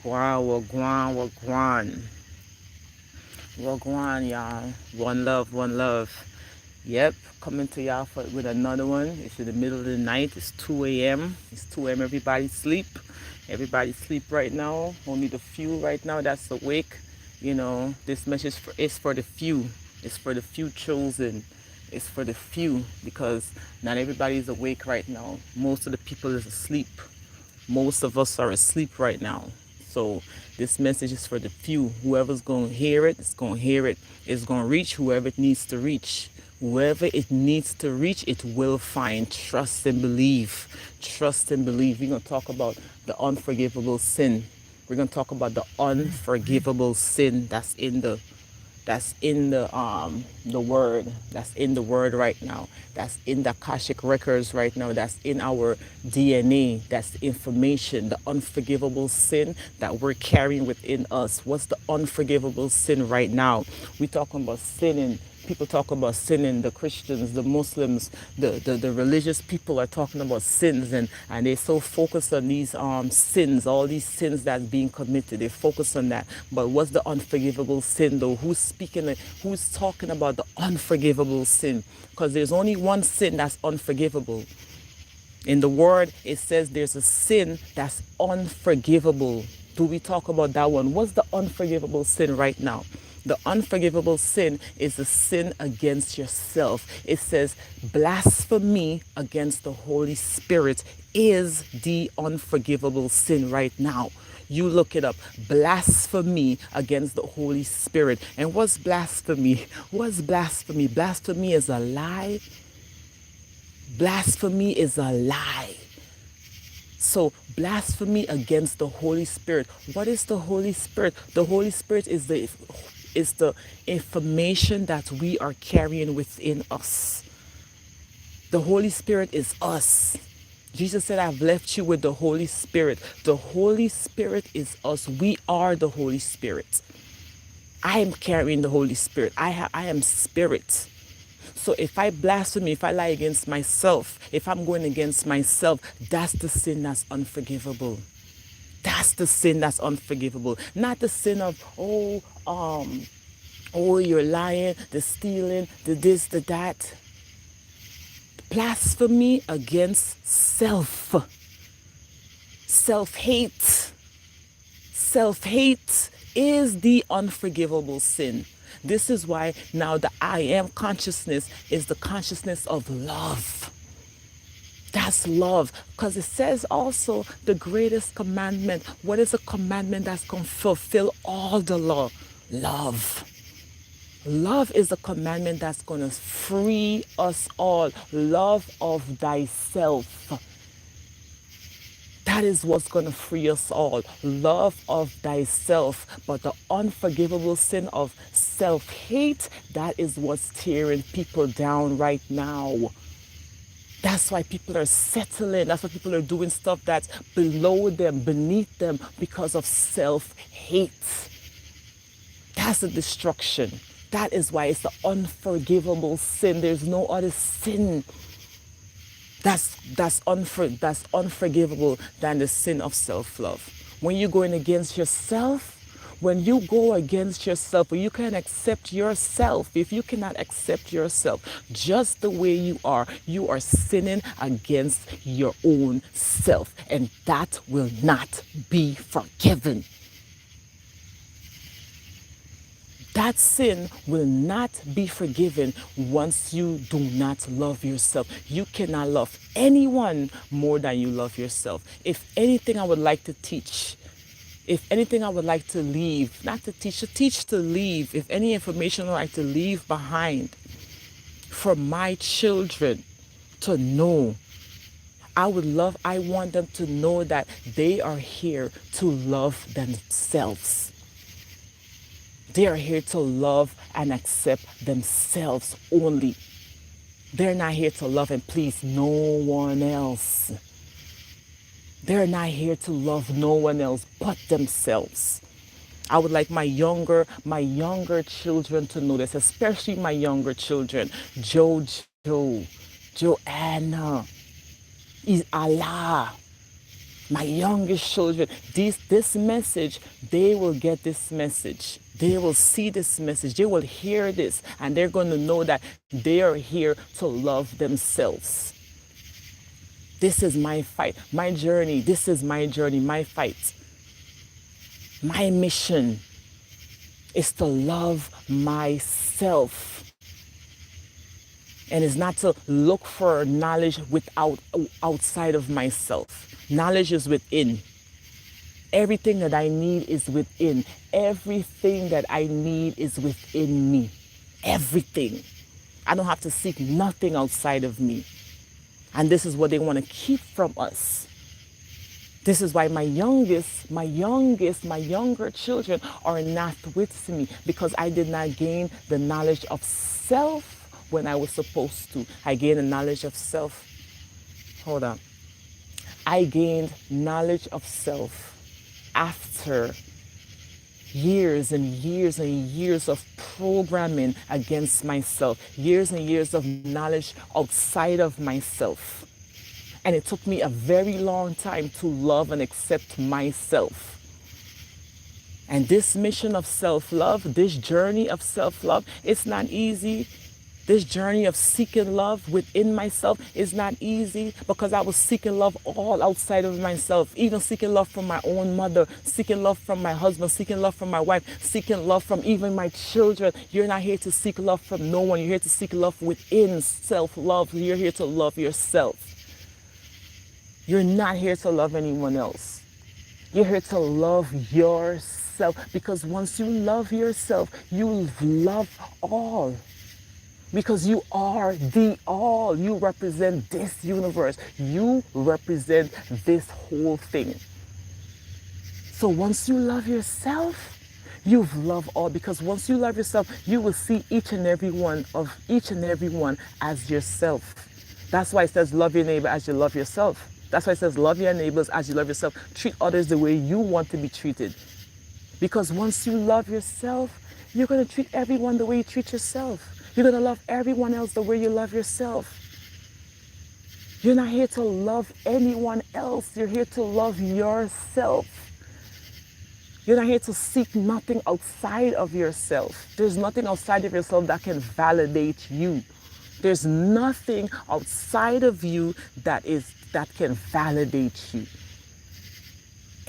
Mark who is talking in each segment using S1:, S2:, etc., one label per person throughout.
S1: Wow, wagwan, wagwan. Wagwan, y'all. One love, one love. Yep, coming to y'all with another one. It's in the middle of the night. It's 2 a.m. It's 2 a.m. Everybody sleep. Everybody sleep right now. Only the few right now that's awake. You know, this message is for the few. It's for the few chosen. It's for the few because not everybody is awake right now. Most of the people is asleep. Most of us are asleep right now. So this message is for the few. Whoever's going to hear it, it's going to hear it. It's going to reach whoever it needs to reach. Whoever it needs to reach, it will find. Trust and believe. Trust and believe. We're going to talk about the unforgivable sin. We're going to talk about the unforgivable sin that's in the word, that's in the word right now, that's in the Akashic records right now, that's in our DNA, that's the information, the unforgivable sin that we're carrying within us. What's the unforgivable sin right now? We're talking about sinning. People talk about sinning. The Christians, the Muslims, the religious people are talking about sins, and they're so focused on these sins, all these sins that's being committed. They focus on that. But what's the unforgivable sin though? Who's talking about the unforgivable sin? Because there's only one sin that's unforgivable. In the word, it says there's a sin that's unforgivable. Do we talk about that one? What's the unforgivable sin right now? The unforgivable sin is a sin against yourself. It says blasphemy against the Holy Spirit is the unforgivable sin right now. You look it up. Blasphemy against the Holy Spirit. And what's blasphemy? What's blasphemy? Blasphemy is a lie. Blasphemy is a lie. So blasphemy against the Holy Spirit. What is the Holy Spirit? The Holy Spirit is the information that we are carrying within us. The Holy Spirit is us. Jesus said, I've left you with the Holy Spirit. The Holy Spirit is us. We are the Holy Spirit. I am carrying the Holy Spirit. I am spirit. So if I blaspheme, if I lie against myself, if I'm going against myself, that's the sin that's unforgivable. That's the sin that's unforgivable. Not the sin of, you're lying, the stealing, the this, the that. Blasphemy against self. Self-hate. Self-hate is the unforgivable sin. This is why now the I am consciousness is the consciousness of love. That's love. Because it says also the greatest commandment. What is a commandment that's going to fulfill all the law? Love. Love is a commandment that's going to free us all. Love of thyself. That is what's going to free us all. Love of thyself. But the unforgivable sin of self-hate, that is what's tearing people down right now. That's why people are settling. That's why people are doing stuff that's below them, beneath them, because of self-hate. That's the destruction. That is why it's the unforgivable sin. There's no other sin that's unforgivable than the sin of self-love. When you're going against yourself, when you go against yourself, when you can accept yourself, if you cannot accept yourself just the way you are sinning against your own self, and that will not be forgiven. That sin will not be forgiven once you do not love yourself. You cannot love anyone more than you love yourself. If anything I would like to teach, if anything I would like to leave, not to teach to leave, if any information I would like to leave behind for my children to know, I want them to know that they are here to love themselves. They are here to love and accept themselves only. They're not here to love and please no one else. They're not here to love no one else but themselves. I would like my younger children to know this, especially my younger children. Jojo, Joanna, is Allah. My youngest children, this message, they will get this message. They will see this message. They will hear this, and they're going to know that they are here to love themselves. This is my fight, my journey. This is my journey, my fight. My mission is to love myself. And it's not to look for knowledge outside of myself. Knowledge is within. Everything that I need is within. Everything that I need is within me. Everything. I don't have to seek nothing outside of me. And this is what they want to keep from us. This is why my younger children are not with me, because I did not gain the knowledge of self when I was supposed to. I gained the knowledge of self. Hold on. I gained knowledge of self after years and years and years of programming against myself, years and years of knowledge outside of myself. And it took me a very long time to love and accept myself. And this mission of self-love, this journey of self-love, it's not easy. This journey of seeking love within myself is not easy, because I was seeking love all outside of myself, even seeking love from my own mother, seeking love from my husband, seeking love from my wife, seeking love from even my children. You're not here to seek love from no one. You're here to seek love within self-love. You're here to love yourself. You're not here to love anyone else. You're here to love yourself, because once you love yourself, you love all. Because you are the all. You represent this universe. You represent this whole thing. So once you love yourself, you've loved all. Because once you love yourself, you will see each and every one as yourself. That's why it says love your neighbor as you love yourself. That's why it says love your neighbors as you love yourself. Treat others the way you want to be treated. Because once you love yourself, you're going to treat everyone the way you treat yourself. You're going to love everyone else the way you love yourself. You're not here to love anyone else. You're here to love yourself. You're not here to seek nothing outside of yourself. There's nothing outside of yourself that can validate you. There's nothing outside of you that can validate you.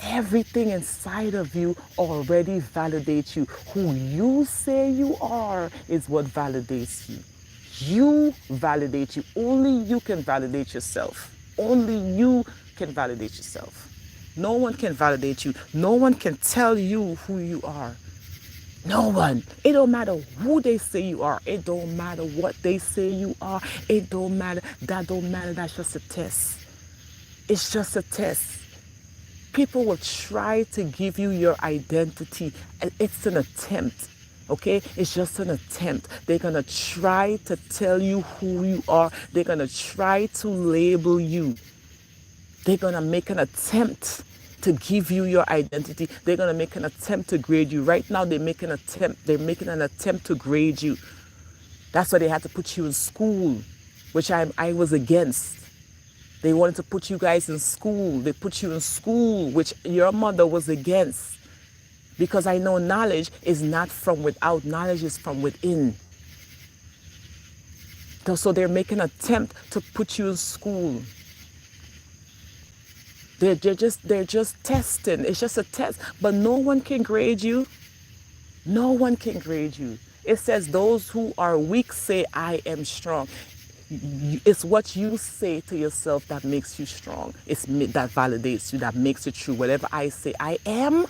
S1: Everything inside of you already validates you. Who you say you are is what validates you. You validate you. Only you can validate yourself. Only you can validate yourself. No one can validate you. No one can tell you who you are. No one. It don't matter who they say you are. It don't matter what they say you are. It don't matter. That don't matter. That's just a test. It's just a test. People will try to give you your identity. It's an attempt, okay? It's just an attempt. They're going to try to tell you who you are. They're going to try to label you. They're going to make an attempt to give you your identity. They're going to make an attempt to grade you. Right now, they're making an attempt to grade you. That's why they had to put you in school, which I was against. They wanted to put you guys in school. They put you in school, which your mother was against. Because I know knowledge is not from without. Knowledge is from within. So they're making an attempt to put you in school. They're just testing. It's just a test. But no one can grade you. No one can grade you. It says those who are weak say, I am strong. It's what you say to yourself that makes you strong. That validates you, that makes it true. Whatever I say I am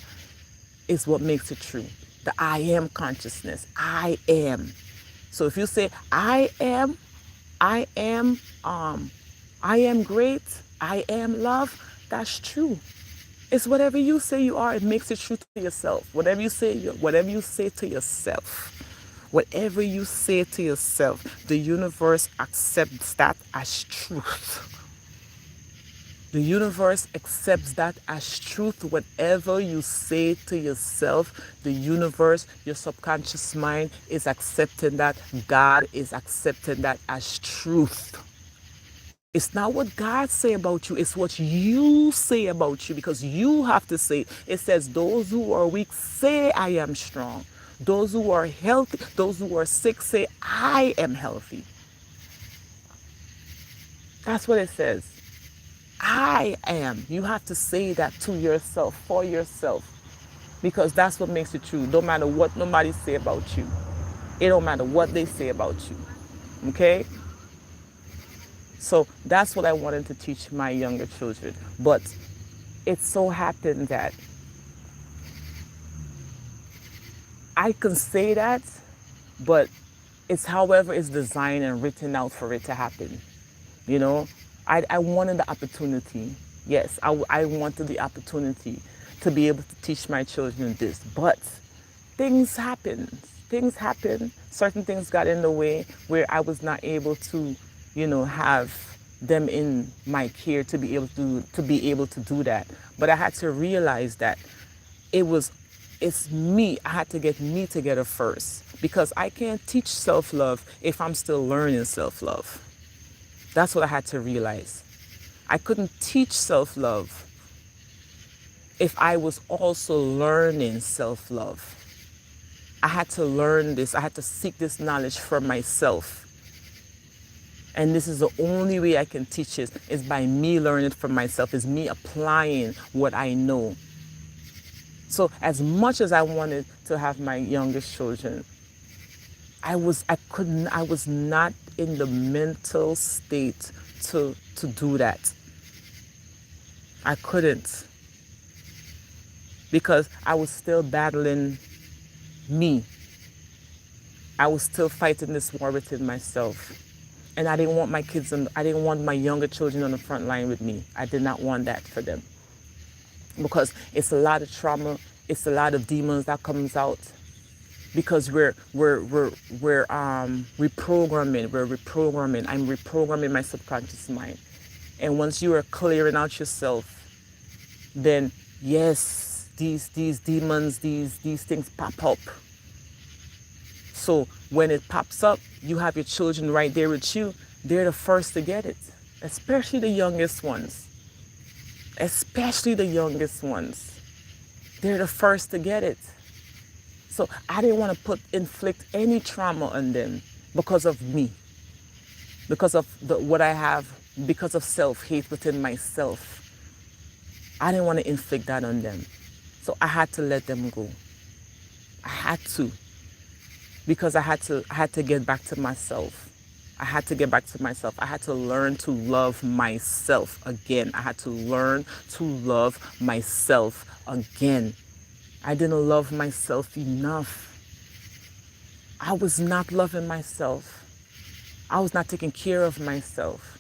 S1: is what makes it true. The I am consciousness. I am. So if you say I am great, I am love, that's true. It's whatever you say you are, it makes it true to yourself. Whatever you say to yourself. Whatever you say to yourself, the universe accepts that as truth. The universe accepts that as truth. Whatever you say to yourself, the universe, your subconscious mind is accepting that. God is accepting that as truth. It's not what God say about you, it's what you say about you, because you have to say. It says, those who are weak say I am strong. Those who are healthy, those who are sick say I am healthy. That's what it says. I am. You have to say that to yourself, for yourself, because that's what makes it true. No matter what nobody say about you. It don't matter what they say about you. Okay? So that's what I wanted to teach my younger children. But it so happened that I can say that, but it's however it's designed and written out for it to happen. You know, I wanted the opportunity. Yes, I wanted the opportunity to be able to teach my children this. But things happen. Things happen. Certain things got in the way where I was not able to, have them in my care to be able to do that. But I had to realize that it was it's me. I had to get me together first, because I can't teach self-love if I'm still learning self-love. That's what I had to realize. I couldn't teach self-love if I was also learning self-love. I had to learn this. I had to seek this knowledge for myself. And this is the only way I can teach it, is by me learning it for myself, is me applying what I know. So as much as I wanted to have my youngest children, I was not in the mental state to do that. I couldn't, because I was still battling me. I was still fighting this war within myself. And I didn't want I didn't want my younger children on the front line with me. I did not want that for them. Because it's a lot of trauma, it's a lot of demons that comes out, because we're reprogramming. I'm reprogramming my subconscious mind. And once you are clearing out yourself, then yes, these demons, these things pop up. So when it pops up, you have your children right there with you. They're the first to get it, especially the youngest ones. Especially the youngest ones. They're the first to get it. So I didn't want to inflict any trauma on them because of me, because of what I have, because of self-hate within myself. I didn't want to inflict that on them. So I had to let them go. I had to, because I had to get back to myself. I had to get back to myself. I had to learn to love myself again. I had to learn to love myself again. I didn't love myself enough. I was not loving myself. I was not taking care of myself.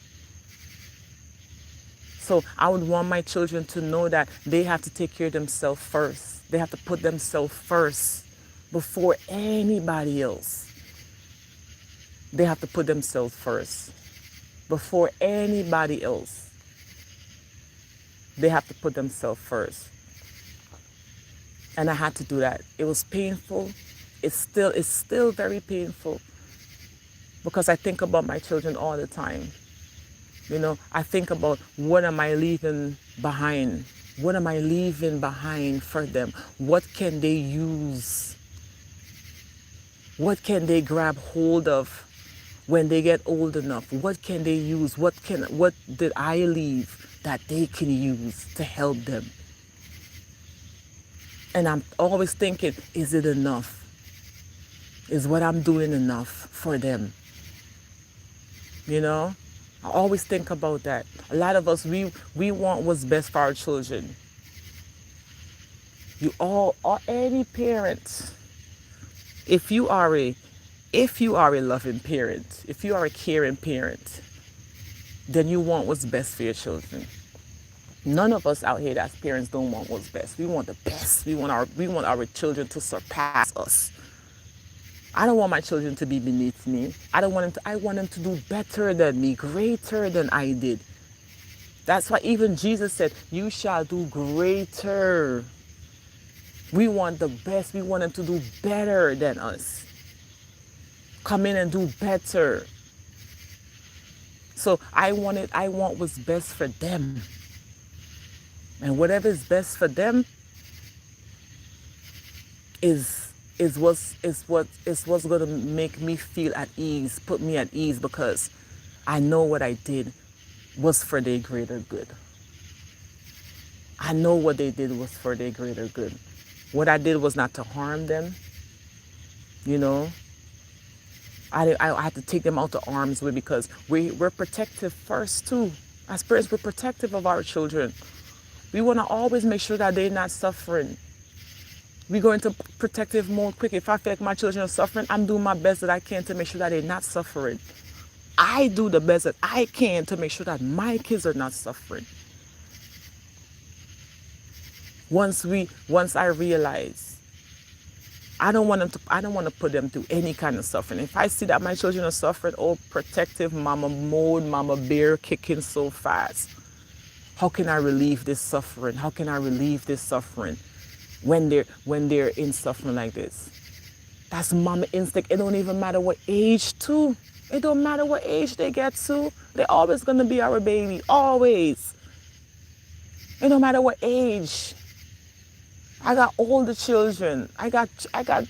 S1: So I would want my children to know that they have to take care of themselves first. They have to put themselves first before anybody else. They have to put themselves first before anybody else. They have to put themselves first. And I had to do that. It was painful. It's still very painful, because I think about my children all the time. I think about, what am I leaving behind? What am I leaving behind for them? What can they use? What can they grab hold of when they get old enough? What can they use? What did I leave that they can use to help them? And I'm always thinking, is it enough? Is what I'm doing enough for them? I always think about that. A lot of us, we want what's best for our children. Or any parent, if you are a loving parent, if you are a caring parent, then you want what's best for your children. None of us out here as parents don't want what's best. We want the best. We want our children to surpass us. I don't want my children to be beneath me. I want them to do better than me, greater than I did. That's why even Jesus said, you shall do greater. We want the best. We want them to do better than us. Come in and do better. So I want what's best for them. And whatever is best for them is what's gonna make me feel at ease, put me at ease, because I know what I did was for their greater good. I know what they did was for their greater good. What I did was not to harm them, you know. I had to take them out to arm's way because we're protective first too. As parents, we're protective of our children. We want to always make sure that they're not suffering. We go into protective mode quick. If I feel like my children are suffering, I'm doing my best that I can to make sure that they're not suffering. I do the best that I can to make sure that my kids are not suffering. Once I realize I don't want to put them through any kind of suffering. If I see that my children are suffering, oh, protective mama mode, mama bear kicking so fast. How can I relieve this suffering? How can I relieve this suffering when they're in suffering like this? That's mama instinct. It don't even matter what age too. It don't matter what age they get to. They're always gonna be our baby. Always. It don't matter what age. I got older children. I got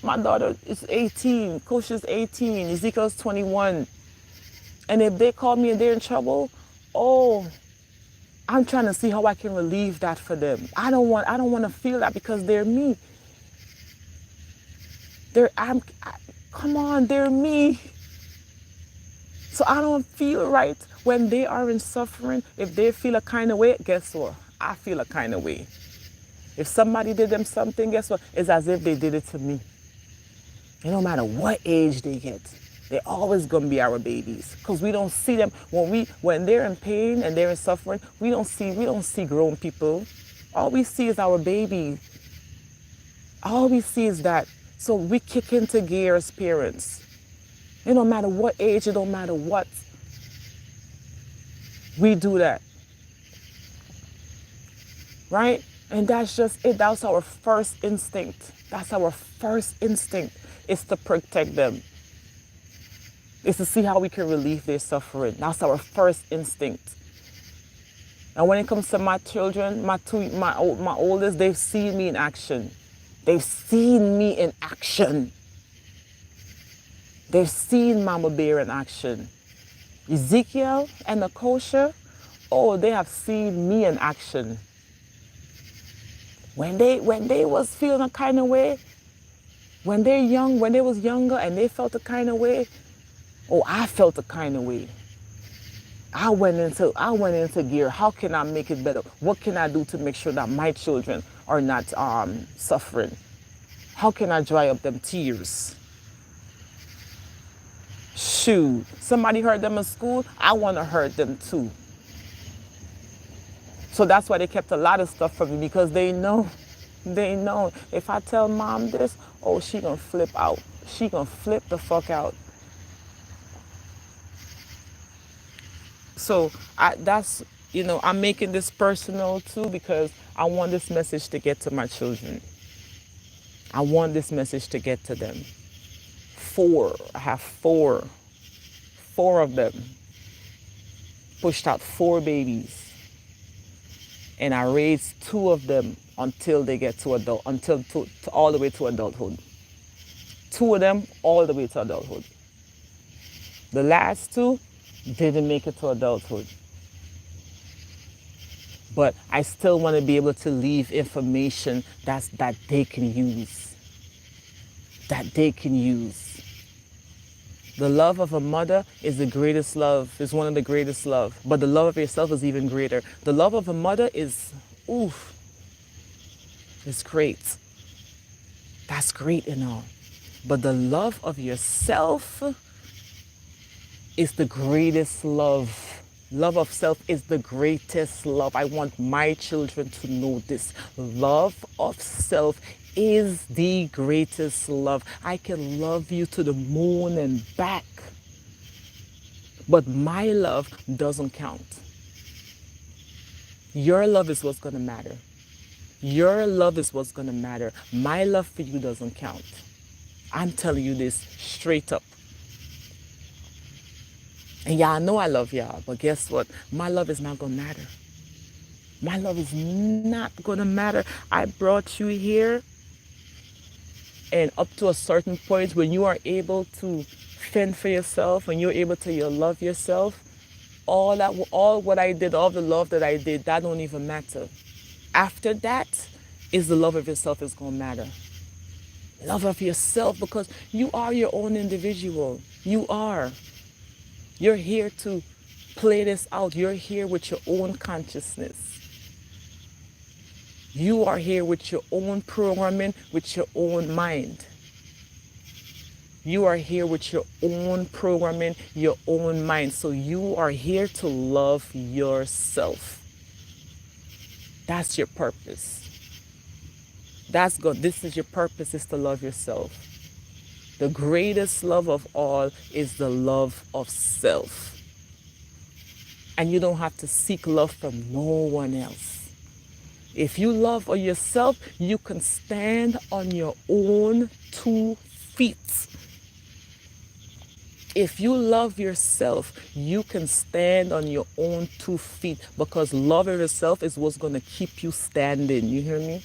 S1: my daughter is 18. Coach is 18. Ezekiel's 21. And if they call me and they're in trouble, oh, I'm trying to see how I can relieve that for them. I don't want to feel that because they're me. Come on, they're me. So I don't feel right when they are in suffering. If they feel a kind of way, guess what? I feel a kind of way. If somebody did them something, guess what? It's as if they did it to me. And no matter what age they get, they're always gonna be our babies. Because we don't see them when they're in pain and they're in suffering, we don't see grown people. All we see is our baby. All we see is that. So we kick into gear as parents. It don't matter what age, it don't matter what. We do that. Right? And that's just it. That's our first instinct. That's our first instinct, is to protect them. Is to see how we can relieve their suffering. That's our first instinct. And when it comes to my children, my oldest, they've seen me in action. They've seen me in action. They've seen Mama Bear in action. Ezekiel and Nakosha, oh, they have seen me in action. When they was feeling a kind of way, when they was younger and they felt a kind of way, oh, I felt a kind of way. I went into gear. How can I make it better? What can I do to make sure that my children are not suffering? How can I dry up them tears? Shoot, somebody hurt them in school, I want to hurt them too. So that's why they kept a lot of stuff from me, because they know if I tell mom this, oh, she gonna flip out. She gonna flip the fuck out. So I'm making this personal too, because I want this message to get to my children. I want this message to get to them. I have four of them. Pushed out 4 babies. And I raised 2 of them until they get to all the way to adulthood. 2 of them all the way to adulthood. The last 2 didn't make it to adulthood. But I still want to be able to leave information that they can use. That they can use. The love of a mother is the greatest love, is one of the greatest love. But the love of yourself is even greater. The love of a mother is, it's great. That's great and all. But the love of yourself is the greatest love. Love of self is the greatest love. I want my children to know this. Love of self is the greatest love. I can love you to the moon and back, but my love doesn't count. Your love is what's going to matter. Your love is what's going to matter. My love for you doesn't count. I'm telling you this straight up. And y'all know I love y'all, but guess what? My love is not gonna matter. My love is not gonna matter. I brought you here, and up to a certain point when you are able to fend for yourself, when you're able to you love yourself, all what I did, all the love that I did, that don't even matter. After that is the love of yourself is gonna matter. Love of yourself, because you are your own individual. You are. You're here to play this out. You're here with your own consciousness. You are here with your own programming, with your own mind. You are here with your own programming, your own mind. So you are here to love yourself. That's your purpose. That's God. This is your purpose, is to love yourself. The greatest love of all is the love of self. And you don't have to seek love from no one else. If you love yourself, you can stand on your own 2 feet. If you love yourself, you can stand on your own 2 feet, because love of yourself is what's going to keep you standing. You hear me?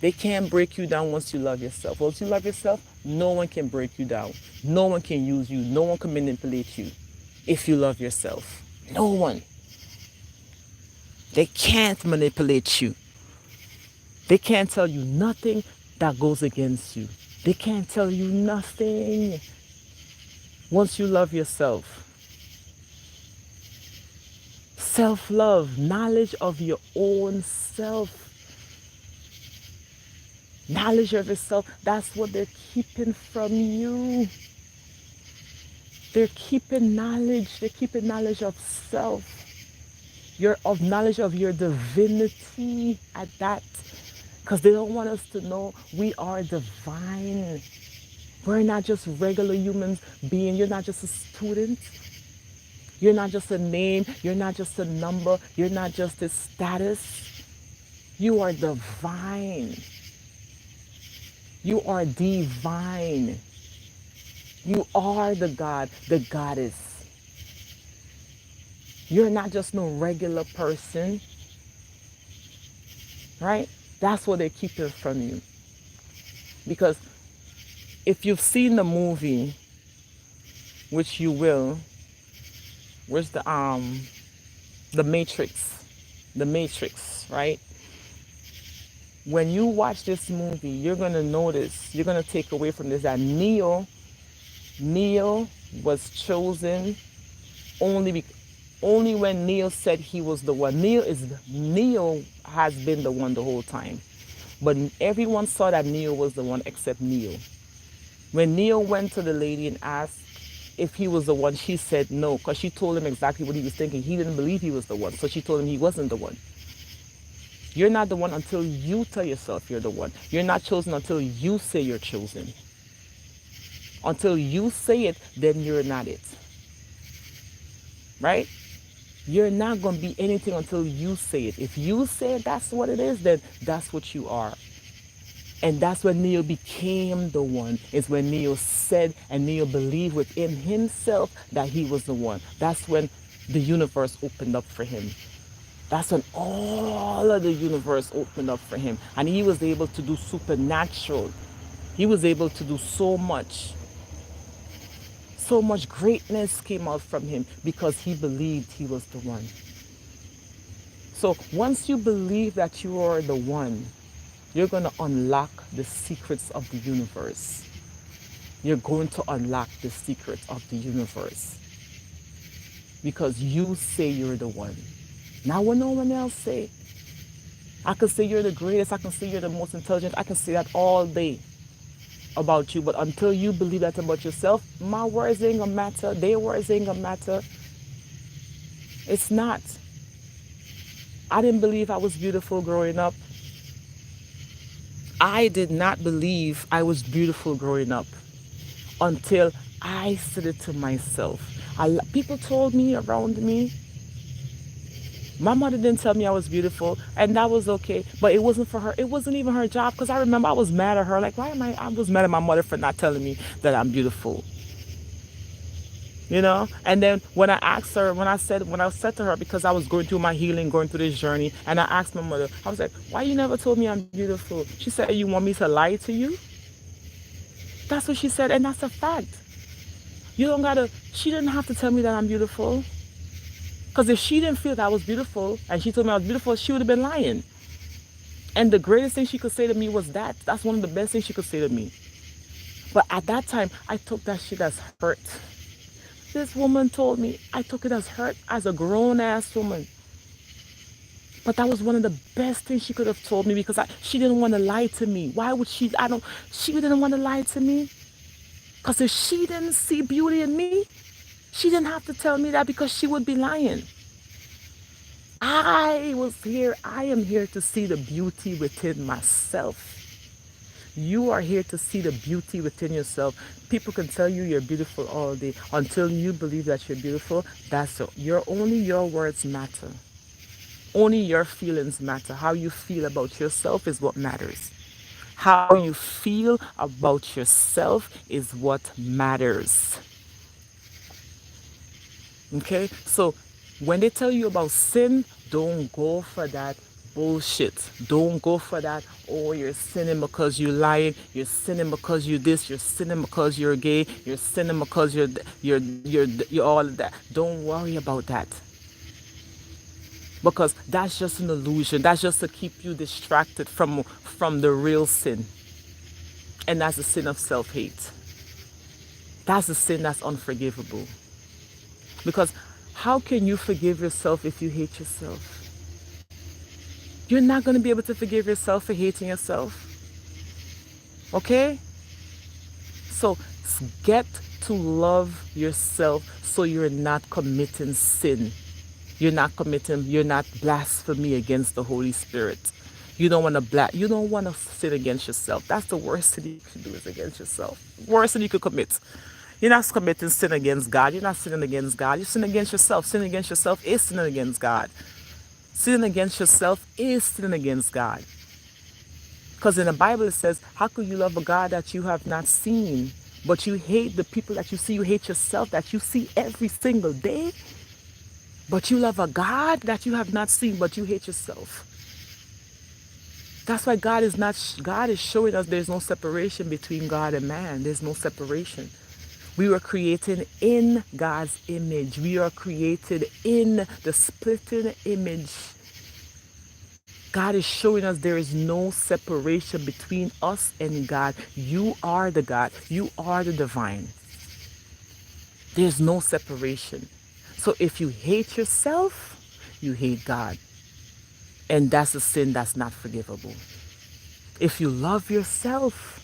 S1: They can't break you down once you love yourself. Once you love yourself, no one can break you down. No one can use you. No one can manipulate you if you love yourself. No one. They can't manipulate you. They can't tell you nothing that goes against you. They can't tell you nothing. Once you love yourself, self-love, knowledge of your own self, knowledge of yourself, that's what they're keeping from you. They're keeping knowledge. They're keeping knowledge of self. Your of knowledge of your divinity at that. Because they don't want us to know we are divine. We're not just regular humans being. You're not just a student. You're not just a name. You're not just a number. You're not just a status. You are divine. You are divine. You are the God, the goddess. You're not just no regular person, right? That's what they're keeping from you. Because if you've seen the movie, which you will, where's the Matrix, right? When you watch this movie, you're gonna notice, you're gonna take away from this that Neo was chosen only only when Neo said he was the one. Neo has been the one the whole time, but everyone saw that Neo was the one except Neo. When Neo went to the lady and asked if he was the one, she said no, because she told him exactly what he was thinking. He didn't believe he was the one, so she told him he wasn't the one. You're not the one until you tell yourself you're the one. You're not chosen until you say you're chosen. Until you say it, then you're not it. Right? You're not going to be anything until you say it. If you say that's what it is, then that's what you are. And that's when Neo became the one. It's when Neo said and Neo believed within himself that he was the one. That's when the universe opened up for him. That's when all of the universe opened up for him. And he was able to do supernatural. He was able to do so much. So much greatness came out from him because he believed he was the one. So once you believe that you are the one, you're going to unlock the secrets of the universe. You're going to unlock the secrets of the universe. Because you say you're the one. Not what no one else say. I can say you're the greatest. I can say you're the most intelligent. I can say that all day about you. But until you believe that about yourself, my words ain't gonna matter. Their words ain't gonna matter. It's not. I didn't believe I was beautiful growing up. I did not believe I was beautiful growing up until I said it to myself. People told me around me. My mother didn't tell me I was beautiful, and that was okay. But it wasn't for her. It wasn't even her job, because I remember I was mad at her. Like, I was mad at my mother for not telling me that I'm beautiful. And then when I asked her, when I said to her, because I was going through my healing, going through this journey, and I asked my mother, I was like, why you never told me I'm beautiful? She said, you want me to lie to you? That's what she said, and that's a fact. You don't gotta, she didn't have to tell me that I'm beautiful. Because if she didn't feel that I was beautiful and she told me I was beautiful, she would have been lying. And the greatest thing she could say to me was that. That's one of the best things she could say to me. But at that time, I took that shit as hurt. This woman told me, I took it as hurt as a grown ass woman. But that was one of the best things she could have told me because she didn't want to lie to me. Why would she? She didn't want to lie to me. Because if she didn't see beauty in me, she didn't have to tell me that because she would be lying. I am here to see the beauty within myself. You are here to see the beauty within yourself. People can tell you you're beautiful all day until you believe that you're beautiful. Only your words matter. Only your feelings matter. How you feel about yourself is what matters. How you feel about yourself is what matters. Okay? So when they tell you about sin, don't go for that bullshit. Don't go for that. Oh, you're sinning because you're lying. You're sinning because you this. You're sinning because you're gay. You're sinning because you're all of that. Don't worry about that. Because that's just an illusion. That's just to keep you distracted from the real sin. And that's the sin of self-hate. That's the sin that's unforgivable. Because how can you forgive yourself if you hate yourself? You're not going to be able to forgive yourself for hating yourself. Okay? So get to love yourself so you're not committing sin. You're not blasphemy against the Holy Spirit. You don't want to sin against yourself. That's the worst sin you can do is against yourself. Worst sin you could commit. You're not committing sin against God. You're not sinning against God. You sin against yourself. Sinning against yourself is sinning against God. Sinning against yourself is sinning against God. Because in the Bible it says, how could you love a God that you have not seen, but you hate the people that you see? You hate yourself that you see every single day, but you love a God that you have not seen, but you hate yourself. That's why God is showing us there's no separation between God and man. There's no separation. We were created in God's image. We are created in the splitting image. God is showing us there is no separation between us and God. You are the God. You are the divine. There's no separation. So if you hate yourself, you hate God. And that's a sin that's not forgivable. If you love yourself,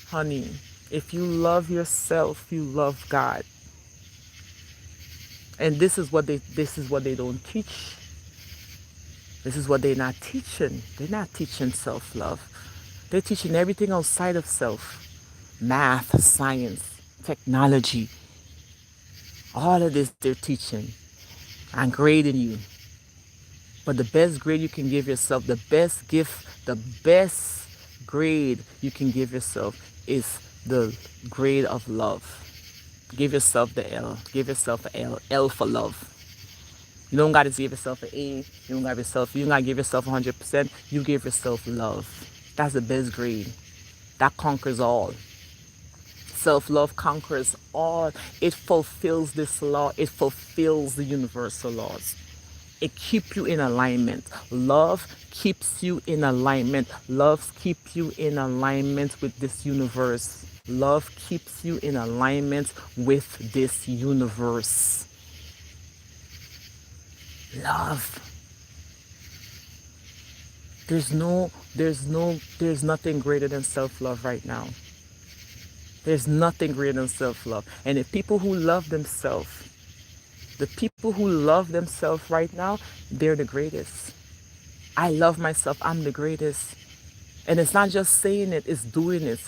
S1: honey, if you love yourself, you love God. And this is what they don't teach. This is what they're not teaching. They're not teaching self-love. They're teaching everything outside of self. Math, science, technology. All of this they're teaching and grading you. But the best grade you can give yourself, the best gift, the best grade you can give yourself is the grade of love. Give yourself the L. Give yourself an L. L for love. You don't gotta give yourself an A. You don't gotta give yourself 100%. You give yourself love. That's the best grade. That conquers all. Self-love conquers all. It fulfills this law. It fulfills the universal laws. It keeps you in alignment. Love keeps you in alignment. Love keeps you in alignment with this universe. Love keeps you in alignment with this universe. Love. There's nothing greater than self-love right now. There's nothing greater than self-love. And the people who love themselves right now, they're the greatest. I love myself. I'm the greatest. And it's not just saying it, it's doing it.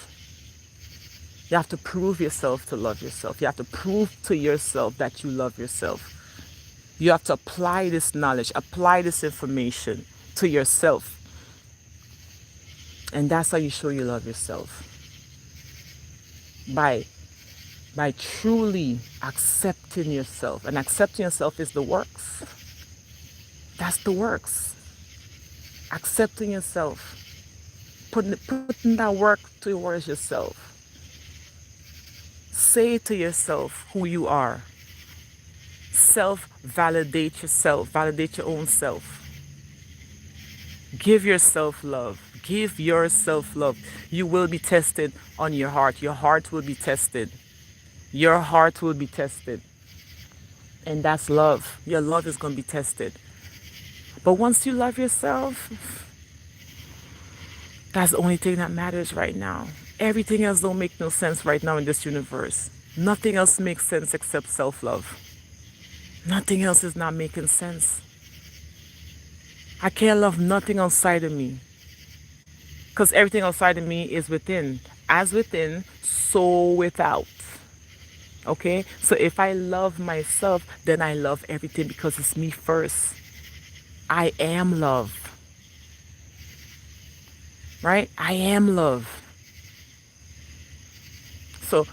S1: You have to prove yourself to love yourself. You have to prove to yourself that you love yourself. You have to apply this knowledge, apply this information to yourself. And that's how you show you love yourself. By by truly accepting yourself. And accepting yourself is the works. That's the works. Accepting yourself. Putting that work towards yourself. Say to yourself who you are. Self-validate yourself. Validate your own self. Give yourself love. Give yourself love. You will be tested on your heart. Your heart will be tested. Your heart will be tested. And that's love. Your love is going to be tested. But once you love yourself, that's the only thing that matters right now. Everything else don't make no sense right now in this universe. Nothing else makes sense except self-love. Nothing else is not making sense. I can't love nothing outside of me. Because everything outside of me is within. As within, so without. Okay? So if I love myself, then I love everything because it's me first. I am love. Right? I am love. So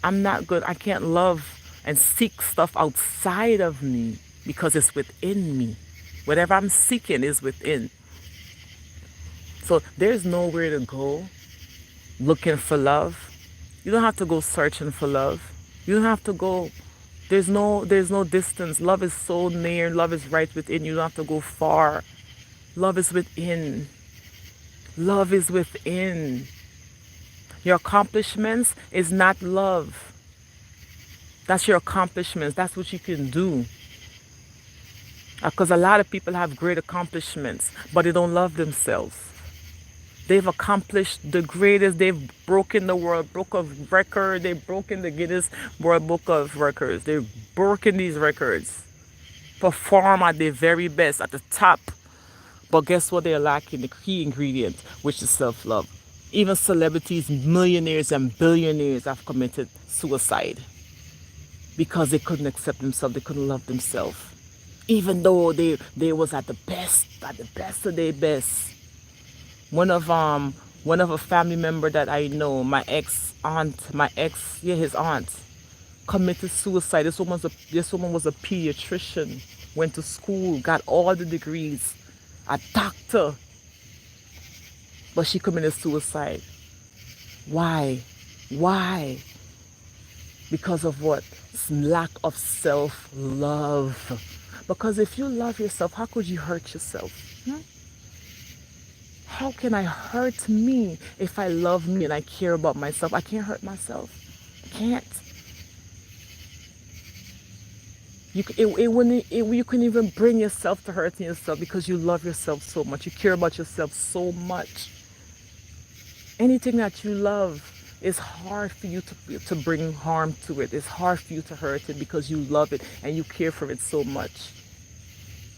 S1: I'm not good. I can't love and seek stuff outside of me because it's within me. Whatever I'm seeking is within. So there's nowhere to go looking for love. You don't have to go searching for love. You don't have to go. There's no distance. Love is so near. Love is right within. You don't have to go far. Love is within. Love is within. Your accomplishments is not love. That's your accomplishments. That's what you can do. Because a lot of people have great accomplishments, but they don't love themselves. They've accomplished the greatest. They've broken the World Book of Records. They've broken the Guinness World Book of Records. They've broken these records. Perform at their very best, at the top. But guess what? They're lacking the key ingredient, which is self-love. Even celebrities, millionaires and billionaires have committed suicide because they couldn't accept themselves. They couldn't love themselves. Even though they was at the best of their best. One of a family member that I know, his aunt, committed suicide. This woman was a pediatrician, went to school, got all the degrees, a doctor, but she committed suicide. Why? Why? Because of what? Lack of self-love. Because if you love yourself, how could you hurt yourself? How can I hurt me if I love me and I care about myself? I can't hurt myself. I can't. You couldn't even bring yourself to hurting yourself because you love yourself so much. You care about yourself so much. Anything that you love, it's hard for you to bring harm to it. It's hard for you to hurt it because you love it and you care for it so much.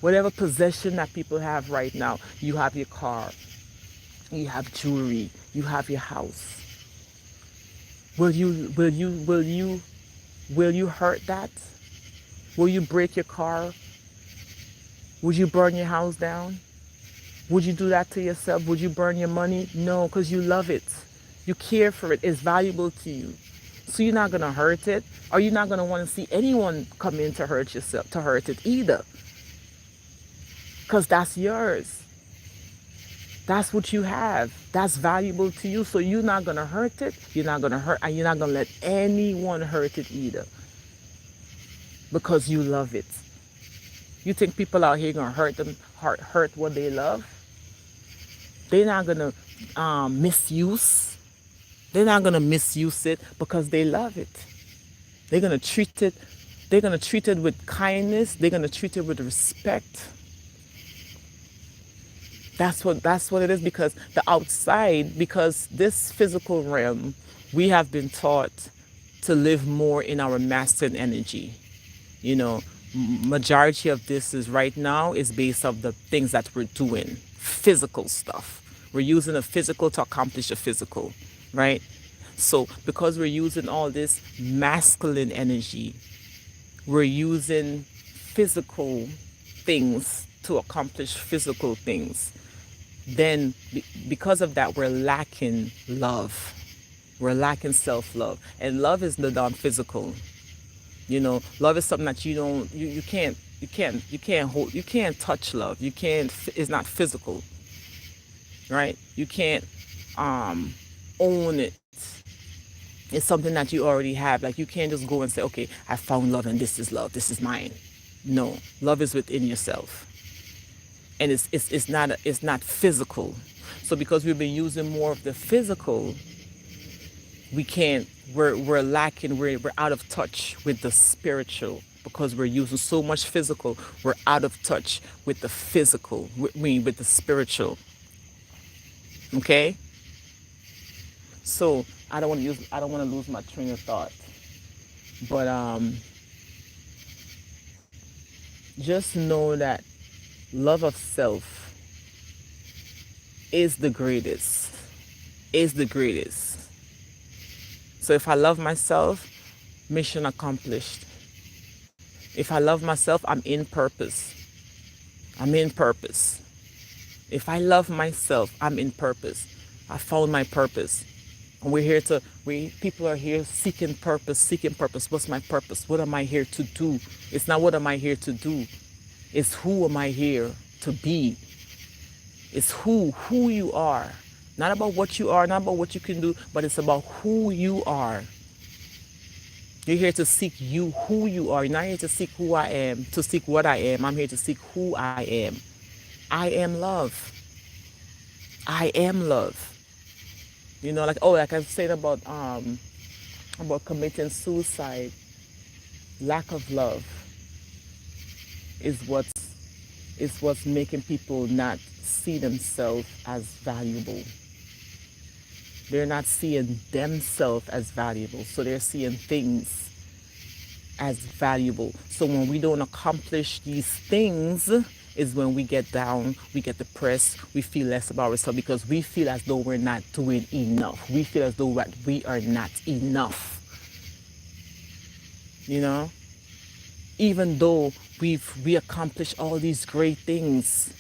S1: Whatever possession that people have right now, you have your car, you have jewelry, you have your house. Will you hurt that? Will you break your car? Would you burn your house down? Would you do that to yourself? Would you burn your money? No, because you love it. You care for it. It's valuable to you. So you're not going to hurt it, or you're not going to want to see anyone come in to hurt yourself, to hurt it either. Because that's yours. That's what you have. That's valuable to you. So you're not going to hurt it. You're not going to hurt, and you're not going to let anyone hurt it either. Because you love it. You think people out here going to hurt what they love? They're not going to misuse. They're not going to misuse it because they love it. They're going to treat it. They're going to treat it with kindness. They're going to treat it with respect. That's what it is, because the outside, because this physical realm, we have been taught to live more in our masculine energy. You know, majority of this is right now is based off the things that we're doing, physical stuff. We're using the physical to accomplish the physical, right? So because we're using all this masculine energy, we're using physical things to accomplish physical things. Then because of that, we're lacking love. We're lacking self-love. And love is the non-physical. Love is something that you can't hold, you can't touch love. You can't, it's not physical, right? You can't own it. It's something that you already have. Like, you can't just go and say, okay, I found love and this is love. This is mine. No, love is within yourself. And it's not physical. So because we've been using more of the physical, we can't, we're lacking, we're out of touch with the spiritual, because we're using so much physical. We're out of touch with the physical, with the spiritual. Okay? So I don't want to lose my train of thought. But just know that love of self is the greatest. Is the greatest. So if I love myself, mission accomplished. If I love myself, I'm in purpose. I'm in purpose. If I love myself, I'm in purpose. I found my purpose. And people are here seeking purpose, seeking purpose. What's my purpose? What am I here to do? It's not what am I here to do. It's who am I here to be. It's who you are. Not about what you are, not about what you can do, but it's about who you are. You're here to seek who you are. You're not here to seek who I am, to seek what I am. I'm here to seek who I am. I am love. I am love. Like I was saying about committing suicide. Lack of love is what's making people not see themselves as valuable. They're not seeing themselves as valuable, so they're seeing things as valuable. So when we don't accomplish these things is when we get down, we get depressed, we feel less about ourselves, because we feel as though we're not doing enough. We feel as though we are not enough. Even though we accomplished all these great things,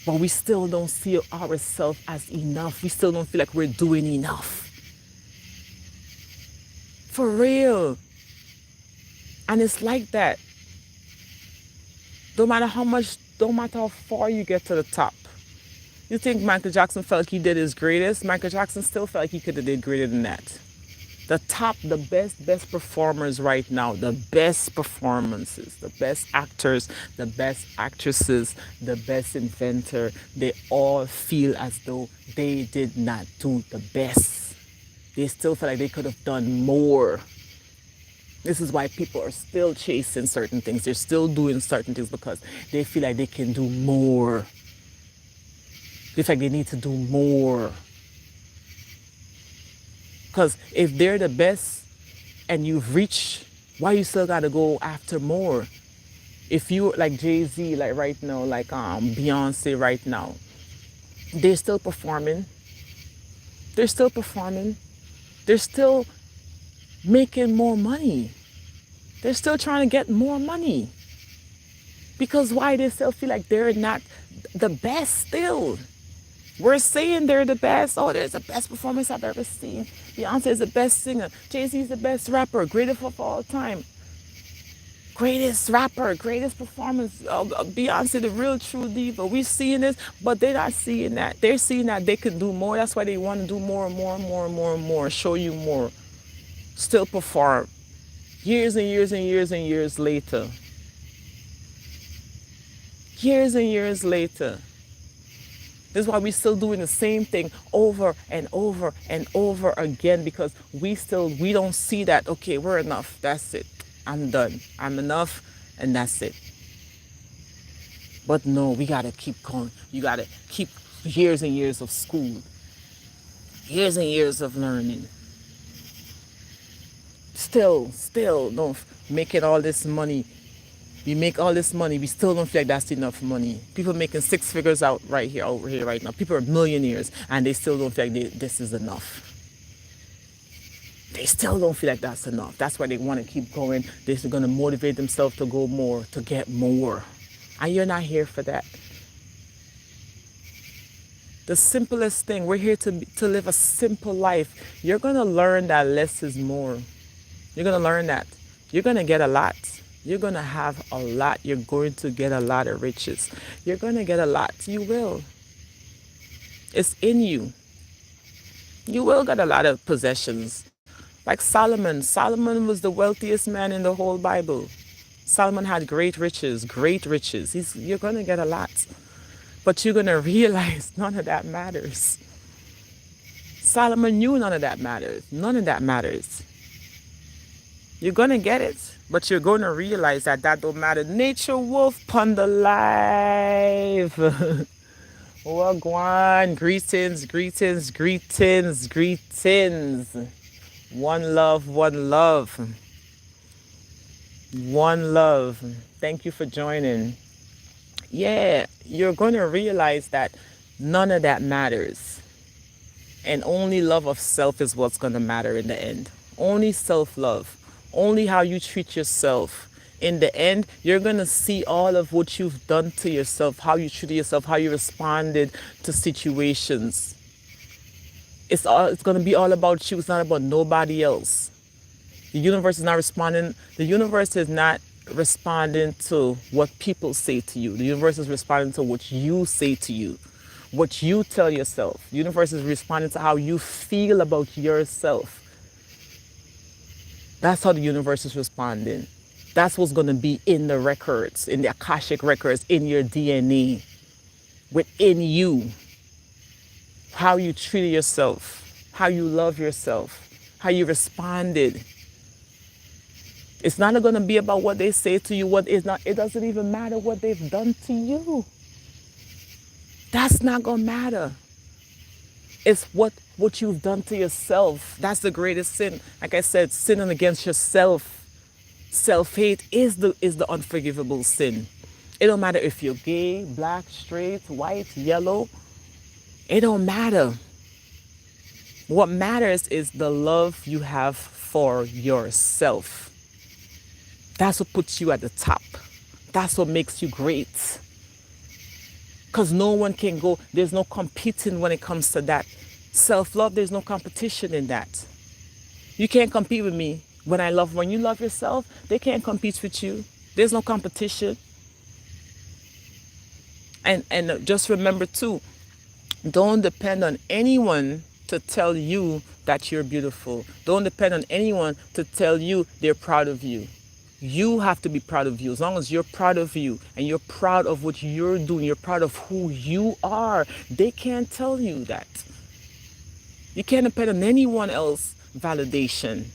S1: but we still don't see ourselves as enough. We still don't feel like we're doing enough. For real. And it's like that. No matter how far you get to the top. You think Michael Jackson felt like he did his greatest? Michael Jackson still felt like he could have did greater than that. The top, the best performers right now, the best performances, the best actors, the best actresses, the best inventor, they all feel as though they did not do the best. They still feel like they could have done more. This is why people are still chasing certain things. They're still doing certain things because they feel like they can do more. They feel like they need to do more. Because if they're the best and you've reached, why you still gotta go after more? If you like Jay-Z, like right now, like Beyonce right now, they're still performing. They're still performing. They're still making more money. They're still trying to get more money. Because why? They still feel like they're not the best still. We're saying they're the best. Oh, there's the best performance I've ever seen. Beyonce is the best singer. Jay-Z is the best rapper. Greatest of all time. Greatest rapper. Greatest performance. Beyonce, the real true diva. We're seeing this, but they're not seeing that. They're seeing that they can do more. That's why they want to do more and more and more and more and more. Show you more. Still perform. Years and years and years and years later. Years and years later. This is why we're still doing the same thing over and over and over again, because we don't see that, okay, we're enough. That's it. I'm done. I'm enough, and that's it. But no, we got to keep going. You got to keep years and years of school. Years and years of learning. Still, don't making all this money. We make all this money, we still don't feel like that's enough money. People making 6 figures over here right now. People are millionaires and they still don't feel like this is enough. They still don't feel like that's enough. That's why they want to keep going. They're going to motivate themselves to go more, to get more. And you're not here for that. The simplest thing. We're here to live a simple life. You're going to learn that less is more. You're going to learn that. You're going to get a lot. You're going to have a lot. You're going to get a lot of riches. You're going to get a lot. You will. It's in you. You will get a lot of possessions. Like Solomon. Solomon was the wealthiest man in the whole Bible. Solomon had great riches, great riches. You're going to get a lot. But you're going to realize none of that matters. Solomon knew none of that matters. None of that matters. You're going to get it, but you're going to realize that that don't matter. Nature wolf pon the live. Wagwan, greetings, greetings, greetings, greetings. One love, one love. One love. Thank you for joining. Yeah, you're going to realize that none of that matters. And only love of self is what's going to matter in the end. Only self-love. Only how you treat yourself. In the end, you're going to see all of what you've done to yourself, how you treated yourself, how you responded to situations. It's going to be all about you. It's not about nobody else. The universe is not responding. The universe is not responding to what people say to you. The universe is responding to what you say to you, what you tell yourself. The universe is responding to how you feel about yourself. That's how the universe is responding. That's what's going to be in the records, in the Akashic records, in your DNA, within you. How you treated yourself, how you love yourself, how you responded. It's not going to be about what they say to you, what is not. It doesn't even matter what they've done to you. That's not going to matter. It's what you've done to yourself. That's the greatest sin. Like I said, sinning against yourself. Self-hate is the unforgivable sin. It don't matter if you're gay, black, straight, white, yellow. It don't matter. What matters is the love you have for yourself. That's what puts you at the top. That's what makes you great. Because no one can go, there's no competing when it comes to that. Self-love, there's no competition in that. You can't compete with me. When you love yourself, they can't compete with you. There's no competition. And just remember too, don't depend on anyone to tell you that you're beautiful. Don't depend on anyone to tell you they're proud of you. You have to be proud of you. As long as you're proud of you and you're proud of what you're doing, you're proud of who you are, they can't tell you that. You can't depend on anyone else's validation.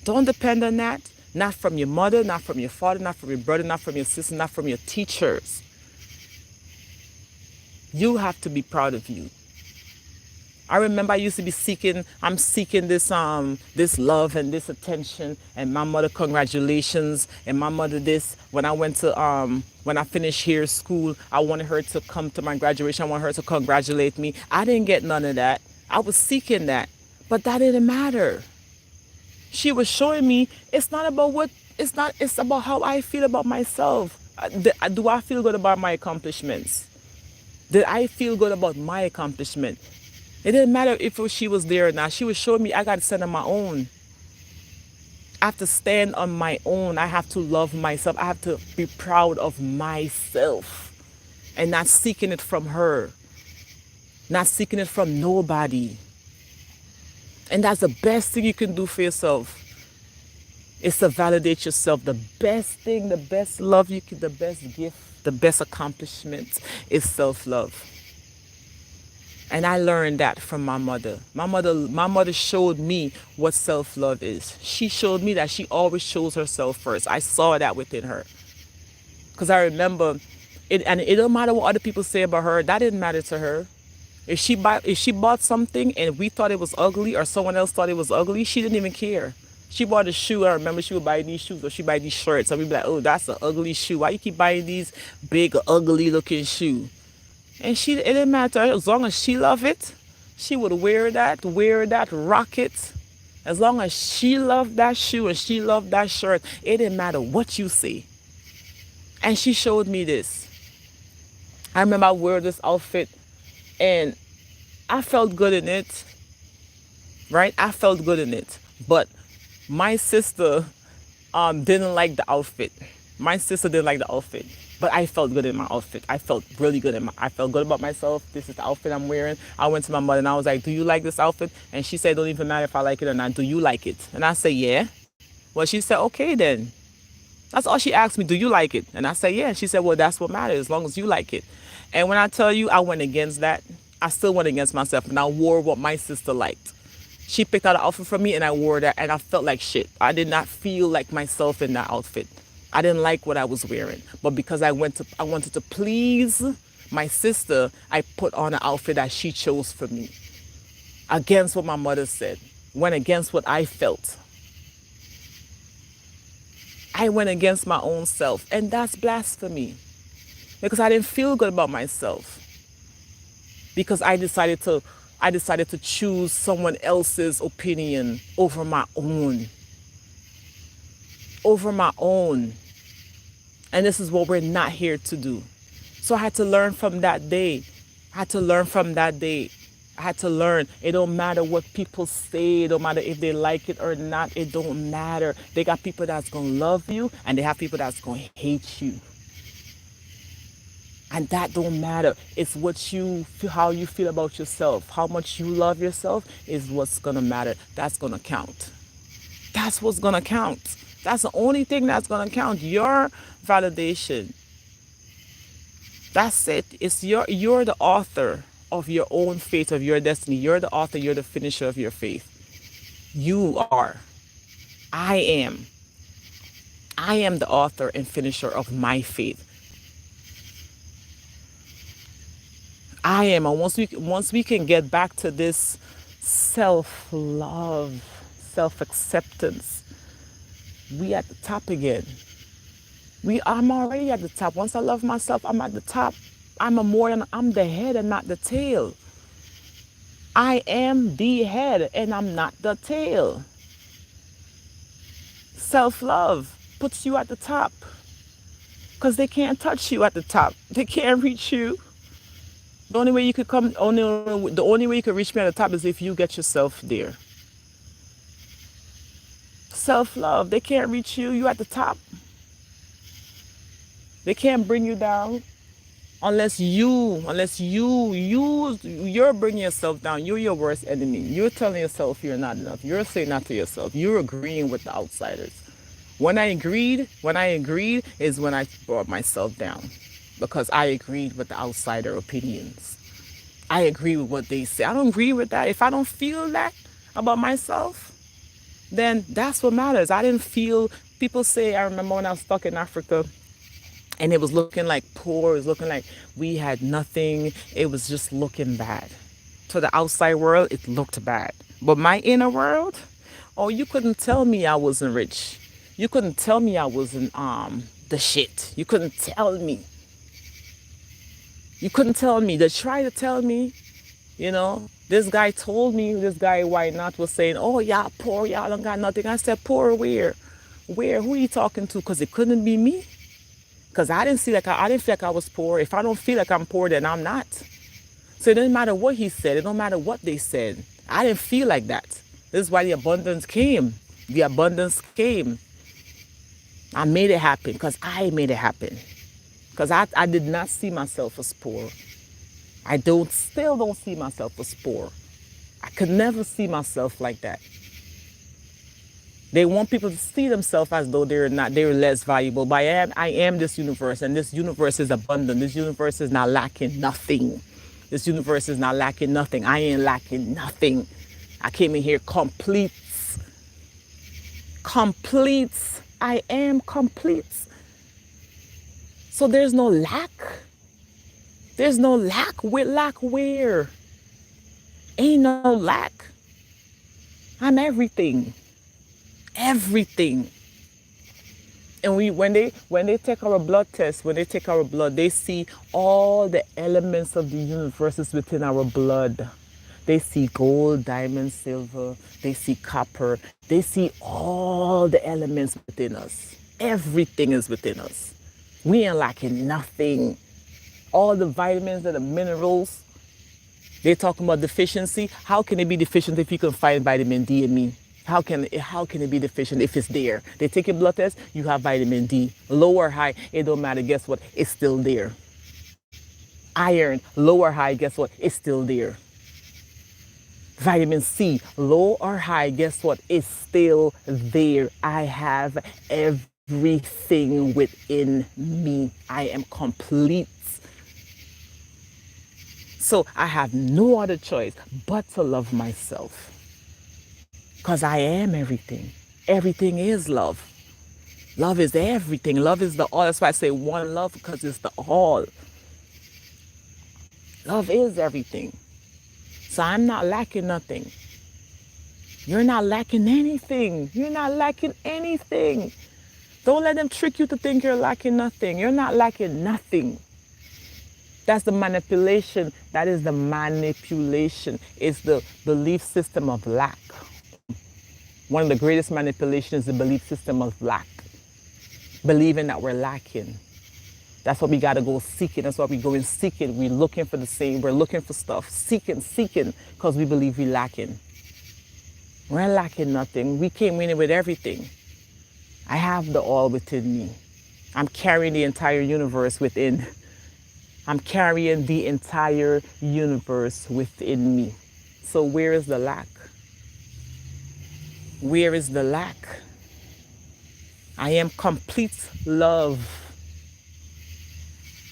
S1: Don't depend on that. Not from your mother, not from your father, not from your brother, not from your sister, not from your teachers. You have to be proud of you. I remember I used to be seeking this love and this attention, and my mother, congratulations, and my mother this. When I finished here school, I wanted her to come to my graduation. I wanted her to congratulate me. I didn't get none of that. I was seeking that, but that didn't matter. She was showing me it's about how I feel about myself. Do I feel good about my accomplishments? Did I feel good about my accomplishment? It didn't matter if she was there or not. She was showing me I got to stand on my own. I have to stand on my own. I have to love myself. I have to be proud of myself and not seeking it from her, not seeking it from nobody. And that's the best thing you can do for yourself, is to validate yourself. The best thing, the best love the best gift, the best accomplishment is self-love. And I learned that from my mother. My mother showed me what self-love is. She showed me that she always shows herself first. I saw that within her. Because I remember, it don't matter what other people say about her, that didn't matter to her. If she bought something and we thought it was ugly, or someone else thought it was ugly, she didn't even care. She bought a shoe. I remember she would buy these shoes, or she buy these shirts. And we'd be like, oh, that's an ugly shoe. Why you keep buying these big, ugly looking shoes? And it didn't matter. As long as she loved it, she would wear that, rock it. As long as she loved that shoe and she loved that shirt, it didn't matter what you say. And she showed me this. I remember I wore this outfit And I felt good in it, right? I felt good in it. But my sister didn't like the outfit. My sister didn't like the outfit, but I felt good in my outfit. I felt really good I felt good about myself. This is the outfit I'm wearing. I went to my mother and I was like, "Do you like this outfit?" And she said, "Don't even matter if I like it or not. Do you like it?" And I said, "Yeah." Well, she said, "Okay then." That's all she asked me. "Do you like it?" And I said, "Yeah." She said, "Well, that's what matters, as long as you like it." And when I tell you, I went against that. I still went against myself, and I wore what my sister liked. She picked out an outfit for me and I wore that and I felt like shit. I did not feel like myself in that outfit. I didn't like what I was wearing. But because I wanted to please my sister, I put on an outfit that she chose for me. Against what my mother said. Went against what I felt. I went against my own self. And that's blasphemy. Because I didn't feel good about myself. Because I decided to choose someone else's opinion over my own. Over my own. And this is what we're not here to do. So I had to learn from that day. I had to learn from that day. I had to learn. It don't matter what people say. It don't matter if they like it or not. It don't matter. They got people that's going to love you and they have people that's going to hate you. And that don't matter. It's what you feel, how you feel about yourself. How much you love yourself is what's going to matter. That's going to count. That's what's going to count. That's the only thing that's going to count. Your validation. That's it. You're the author of your own fate, of your destiny. You're the author, you're the finisher of your faith. You are. I am. I am the author and finisher of my faith. I am. And once we can get back to this self-love, self-acceptance, we at the top again. I'm already at the top. Once I love myself, I'm at the top. I'm the head and not the tail. I am the head and I'm not the tail. Self-love puts you at the top. Because they can't touch you at the top. They can't reach you. The only way you could the only way you could reach me at the top is if you get yourself there. Self-love, they can't reach you. You at the top. They can't bring you down unless you're bringing yourself down. You're your worst enemy. You're telling yourself you're not enough. You're saying that to yourself. You're agreeing with the outsiders. When I agreed is when I brought myself down because I agreed with the outsider opinions. I agree with what they say. I don't agree with that. If I don't feel that about myself, then that's what matters. I didn't feel, people say, I remember when I was stuck in Africa and it was looking like poor, it was looking like we had nothing. It was just looking bad. To the outside world, it looked bad. But my inner world, oh, you couldn't tell me I wasn't rich. You couldn't tell me I wasn't the shit. You couldn't tell me. You couldn't tell me. They tried to tell me, This guy told me, this guy Why Not was saying, oh, y'all poor, y'all don't got nothing. I said, poor where? Where? Who are you talking to? Because it couldn't be me. Because I didn't feel like I was poor. If I don't feel like I'm poor, then I'm not. So it doesn't matter what he said. It don't matter what they said. I didn't feel like that. This is why the abundance came. The abundance came. I made it happen because I made it happen. Because I did not see myself as poor. I still don't see myself as poor. I could never see myself like that. They want people to see themselves as though they're less valuable. But I am this universe, and this universe is abundant. This universe is not lacking nothing. This universe is not lacking nothing. I ain't lacking nothing. I came in here complete. Complete. I am complete. So there's no lack. There's no lack. We lack where? Ain't no lack. I'm everything. Everything. And when they take our blood test, when they take our blood, they see all the elements of the universe is within our blood. They see gold, diamond, silver. They see copper. They see all the elements within us. Everything is within us. We ain't lacking nothing. All the vitamins and the minerals, They're talking about deficiency. How can it be deficient if you can find vitamin D in me? How can it be deficient if it's there? They take a blood test, you have vitamin D. Low or high, it don't matter. Guess what? It's still there. Iron, low or high, guess what? It's still there. Vitamin C, low or high, guess what? It's still there. I have everything within me. I am complete. So I have no other choice but to love myself. Because I am everything. Everything is love. Love is everything. Love is the all. That's why I say one love, because it's the all. Love is everything. So I'm not lacking nothing. You're not lacking anything. You're not lacking anything. Don't let them trick you to think you're lacking nothing. You're not lacking nothing. That's the manipulation. That is the manipulation. It's the belief system of lack. One of the greatest manipulations is the belief system of lack. Believing that we're lacking. That's what we got to go seeking. That's why we go and seek it. We're looking for the same. We're looking for stuff. Seeking, because we believe we're lacking. We're lacking nothing. We came in with everything. I have the all within me. I'm carrying the entire universe within. I'm carrying the entire universe within me. So where is the lack? Where is the lack? I am complete love.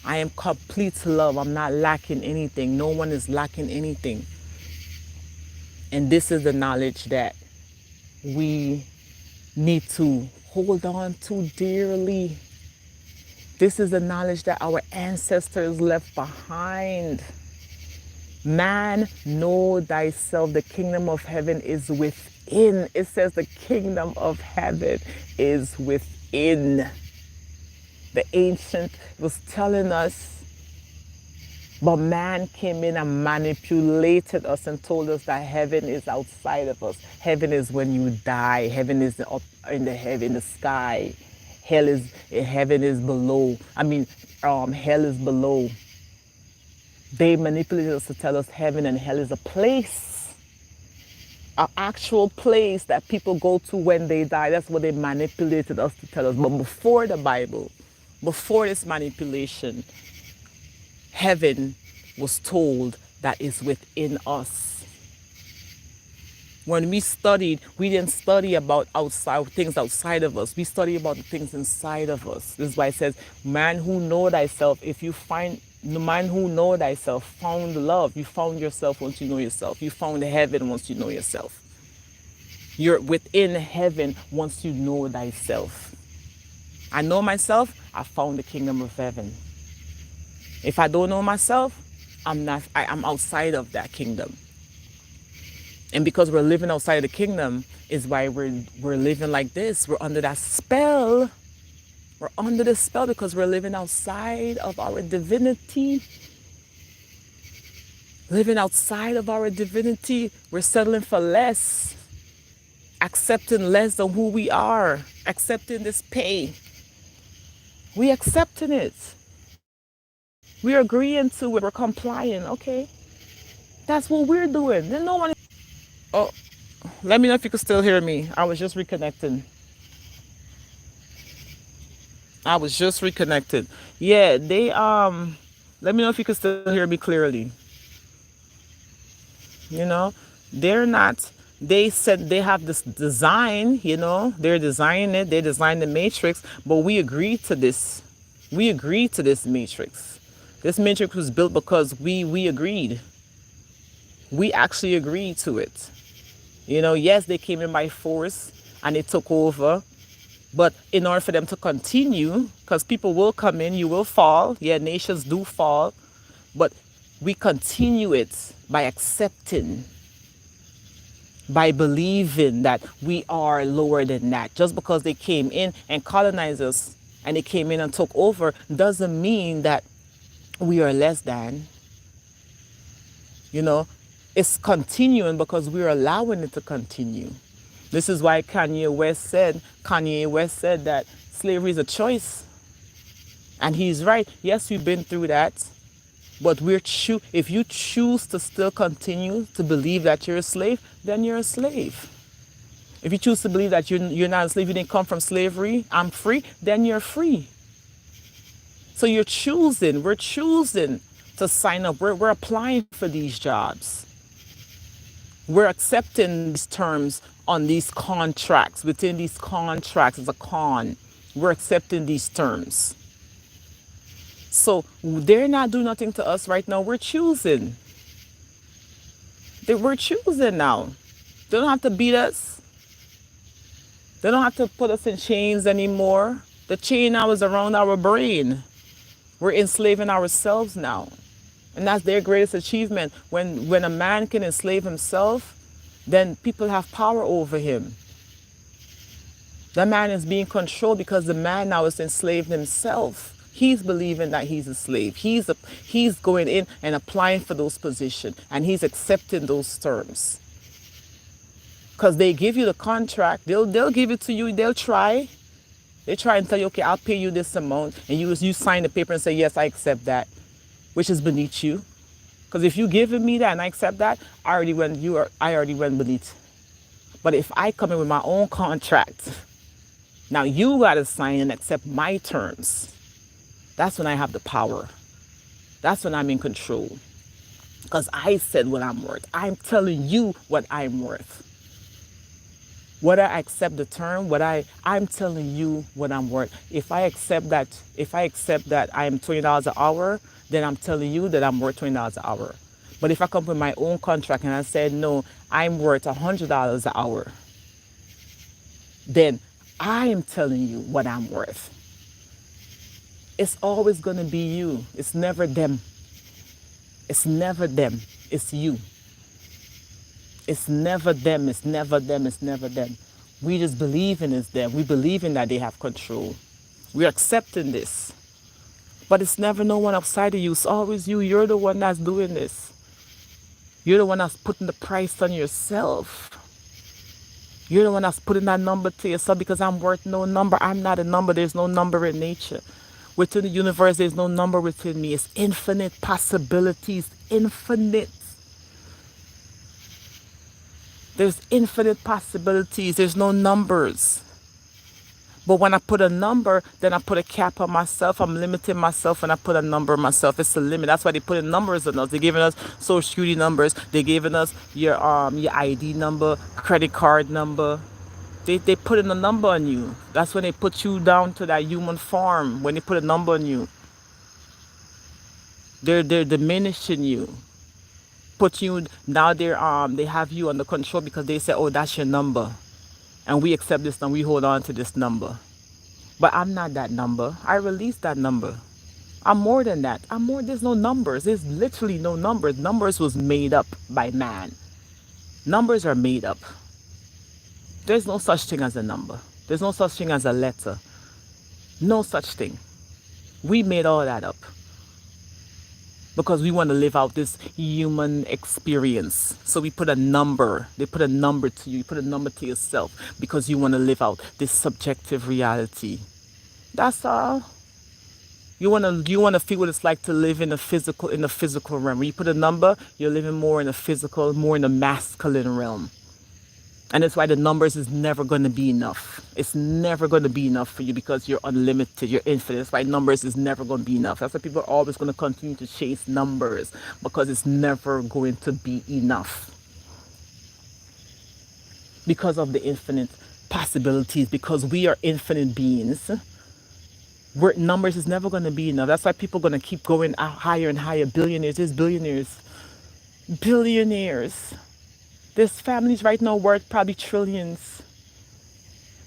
S1: I am complete love. I'm not lacking anything. No one is lacking anything. And this is the knowledge that we need to hold on to dearly. This is the knowledge that our ancestors left behind. Man, know thyself. The kingdom of heaven is within. It says the kingdom of heaven is within. The ancient was telling us, but man came in and manipulated us and told us that heaven is outside of us. Heaven is when you die. Heaven is up in the sky. Heaven is below. Hell is below. They manipulated us to tell us heaven and hell is a place, an actual place that people go to when they die. That's what they manipulated us to tell us. But before the Bible, before this manipulation, heaven was told that is within us. When we studied, we didn't study about things outside of us. We study about the things inside of us. This is why it says, man who know thyself, the man who know thyself found love. You found yourself once you know yourself. You found heaven once you know yourself. You're within heaven once you know thyself. I know myself, I found the kingdom of heaven. If I don't know myself, I'm outside of that kingdom. And because we're living outside the kingdom is why we're living like this. We're under that spell. We're under the spell because we're living outside of our divinity. Living outside of our divinity, we're settling for less. Accepting less than who we are. Accepting this pay. We accepting it. We're agreeing to it. We're complying. Okay. That's what we're doing. Then no one. Oh, let me know if you can still hear me. I was just reconnecting. Yeah, let me know if you can still hear me clearly. You know, they're not, they said they have this design, they're designing it, they designed the matrix, but we agreed to this. We agreed to this matrix. This matrix was built because we agreed. We actually agreed to it. Yes, they came in by force and they took over. But in order for them to continue, because people will come in, you will fall. Yeah, nations do fall. But we continue it by accepting, by believing that we are lower than that. Just because they came in and colonized us and they came in and took over doesn't mean that we are less than. It's continuing because we're allowing it to continue. This is why Kanye West said that slavery is a choice. And he's right. Yes, we've been through that. But if you choose to still continue to believe that you're a slave, then you're a slave. If you choose to believe that you're not a slave, you didn't come from slavery, I'm free, then you're free. So we're choosing to sign up. We're applying for these jobs. We're accepting these terms on these contracts. Within these contracts, it's a con. We're accepting these terms. So they're not doing nothing to us right now. We're choosing. We're choosing now. They don't have to beat us. They don't have to put us in chains anymore. The chain now is around our brain. We're enslaving ourselves now. And that's their greatest achievement. When a man can enslave himself, then people have power over him. That man is being controlled because the man now is enslaved himself. He's believing that he's a slave. He's going in and applying for those positions, and he's accepting those terms. Because they give you the contract, they'll give it to you, they'll try. They try and tell you, okay, I'll pay you this amount, and you sign the paper and say, yes, I accept that, which is beneath you. Because if you giving me that and I accept that, I already went beneath. But if I come in with my own contract, now you gotta sign and accept my terms. That's when I have the power. That's when I'm in control. Because I said what I'm worth. I'm telling you what I'm worth. Whether I accept the term, I'm telling you what I'm worth. If I accept that I'm $20 an hour, then I'm telling you that I'm worth $20 an hour. But if I come with my own contract and I said, no, I'm worth $100 an hour, then I'm telling you what I'm worth. It's always going to be you. It's never them. It's never them. It's you. It's never them. It's never them. It's never them. We just believe in it's them. We believe in that they have control. We're accepting this. But it's never no one outside of you. It's always you. You're the one that's doing this. You're the one that's putting the price on yourself. You're the one that's putting that number to yourself because I'm worth no number. I'm not a number. There's no number in nature. Within the universe, there's no number within me. It's infinite possibilities. Infinite. There's infinite possibilities. There's no numbers. But when I put a number, then I put a cap on myself. I'm limiting myself when I put a number on myself. It's a limit. That's why they put in numbers on us. They're giving us social security numbers. They're giving us your ID number, credit card number. They put in a number on you. That's when they put you down to that human form. When they put a number on you, they're diminishing you. Put you now. They have you under control because they say, oh, that's your number, and we accept this and we hold on to this number. But I'm not that number. I released that number. I'm more than that. There's no numbers. There's literally no numbers. Numbers was made up by man. Numbers are made up. There's no such thing as a number. There's no such thing as a letter. No such thing. We made all that up. Because we want to live out this human experience. So we put a number. They put a number to you. You put a number to yourself because you want to live out this subjective reality. That's all. You want to feel what it's like to live in the physical realm. When you put a number, you're living more in the physical, more in the masculine realm. And that's why the numbers is never going to be enough. It's never going to be enough for you because you're unlimited, you're infinite. That's why numbers is never going to be enough. That's why people are always going to continue to chase numbers because it's never going to be enough. Because of the infinite possibilities, because we are infinite beings, numbers is never going to be enough. That's why people are going to keep going higher and higher. Billionaires, there's billionaires. Billionaires. There's families right now worth probably trillions.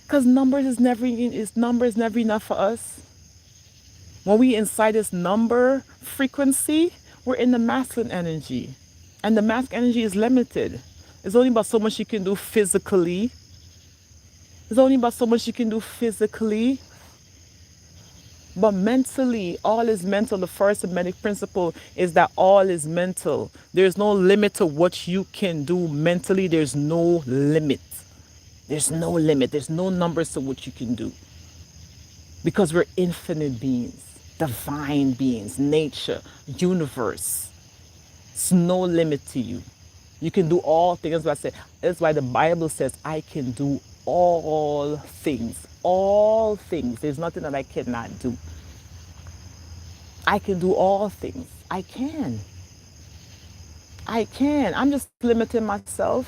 S1: Because numbers is never enough for us. When we inside this number frequency, we're in the masculine energy. And the masculine energy is limited. It's only about so much you can do physically. But mentally, all is mental. The first Hermetic principle is that all is mental. There's no limit to what you can do mentally. There's no limit. There's no limit. There's no numbers to what you can do. Because we're infinite beings. divine beings, nature, universe. It's no limit to you. You can do all things. That's why the Bible says, I can do all things. All things. There's nothing that I cannot do. I can do all things. I can. I can. I'm just limiting myself.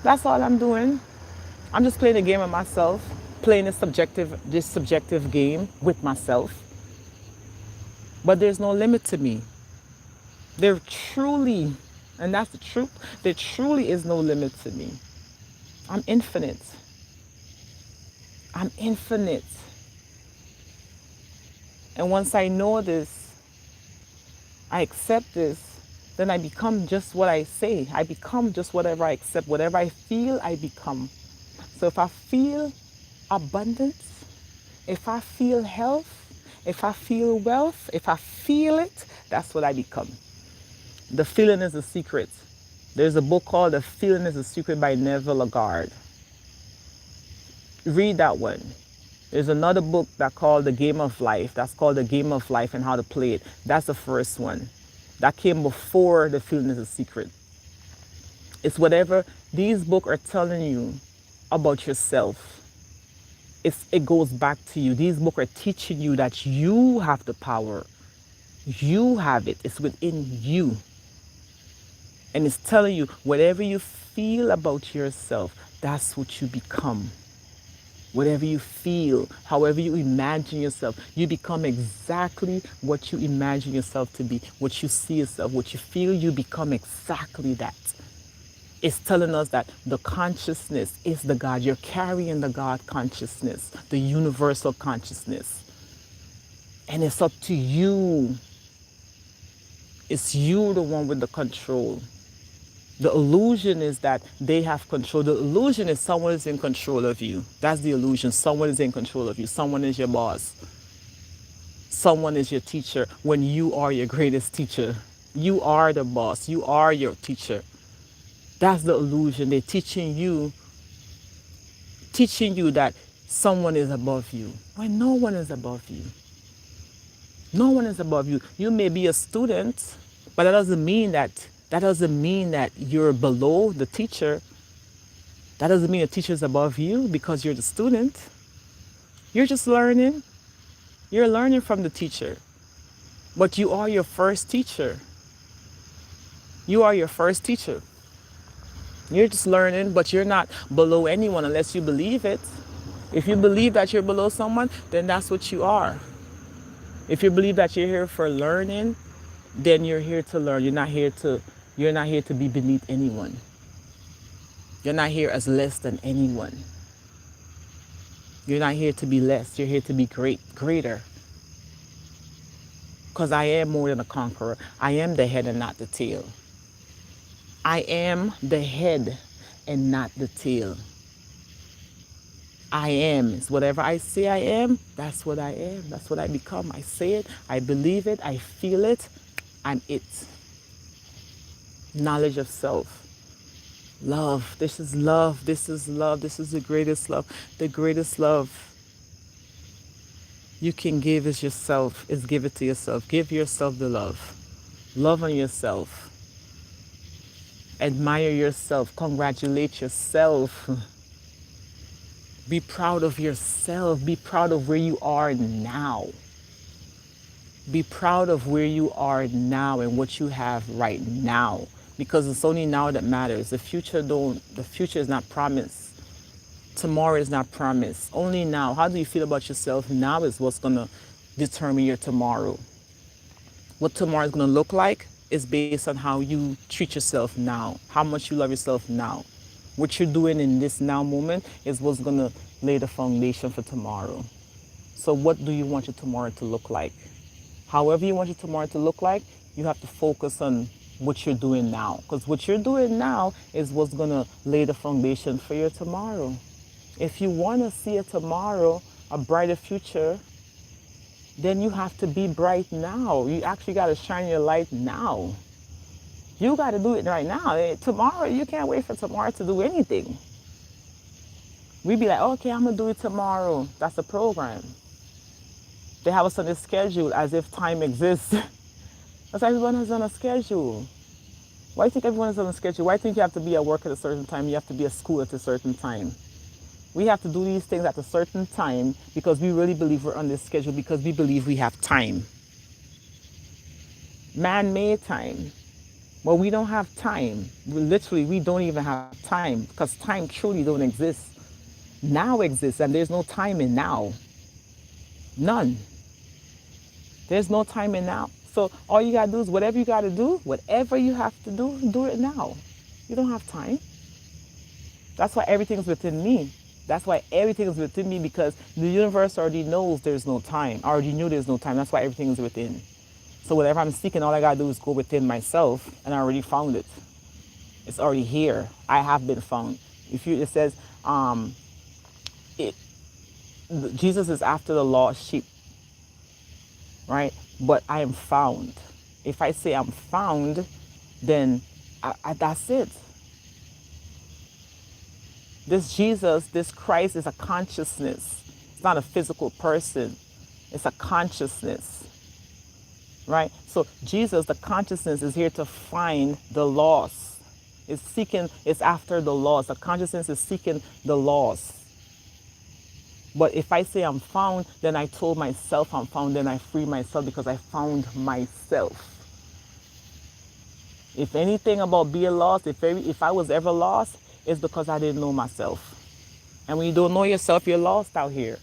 S1: That's all I'm doing. I'm just playing a game with myself, playing this subjective game with myself. But there's no limit to me. There truly, and that's the truth, there truly is no limit to me. I'm infinite. I'm infinite. And once I know this, I accept this, then I become just what I say. I become just whatever I accept. Whatever I feel, I become. So if I feel abundance, if I feel health, if I feel wealth, if I feel it, that's what I become. The feeling is a secret. There's a book called The Feeling is a Secret by Neville Lagarde. Read that one. There's another book that called The Game of Life. That's called The Game of Life and How to Play It. That's the first one. That came before The Feeling is a Secret. It's whatever these books are telling you about yourself. It goes back to you. These books are teaching you that you have the power. You have it. It's within you. And it's telling you whatever you feel about yourself, that's what you become. Whatever you feel, however you imagine yourself, you become exactly what you imagine yourself to be. What you see yourself, what you feel, you become exactly that. It's telling us that the consciousness is the God. You're carrying the God consciousness, the universal consciousness. And it's up to you. It's you, the one with the control. The illusion is that they have control. The illusion is someone is in control of you. That's the illusion. Someone is in control of you. Someone is your boss. Someone is your teacher when you are your greatest teacher. You are the boss. You are your teacher. That's the illusion. They're teaching you that someone is above you when no one is above you. No one is above you. You may be a student, but that doesn't mean that you're below the teacher. That doesn't mean the teacher is above you because you're the student. You're just learning. You're learning from the teacher. But you are your first teacher. You are your first teacher. You're just learning, but you're not below anyone unless you believe it. If you believe that you're below someone, then that's what you are. If you believe that you're here for learning, then you're here to learn. You're not here to be beneath anyone. You're not here as less than anyone. You're not here to be less. You're here to be greater. Because I am more than a conqueror. I am the head and not the tail. I am the head and not the tail. I am. It's whatever I say I am, that's what I am. That's what I become. I say it, I believe it, I feel it, I'm it. Knowledge of self. Love. This is love. This is love. This is the greatest love. The greatest love you can give is yourself, is give it to yourself. Give yourself the love. Love on yourself. Admire yourself. Congratulate yourself. Be proud of yourself. Be proud of where you are now. Be proud of where you are now and what you have right now. Because it's only now that matters. The future is not promised. Tomorrow is not promised. Only now. How do you feel about yourself now is what's gonna determine your tomorrow. What tomorrow is gonna look like is based on how you treat yourself now, how much you love yourself now. What you're doing in this now moment is what's gonna lay the foundation for tomorrow. So what do you want your tomorrow to look like? However you want your tomorrow to look like, you have to focus on what you're doing now. Because what you're doing now is what's gonna lay the foundation for your tomorrow. If you wanna see a tomorrow, a brighter future, then you have to be bright now. You actually gotta shine your light now. You gotta do it right now. Tomorrow, you can't wait for tomorrow to do anything. We be like, okay, I'm gonna do it tomorrow. That's a program. They have us on a schedule as if time exists. That's why everyone is on a schedule. Why do you think everyone is on a schedule? Why do you think you have to be at work at a certain time? You have to be at school at a certain time. We have to do these things at a certain time because we really believe we're on this schedule because we believe we have time. Man-made time. Well, we don't have time. We don't even have time because time truly don't exist. Now exists and there's no time in now. None. There's no time in now. So all you gotta do is whatever you gotta do, whatever you have to do it now. You don't have time. That's why everything's within me. That's why everything is within me because the universe already knows there's no time. I already knew there's no time. That's why everything is within. So whatever I'm seeking, all I gotta do is go within myself and I already found it. It's already here. I have been found. It says, it, Jesus is after the lost sheep, right? But I am found. If I say I'm found, then that's it. This Jesus, this Christ is a consciousness. It's not a physical person. It's a consciousness, right? So Jesus, the consciousness, is here to find the lost. It's after the lost. The consciousness is seeking the lost. But if I say I'm found, then I told myself I'm found, then I free myself because I found myself. If anything about being lost, if I was ever lost, it's because I didn't know myself. And when you don't know yourself, you're lost out here.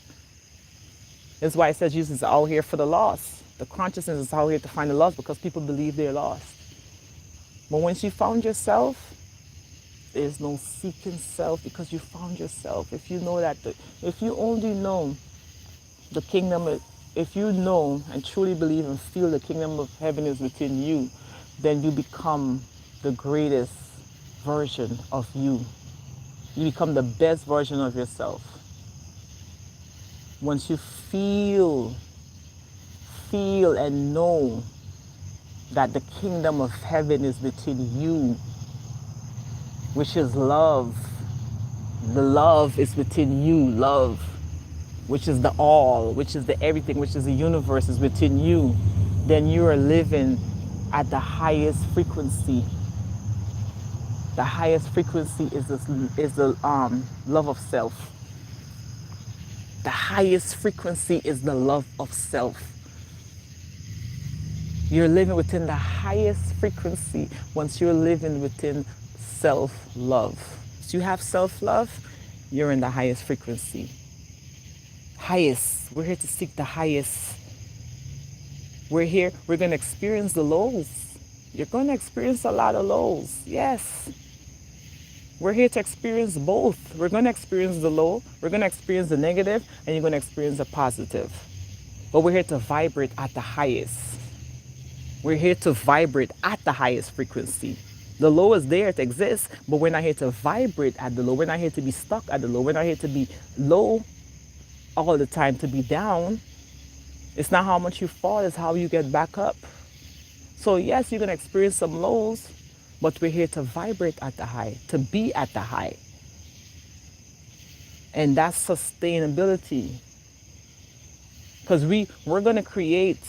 S1: That's why it says Jesus is out here for the lost. The consciousness is out here to find the lost because people believe they're lost. But once you found yourself, there's no seeking self because you found yourself. If you know that, if you only know the kingdom, if you know and truly believe and feel the kingdom of heaven is within you, then you become the greatest version of you. You become the best version of yourself. Once you feel and know that the kingdom of heaven is within you, which is love. The love is within you, love, which is the all, which is the everything, which is the universe is within you, then you are living at the highest frequency. The highest frequency is the love of self. The highest frequency is the love of self. You're living within the highest frequency once you're living within self-love. So you have self-love, you're in the highest frequency. Highest. We're here to seek the highest. We're going to experience the lows. You're going to experience a lot of lows. Yes. We're here to experience both. We're going to experience the low, we're going to experience the negative, and you're going to experience the positive. But we're here to vibrate at the highest. We're here to vibrate at the highest frequency. The low is there, it exists, but we're not here to vibrate at the low. We're not here to be stuck at the low. We're not here to be low all the time, to be down. It's not how much you fall, it's how you get back up. So yes, you're going to experience some lows, but we're here to vibrate at the high, to be at the high. And that's sustainability. Because we're going to create,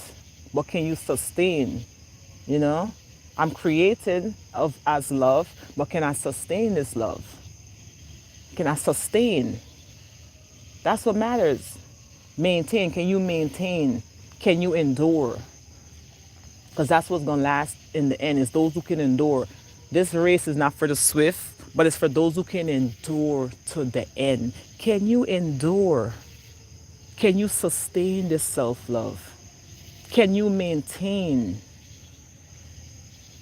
S1: but can you sustain? You know? I'm created as love, but can I sustain this love? Can I sustain? That's what matters. Maintain. Can you maintain? Can you endure? Because that's what's going to last in the end, is those who can endure. This race is not for the swift, but it's for those who can endure to the end. Can you endure? Can you sustain this self-love? Can you maintain?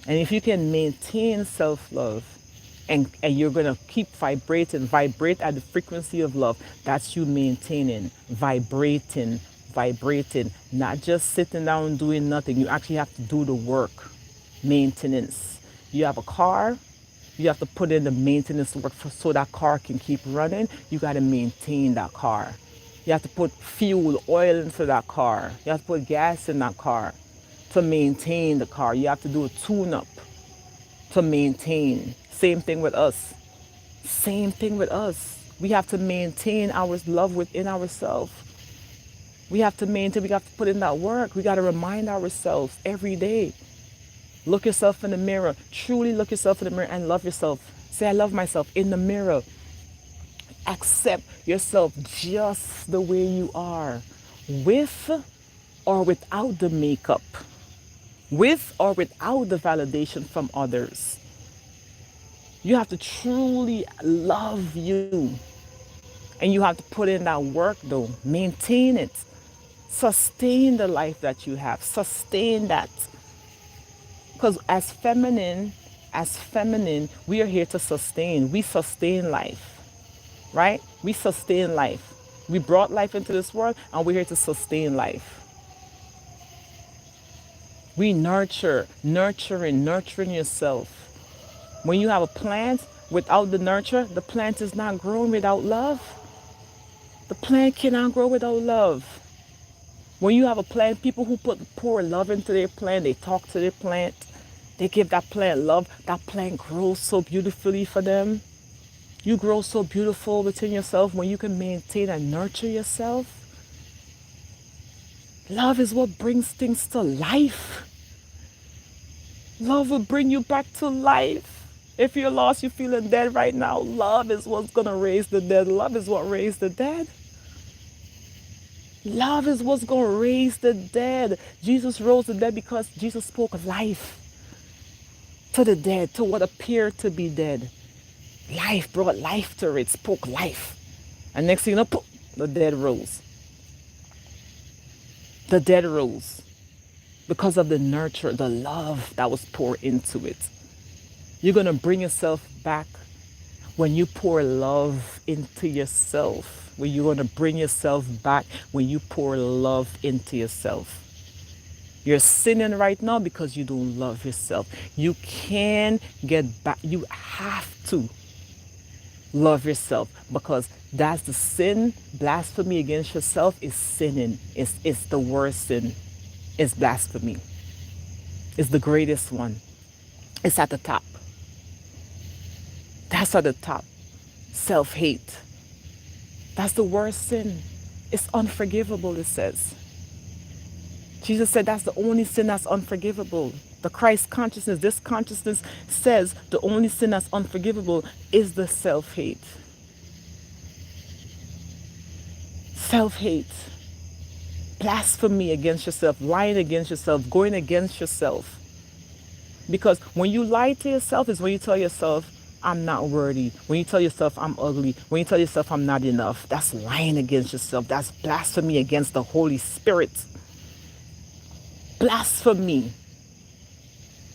S1: And if you can maintain self-love and you're going to keep vibrate at the frequency of love, that's you maintaining, vibrating, not just sitting down doing nothing. You actually have to do the work, maintenance. You have a car, you have to put in the maintenance work so that car can keep running. You got to maintain that car. You have to put fuel, oil into that car. You have to put gas in that car to maintain the car. You have to do a tune-up to maintain. Same thing with us. Same thing with us. We have to maintain our love within ourselves. We have to maintain, we have to put in that work. We got to remind ourselves every day. Look yourself in the mirror. Truly look yourself in the mirror and love yourself. Say, I love myself in the mirror. Accept yourself just the way you are, with or without the makeup, with or without the validation from others. You have to truly love you. And you have to put in that work though. Maintain it. Sustain the life that you have. Sustain that. Because as feminine, we are here to sustain. We sustain life, right? We sustain life. We brought life into this world and we're here to sustain life. We nurturing yourself. When you have a plant, without the nurture, the plant is not growing without love. The plant cannot grow without love. When you have a plant, people who pour love into their plant, they talk to their plant, they give that plant love, that plant grows so beautifully for them. You grow so beautiful within yourself when you can maintain and nurture yourself. Love is what brings things to life. Love will bring you back to life. If you're lost, you're feeling dead right now, love is what's going to raise the dead. Love is what raised the dead. Love is what's going to raise the dead. Jesus rose the dead because Jesus spoke life to the dead, to what appeared to be dead. Life brought life to it, spoke life. And next thing you know, poof, the dead rose. The dead rose because of the nurture, the love that was poured into it. You're going to bring yourself back when you pour love into yourself. When you're going to bring yourself back when you pour love into yourself. You're sinning right now because you don't love yourself. You can get back. You have to love yourself because that's the sin. Blasphemy against yourself is sinning. It's the worst sin. It's blasphemy. It's the greatest one. It's at the top. That's at the top. Self-hate. That's the worst sin. It's unforgivable, it says. Jesus said that's the only sin that's unforgivable. The Christ consciousness, this consciousness says the only sin that's unforgivable is the self-hate. Self-hate. Blasphemy against yourself, lying against yourself, going against yourself. Because when you lie to yourself is when you tell yourself, I'm not worthy. When you tell yourself I'm ugly, when you tell yourself I'm not enough, that's lying against yourself. That's blasphemy against the Holy Spirit. Blasphemy.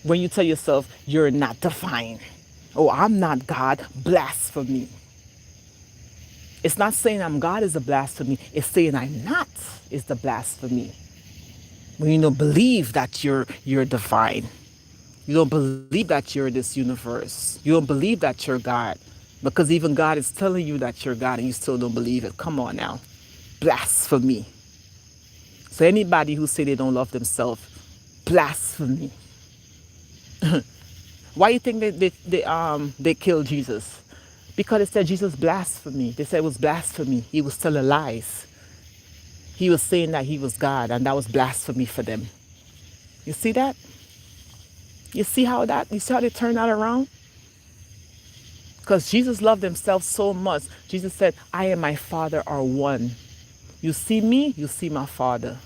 S1: When you tell yourself you're not divine. Oh, I'm not God. Blasphemy. It's not saying I'm God is a blasphemy. It's saying I'm not is the blasphemy. When you don't believe that you're divine. You don't believe that you're this universe. You don't believe that you're God. Because even God is telling you that you're God and you still don't believe it. Come on now. Blasphemy. So anybody who say they don't love themselves, blasphemy. Why do you think they killed Jesus? Because they said Jesus blasphemy. They said it was blasphemy. He was telling lies. He was saying that he was God, and that was blasphemy for them. You see that? You see how they turned that around? Because Jesus loved himself so much. Jesus said, I and my Father are one. You see me, you see my Father.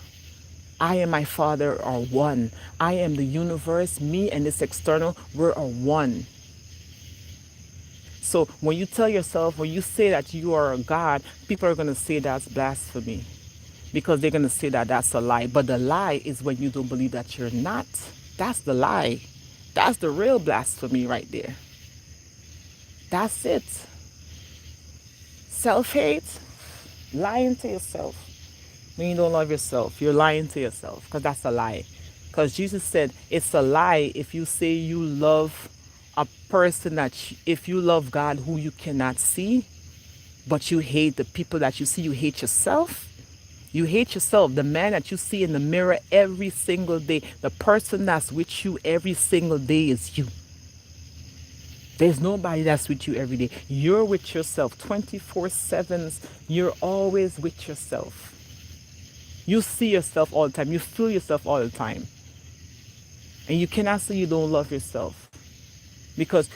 S1: I and my Father are one. I am the universe. Me and this external, we're a one. So when you tell yourself, when you say that you are a God, people are going to say that's blasphemy. Because they're going to say that that's a lie. But the lie is when you don't believe that you're not. That's the lie. That's the real blasphemy right there. That's it. Self-hate, lying to yourself. When you don't love yourself, you're lying to yourself because that's a lie. Because Jesus said it's a lie if you say you love a person if you love God who you cannot see, but you hate the people that you see, you hate yourself. You hate yourself, the man that you see in the mirror every single day, the person that's with you every single day is you. There's nobody that's with you every day. You're with yourself 24/7. You're always with yourself. You see yourself all the time. You feel yourself all the time. And you cannot say you don't love yourself because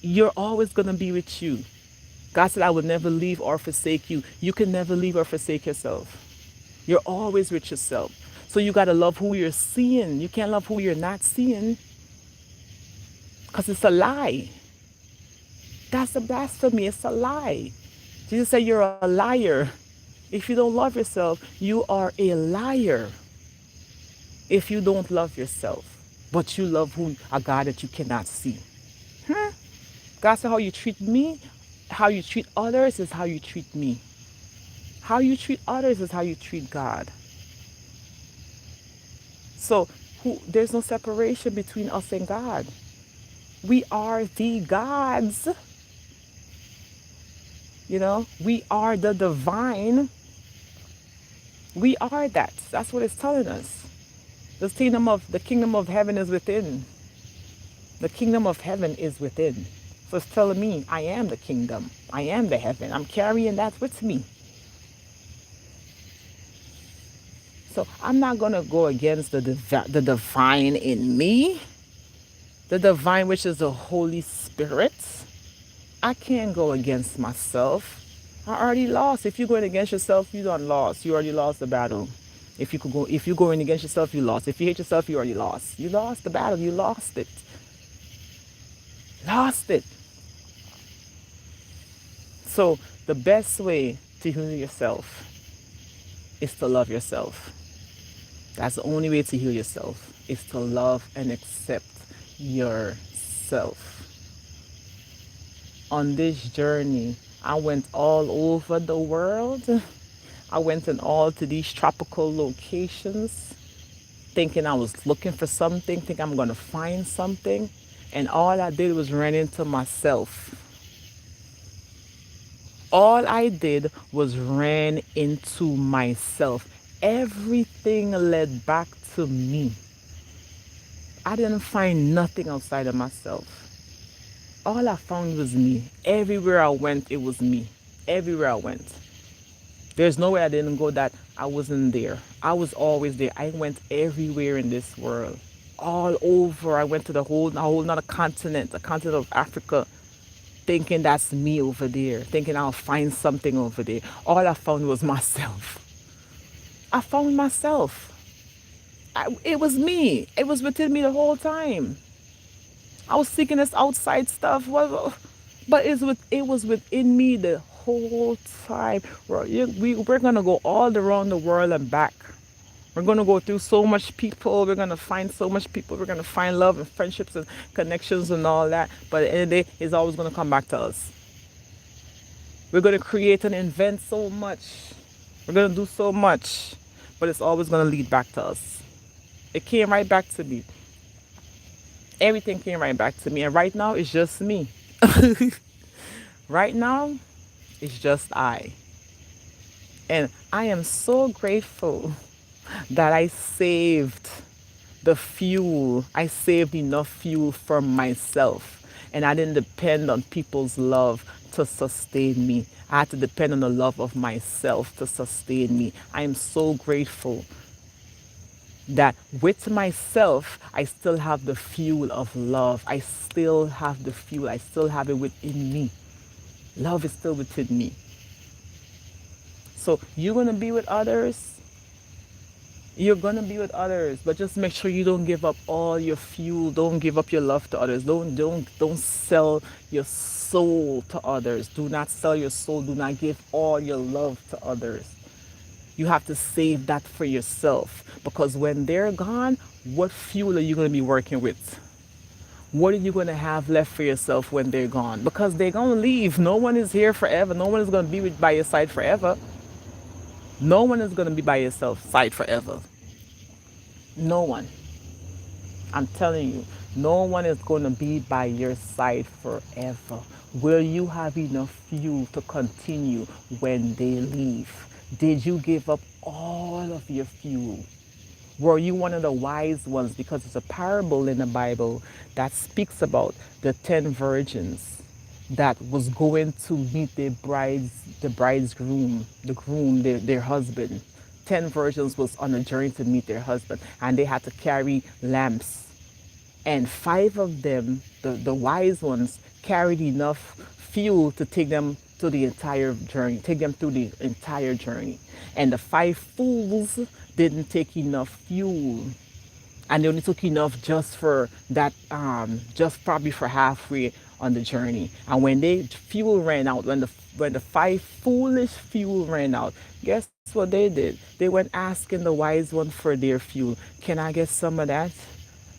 S1: you're always going to be with you. God said, I will never leave or forsake you. You can never leave or forsake yourself. You're always with yourself. So you got to love who you're seeing. You can't love who you're not seeing because it's a lie. That's a blasphemy. It's a lie. Jesus said you're a liar. If you don't love yourself, you are a liar. If you don't love yourself, but you love who a God that you cannot see. God said how you treat me, how you treat others is how you treat me. How you treat others is how you treat God. So there's no separation between us and God. We are the gods. We are the divine. We are that. That's what it's telling us. The kingdom of heaven is within. The kingdom of heaven is within. So it's telling me I am the kingdom. I am the heaven. I'm carrying that with me. So I'm not going to go against the divine in me, the divine, which is the Holy Spirit. I can't go against myself. I already lost. If you're going against yourself, you done lost. You already lost the battle. If you're going against yourself, you lost. If you hate yourself, you already lost. You lost the battle. You lost it. Lost it. So the best way to heal yourself is to love yourself. That's the only way to heal yourself, is to love and accept yourself. On this journey, I went all over the world. I went in all to these tropical locations, thinking I was looking for something, thinking I'm going to find something. And all I did was run into myself. All I did was ran into myself. Everything led back to me. I didn't find nothing outside of myself. All I found was me. Everywhere I went, it was me. Everywhere I went. There's nowhere I didn't go that I wasn't there. I was always there. I went everywhere in this world. All over. I went to a whole another continent, the continent of Africa, thinking that's me over there, thinking I'll find something over there. All I found was myself. I found myself. It was me. It was within me the whole time. I was seeking this outside stuff, but it was within me the whole time. We're gonna go all around the world and back. We're gonna go through so much people. We're gonna find so much people. We're gonna find love and friendships and connections and all that. But at the end of the day, it's always gonna come back to us. We're gonna create and invent so much. We're gonna do so much, but it's always gonna lead back to us. It came right back to me. Everything came right back to me. And right now, it's just me. Right now, it's just I. And I am so grateful that I saved the fuel. I saved enough fuel for myself. And I didn't depend on people's love to sustain me. I had to depend on the love of myself to sustain me. I am so grateful that with myself, I still have the fuel of love. I still have the fuel. I still have it within me. Love is still within me. So you're going to be with others. You're going to be with others, but just make sure you don't give up all your fuel. Don't give up your love to others. Don't sell your soul to others. Do not sell your soul. Do not give all your love to others. You have to save that for yourself, because when they're gone, what fuel are you going to be working with? What are you going to have left for yourself when they're gone? Because they're going to leave. No one is here forever. No one is going to be by your side forever. No one is going to be by your side forever. No one. I'm telling you, no one is going to be by your side forever. Will you have enough fuel to continue when they leave? Did you give up all of your fuel? Were you one of the wise ones? Because it's a parable in the Bible that speaks about the 10 virgins that was going to meet the bridegroom, their husband. 10 virgins was on a journey to meet their husband, and they had to carry lamps. And five of them, the wise ones, carried enough fuel to take them to the entire journey, take them through the entire journey. And the five fools didn't take enough fuel, and they only took enough just for that, just probably for halfway on the journey. And when they fuel ran out, when the five foolish fuel ran out, guess what they did? They went asking the wise one for their fuel. Can I get some of that?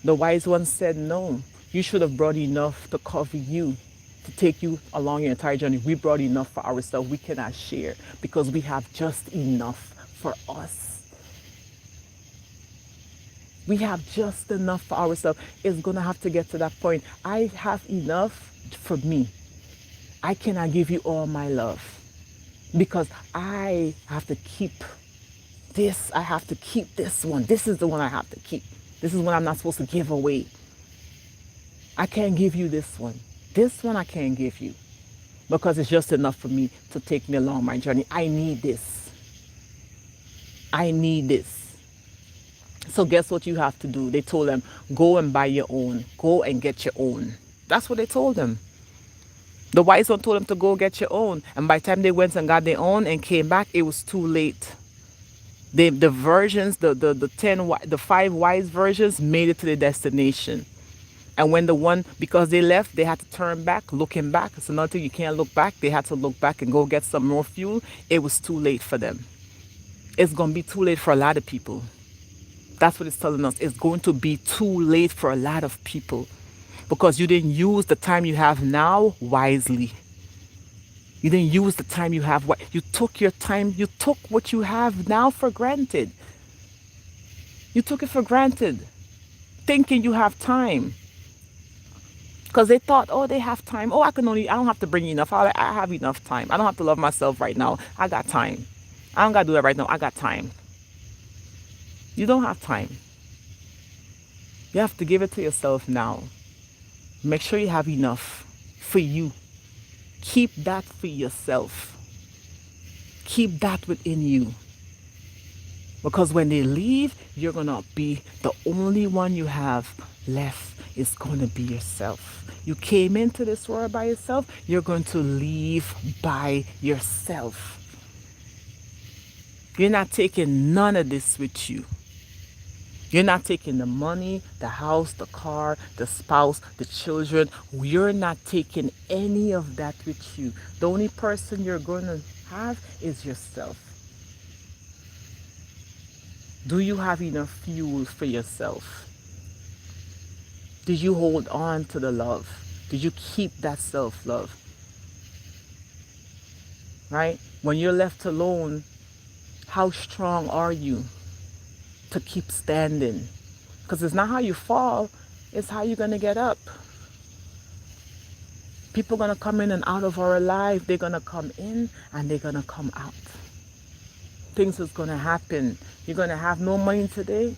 S1: The wise one said, no, you should have brought enough to cover you, to take you along your entire journey. We brought enough for ourselves. We cannot share because we have just enough for us. We have just enough for ourselves. It's going to have to get to that point. I have enough for me. I cannot give you all my love because I have to keep this. I have to keep this one. This is the one I have to keep. This is what I'm not supposed to give away. I can't give you this one. This one I can't give you because it's just enough for me to take me along my journey. I need this. I need this. So guess what you have to do? They told them, go and buy your own. Go and get your own. That's what they told them. The wise one told them to go get your own. And by the time they went and got their own and came back, it was too late. The virgins, the five wise virgins made it to the destination. And when the one, because they left, they had to turn back, looking back. It's another thing, you can't look back. They had to look back and go get some more fuel. It was too late for them. It's going to be too late for a lot of people. That's what it's telling us. It's going to be too late for a lot of people because you didn't use the time you have now wisely. You didn't use the time you have. You took your time. You took what you have now for granted. You took it for granted, thinking you have time. Because they thought, oh, they have time. Oh, I don't have to bring enough. I have enough time. I don't have to love myself right now. I got time. I don't got to do that right now. I got time. You don't have time. You have to give it to yourself now. Make sure you have enough for you. Keep that for yourself. Keep that within you. Because when they leave, you're going to be the only one you have left is going to be yourself. You came into this world by yourself. You're going to leave by yourself. You're not taking none of this with you. You're not taking the money, the house, the car, the spouse, the children. You're not taking any of that with you. The only person you're going to have is yourself. Do you have enough fuel for yourself? Did you hold on to the love? Did you keep that self-love? Right? When you're left alone, how strong are you to keep standing? Because it's not how you fall, it's how you're going to get up. People are going to come in and out of our life. They're going to come in and they're going to come out. Things is going to happen. You're going to have no money today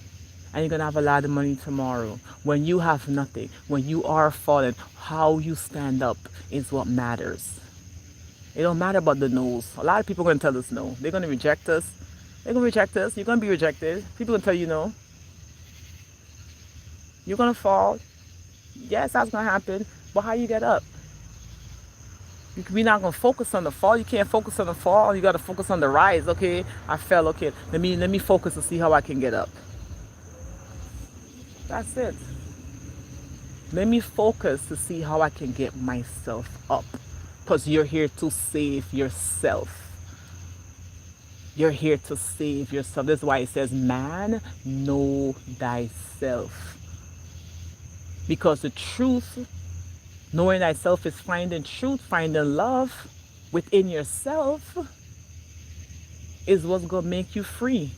S1: and you're going to have a lot of money tomorrow. When you have nothing, when you are falling, how you stand up is what matters. It don't matter about the no's. A lot of people are going to tell us no. They're going to reject us. They're going to reject us. You're going to be rejected. People are going to tell you no. You're going to fall. Yes, that's going to happen. But how you get up? We're not going to focus on the fall. You can't focus on the fall. You got to focus on the rise. Okay, I fell. Okay, let me focus to see how I can get up. That's it. Let me focus to see how I can get myself up. Because you're here to save yourself. You're here to save yourself. That's why it says, man, know thyself. Because the truth, knowing thyself, is finding truth, finding love within yourself is what's going to make you free.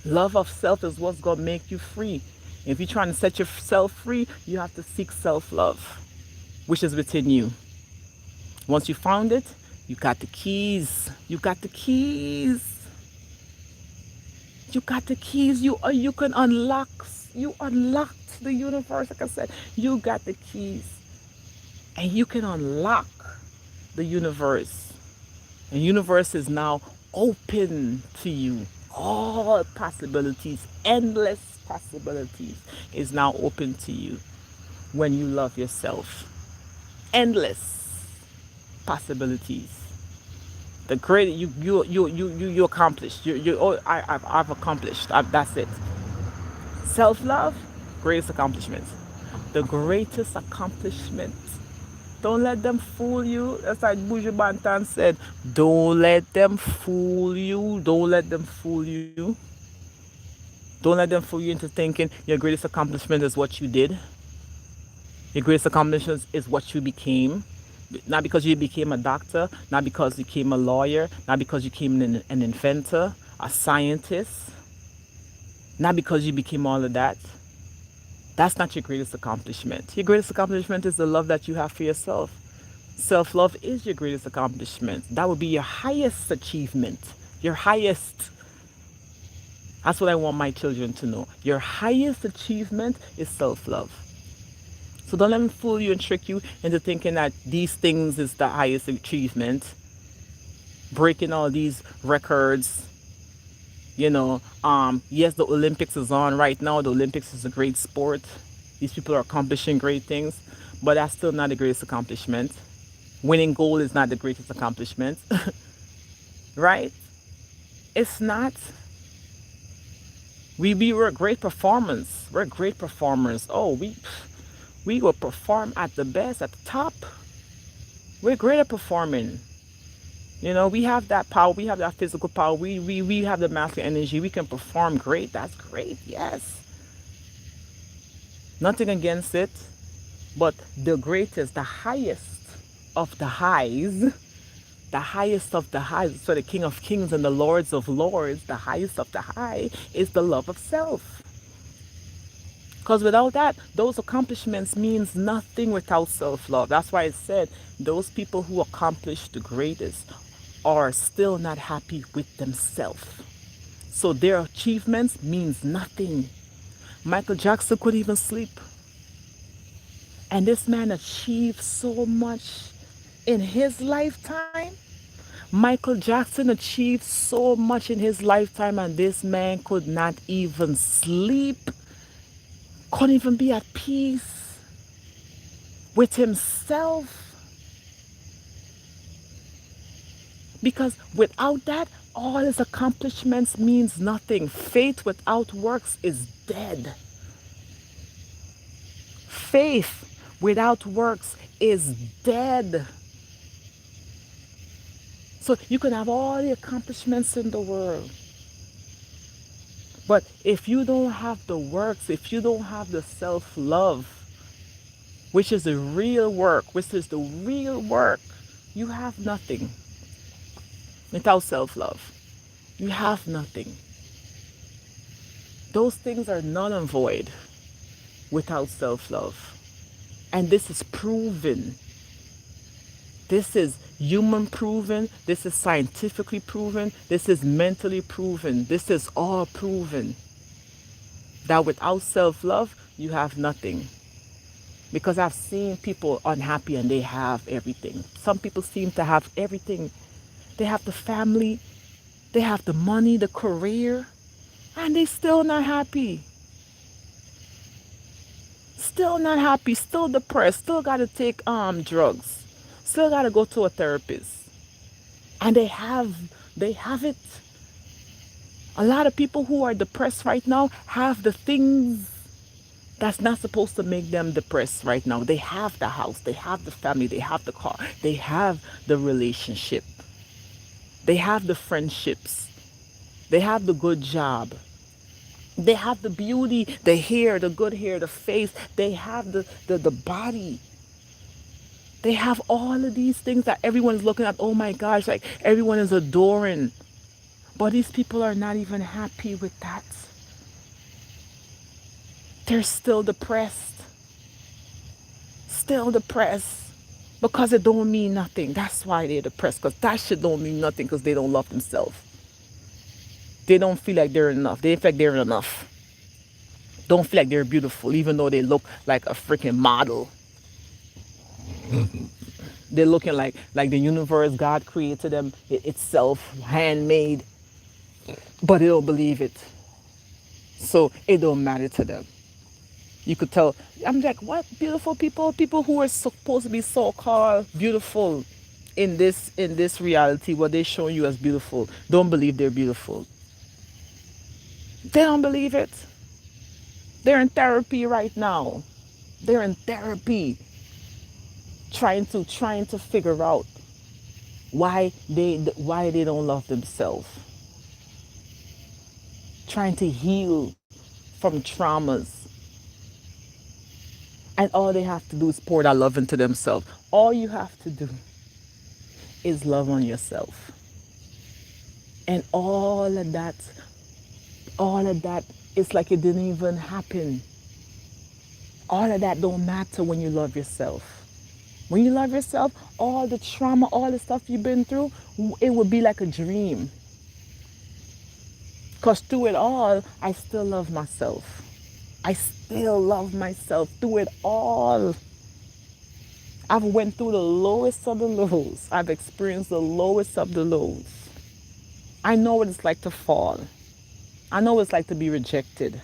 S1: Love of self is what's going to make you free. If you're trying to set yourself free, you have to seek self-love, which is within you. Once you found it, you got the keys. You got the keys. You got the keys. You can unlock. You unlocked the universe. Like I said, you got the keys. And you can unlock the universe. And the universe is now open to you. All possibilities, endless possibilities is now open to you when you love yourself. Endless possibilities. The great you accomplished. You oh I've accomplished. That's it. Self love, greatest accomplishment. The greatest accomplishment. Don't let them fool you. That's like Buju Banton said. Don't let them fool you. Don't let them fool you. Don't let them fool you into thinking your greatest accomplishment is what you did. Your greatest accomplishment is what you became. Not because you became a doctor, not because you became a lawyer, not because you became an inventor, a scientist, not because you became all of that. That's not your greatest accomplishment. Your greatest accomplishment is the love that you have for yourself. Self love is your greatest accomplishment. That would be your highest achievement. Your highest. That's what I want my children to know. Your highest achievement is self love. So don't let them fool you and trick you into thinking that these things is the highest achievement. Breaking all these records. Yes, the Olympics is on right now. The Olympics is a great sport. These people are accomplishing great things, but that's still not the greatest accomplishment. Winning gold is not the greatest accomplishment, right? It's not. We were great performers. We're great performers. Oh, we will perform at the best, at the top. We're great at performing. We have that power. We have that physical power. We have the masculine energy. We can perform great. That's great. Yes. Nothing against it. But the greatest, the highest of the highs, the highest of the highs, so the King of Kings and the Lords of Lords, the highest of the high is the love of self. Because without that, those accomplishments means nothing without self-love. That's why it said those people who accomplish the greatest are still not happy with themselves. So their achievements means nothing. Michael Jackson couldn't even sleep. And this man achieved so much in his lifetime. Michael Jackson achieved so much in his lifetime, and this man could not even sleep, couldn't even be at peace with himself. Because without that, all his accomplishments means nothing. Faith without works is dead. Faith without works is dead. So you can have all the accomplishments in the world. But if you don't have the works, if you don't have the self-love, which is the real work, you have nothing. Without self-love, you have nothing. Those things are null and void without self-love. And this is proven. This is human proven. This is scientifically proven. This is mentally proven. This is all proven. That without self-love, you have nothing. Because I've seen people unhappy and they have everything. Some people seem to have everything. They have the family, they have the money, the career, and they still not happy. Still not happy, still depressed, still got to take drugs, still got to go to a therapist. And they have it. A lot of people who are depressed right now have the things that's not supposed to make them depressed right now. They have the house, they have the family, they have the car, they have the relationship, they have the friendships, they have the good job, they have the beauty, the hair, the good hair, the face, they have the body. They have all of these things that everyone is looking at. Oh my gosh, like everyone is adoring. But these people are not even happy with that. They're still depressed. Still depressed. Because it don't mean nothing. That's why they're depressed. Because that shit don't mean nothing because they don't love themselves. They don't feel like they're enough. They feel like they're enough. Don't feel like they're beautiful even though they look like a freaking model. They're looking like the universe, God created them itself, handmade, but they don't believe it. So it don't matter to them. You could tell. I'm like, what beautiful people? People who are supposed to be so-called beautiful in this reality, what they show you as beautiful, don't believe they're beautiful. They don't believe it. They're in therapy right now. They're in therapy, trying to figure out why they don't love themselves, trying to heal from traumas, and all they have to do is pour that love into themselves. All you have to do is love on yourself, and all of that, it's like it didn't even happen. All of that don't matter when you love yourself. When you love yourself, all the trauma, all the stuff you've been through, it would be like a dream. Because through it all, I still love myself. I still love myself through it all. I've went through the lowest of the lows. I've experienced the lowest of the lows. I know what it's like to fall. I know what it's like to be rejected.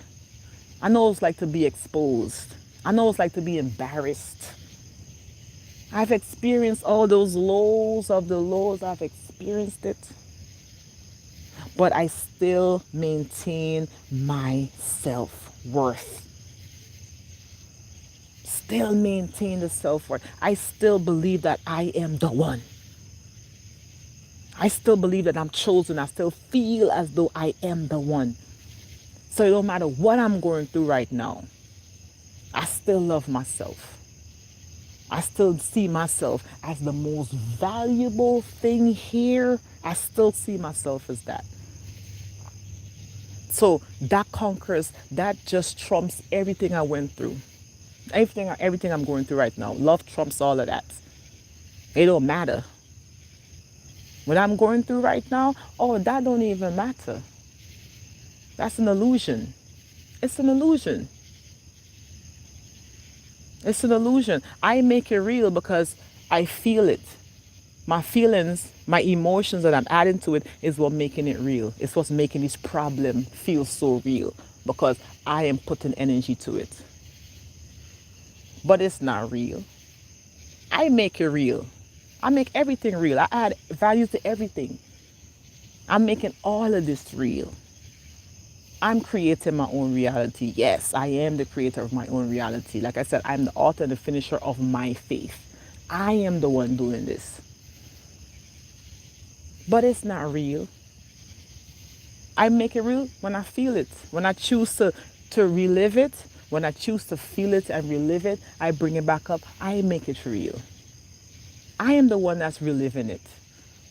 S1: I know what it's like to be exposed. I know what it's like to be embarrassed. I've experienced all those lows of the lows. I've experienced it. But I still maintain my self-worth. Still maintain the self-worth. I still believe that I am the one. I still believe that I'm chosen. I still feel as though I am the one. So it don't matter what I'm going through right now. I still love myself. I still see myself as the most valuable thing here. I still see myself as that. So that conquers, that just trumps everything I went through. Everything I'm going through right now. Love trumps all of that. It don't matter. What I'm going through right now, oh, that don't even matter. That's an illusion. It's an illusion. It's an illusion. I make it real because I feel it. My feelings, my emotions that I'm adding to it is what making it real. It's what's making this problem feel so real because I am putting energy to it. But it's not real. I make it real. I make everything real. I add value to everything. I'm making all of this real. I'm creating my own reality. Yes, I am the creator of my own reality. Like I said, I'm the author and the finisher of my faith. I am the one doing this. But it's not real. I make it real when I feel it. When I choose to relive it, when I choose to feel it and relive it, I bring it back up. I make it real. I am the one that's reliving it.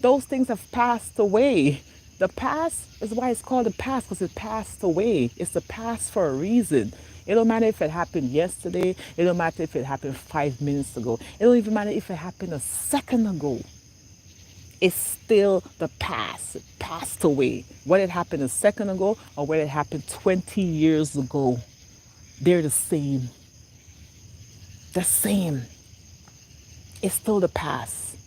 S1: Those things have passed away. The past is why it's called the past, because it passed away. It's the past for a reason. It don't matter if it happened yesterday. It don't matter if it happened 5 minutes ago. It don't even matter if it happened a second ago. It's still the past. It passed away. Whether it happened a second ago or whether it happened 20 years ago, they're the same. The same. It's still the past.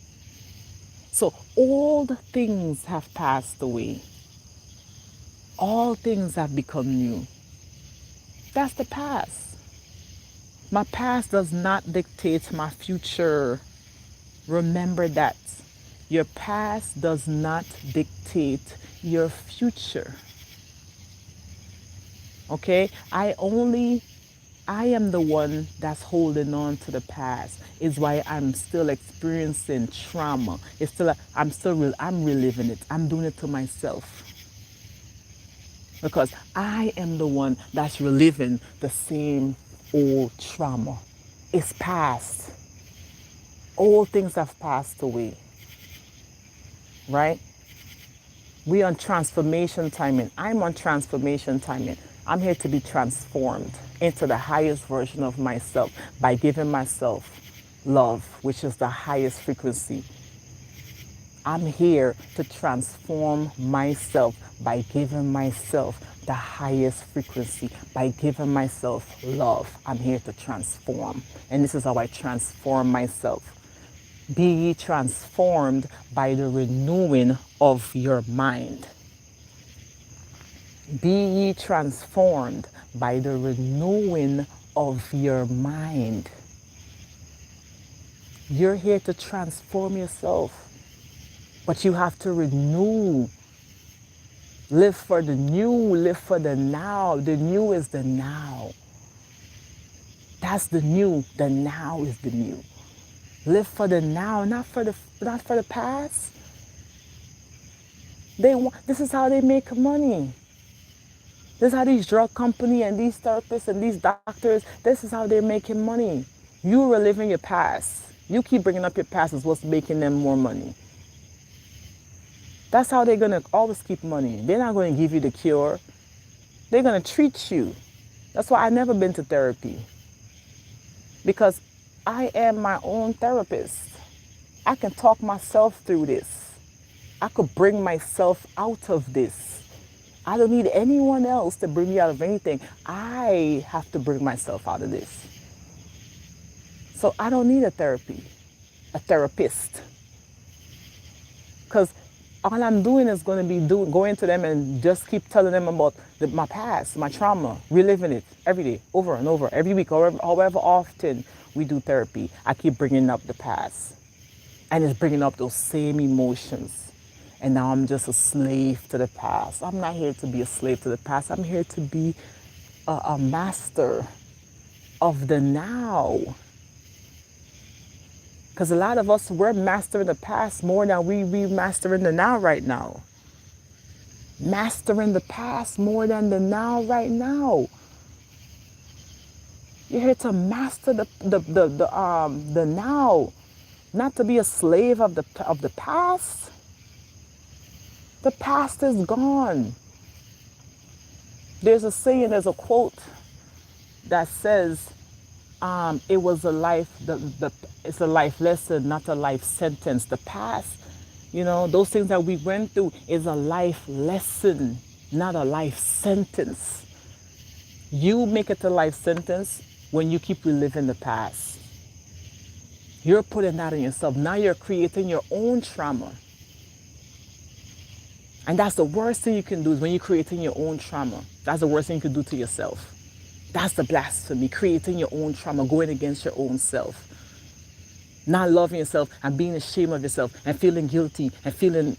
S1: So all the things have passed away. All things have become new. That's the past. My past does not dictate my future. Remember that. Your past does not dictate your future. Okay? I am the one that's holding on to the past. Is why I'm still experiencing trauma. I'm reliving it. I'm doing it to myself. Because I am the one that's reliving the same old trauma. It's past. All things have passed away. Right? We on transformation timing. I'm on transformation timing. I'm here to be transformed into the highest version of myself by giving myself love, which is the highest frequency. I'm here to transform myself by giving myself the highest frequency, by giving myself love. I'm here to transform. And this is how I transform myself. Be ye transformed by the renewing of your mind. Be ye transformed by the renewing of your mind. You're here to transform yourself, but you have to renew. Live for the new, live for the now. The new is the now. That's the new. The now is the new. Live for the now, not for the past. This is how they make money. This is how these drug company and these therapists and these doctors, this is how they're making money. You reliving your past. You keep bringing up your past is what's making them more money. That's how they're going to always keep money. They're not going to give you the cure. They're going to treat you. That's why I've never been to therapy. Because I am my own therapist. I can talk myself through this. I could bring myself out of this. I don't need anyone else to bring me out of anything. I have to bring myself out of this. So I don't need a therapist. Because all I'm doing is going to be going to them and just keep telling them about my past, my trauma, reliving it every day, over and over, every week, however often we do therapy. I keep bringing up the past. And it's bringing up those same emotions. And now I'm just a slave to the past. I'm not here to be a slave to the past. I'm here to be a master of the now. Because a lot of us, we're mastering the past more than we mastering the now right now. Mastering the past more than the now right now. You're here to master the now, not to be a slave of the past. The past is gone. There's a saying, there's a quote that says, it was a life, it's a life lesson, not a life sentence. The past, those things that we went through is a life lesson, not a life sentence. You make it a life sentence when you keep reliving the past. You're putting that on yourself. Now you're creating your own trauma. And that's the worst thing you can do is when you're creating your own trauma. That's the worst thing you can do to yourself. That's the blasphemy, creating your own trauma, going against your own self. Not loving yourself and being ashamed of yourself and feeling guilty and feeling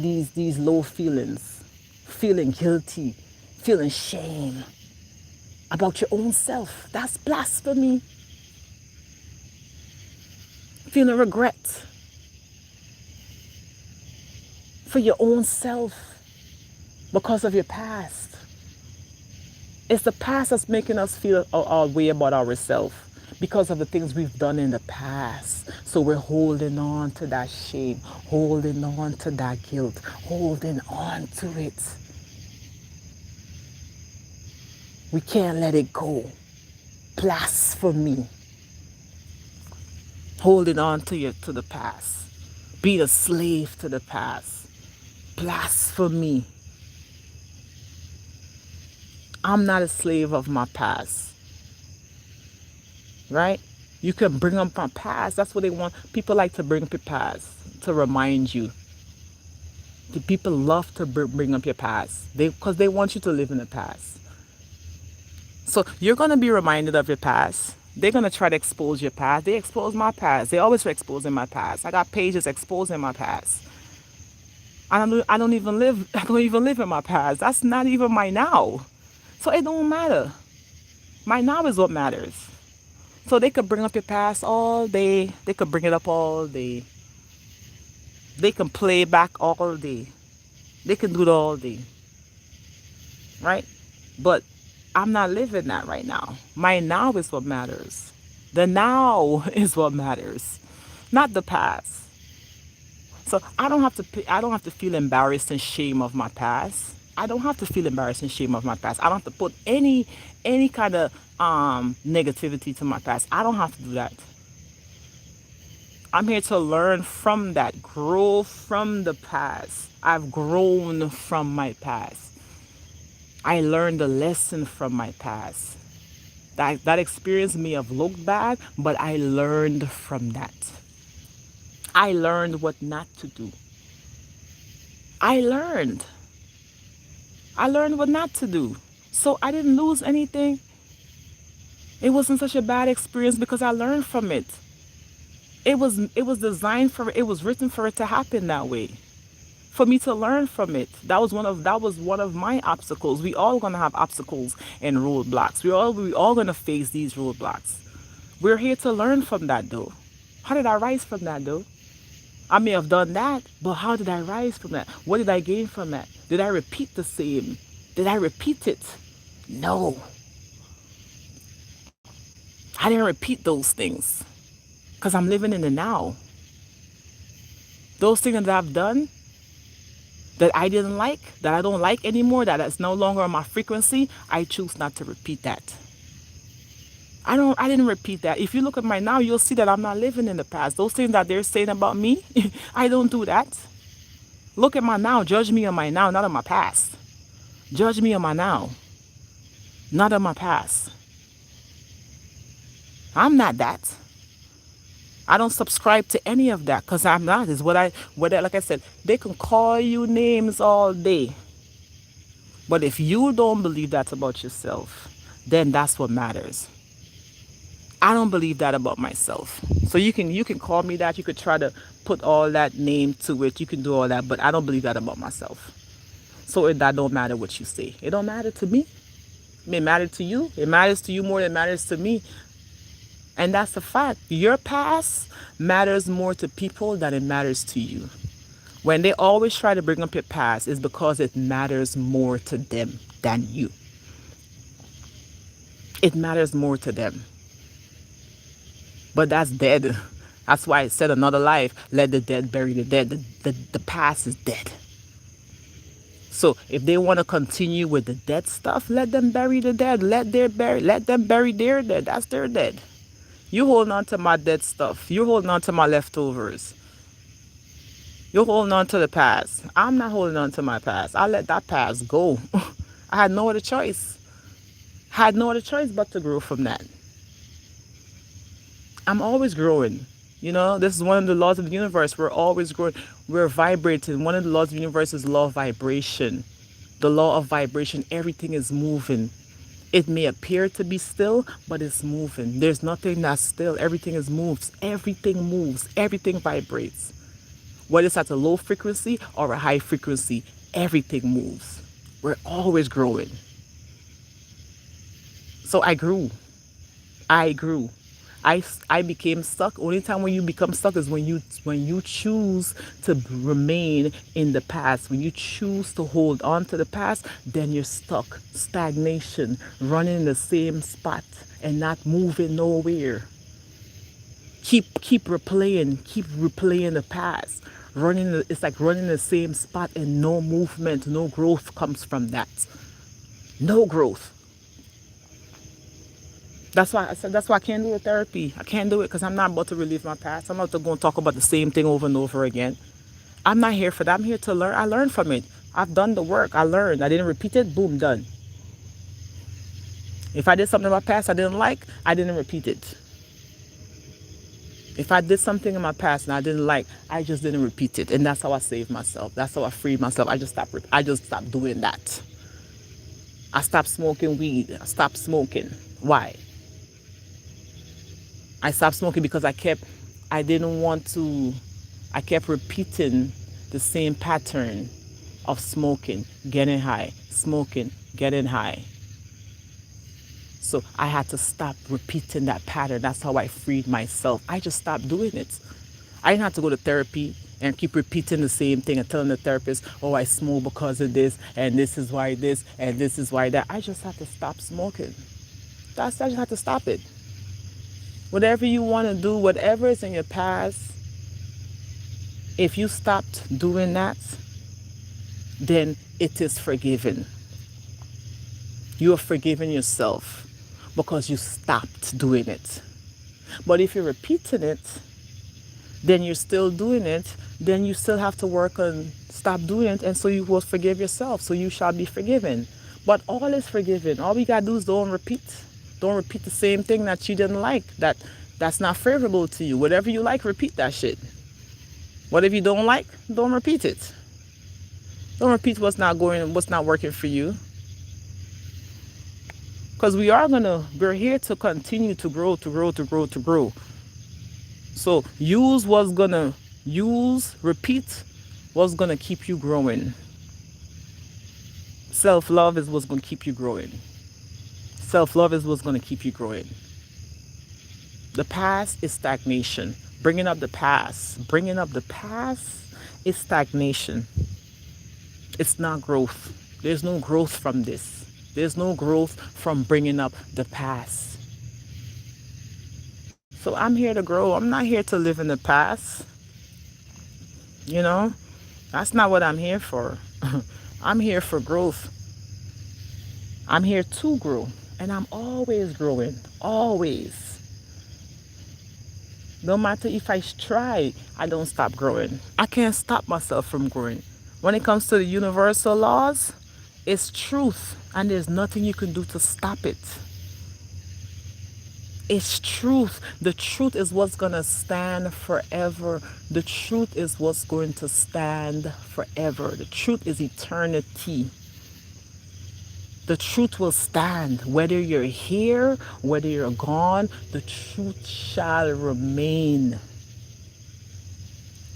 S1: these low feelings. Feeling guilty, feeling shame about your own self. That's blasphemy. Feeling regret for your own self because of your past. It's the past that's making us feel our way about ourselves because of the things we've done in the past. So we're holding on to that shame, holding on to that guilt, holding on to it. We can't let it go. Blasphemy. Holding on to the past. Being a slave to the past. Blasphemy. I'm not a slave of my past. Right? You can bring up my past. That's what they want. People like to bring up your past to remind you. The people love to bring up your past because they want you to live in the past. So you're going to be reminded of your past. They're going to try to expose your past. They expose my past. They always are exposing my past. I got pages exposing my past. I don't even live in my past. That's not even my now. So it don't matter. My now is what matters. So they could bring up your past all day. They could bring it up all day. They can play back all day. They can do it all day. Right? But I'm not living that right now. My now is what matters. The now is what matters, not the past. So I don't have to feel embarrassed and shame of my past. I don't have to feel embarrassed and shame of my past. I don't have to put any kind of negativity to my past. I don't have to do that. I'm here to learn from that, grow from the past. I've grown from my past. I learned a lesson from my past. That experience may have looked bad, but I learned from that. I learned what not to do. I learned. I learned what not to do. So I didn't lose anything. It wasn't such a bad experience because I learned from it. It was designed for it was written for it to happen that way. For me to learn from it. That was one of my obstacles. We all gonna have obstacles and roadblocks. We all gonna face these roadblocks. We're here to learn from that though. How did I rise from that though? I may have done that, but how did I rise from that? What did I gain from that? Did I repeat the same? Did I repeat it? No. I didn't repeat those things because I'm living in the now. Those things that I've done that I didn't like, that I don't like anymore, that is no longer on my frequency, I choose not to repeat that. I didn't repeat that. If you look at my now, you'll see that I'm not living in the past. Those things that they're saying about me, I don't do that. Look at my now. Judge me on my now, not on my past. Judge me on my now, not on my past. I'm not that. I don't subscribe to any of that because I'm not. Is like I said, they can call you names all day. But if you don't believe that about yourself, then that's what matters. I don't believe that about myself. So you can call me that. You could try to put all that name to it. You can do all that, but I don't believe that about myself. So that don't matter what you say. It don't matter to me. It may matter to you. It matters to you more than it matters to me. And that's a fact. Your past matters more to people than it matters to you. When they always try to bring up your past, it's because it matters more to them than you. It matters more to them. But that's dead. That's why it said another life, let the dead bury the dead. The past is dead. So if they want to continue with the dead stuff, let them bury the dead. Let them bury their dead. That's their dead. You holding on to my dead stuff. You're holding on to my leftovers. You're holding on to the past. I'm not holding on to my past. I let that past go. I had no other choice. Had no other choice but to grow from that. I'm always growing. This is one of the laws of the universe. We're always growing. We're vibrating. One of the laws of the universe is law of vibration. The law of vibration, everything is moving. It may appear to be still, but it's moving. There's nothing that's still. Everything is moves. Everything moves. Everything vibrates. Whether it's at a low frequency or a high frequency, everything moves. We're always growing. So I grew. I grew. I became stuck. Only time when you become stuck is when you choose to remain in the past. When you choose to hold on to the past, then you're stuck. Stagnation, running in the same spot and not moving nowhere. Keep replaying the past. It's like running in the same spot and no movement, no growth comes from that. No growth. That's why I said that's why I can't do the therapy. I can't do it because I'm not about to relive my past. I'm not to go and talk about the same thing over and over again. I'm not here for that. I'm here to learn. I learned from it. I've done the work. I learned. I didn't repeat it. Boom, done. If I did something in my past I didn't like, I didn't repeat it. If I did something in my past and I didn't like, I just didn't repeat it. And that's how I saved myself. That's how I freed myself. I just stopped doing that. I stopped smoking weed. I stopped smoking. Why? I stopped smoking because I kept repeating the same pattern of smoking, getting high, smoking, getting high. So I had to stop repeating that pattern. That's how I freed myself. I just stopped doing it. I didn't have to go to therapy and keep repeating the same thing and telling the therapist, oh, I smoke because of this, and this is why this, and this is why that. I just had to stop smoking. I just had to stop it. Whatever you want to do, whatever is in your past, if you stopped doing that, then it is forgiven. You have forgiven yourself because you stopped doing it. But if you're repeating it, then you're still doing it, then you still have to work on stop doing it, and so you will forgive yourself, so you shall be forgiven. But all is forgiven. All we gotta do is don't repeat. Don't repeat the same thing that you didn't like, that's not favorable to you. Whatever you like, repeat that shit. Whatever you don't like, don't repeat it. Don't repeat what's not working for you. Because we're here to continue to grow, to grow, to grow, to grow. So repeat what's gonna keep you growing. Self-love is what's gonna keep you growing. Self-love is what's gonna keep you growing. The past is stagnation. Bringing up the past is stagnation. It's not growth. There's no growth from this. There's no growth from bringing up the past. So I'm here to grow. I'm not here to live in the past. You know, that's not what I'm here for. I'm here for growth. I'm here to grow. And I'm always growing. Always. No matter if I try, I don't stop growing. I can't stop myself from growing. When it comes to the universal laws, it's truth. And there's nothing you can do to stop it. It's truth. The truth is what's going to stand forever. The truth is what's going to stand forever. The truth is eternity. The truth will stand. Whether you're here, whether you're gone, the truth shall remain.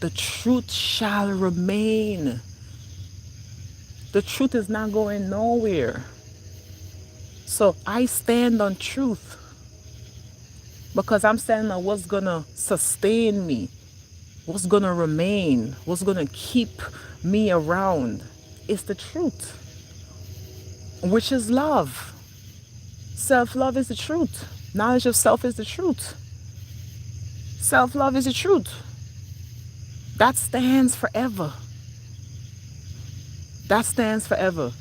S1: The truth shall remain. The truth is not going nowhere. So I stand on truth. Because I'm standing on what's going to sustain me, what's going to remain, what's going to keep me around. It's the truth, which is love. Self-love is the truth. Knowledge of self is the truth. Self-love is the truth. That stands forever. That stands forever.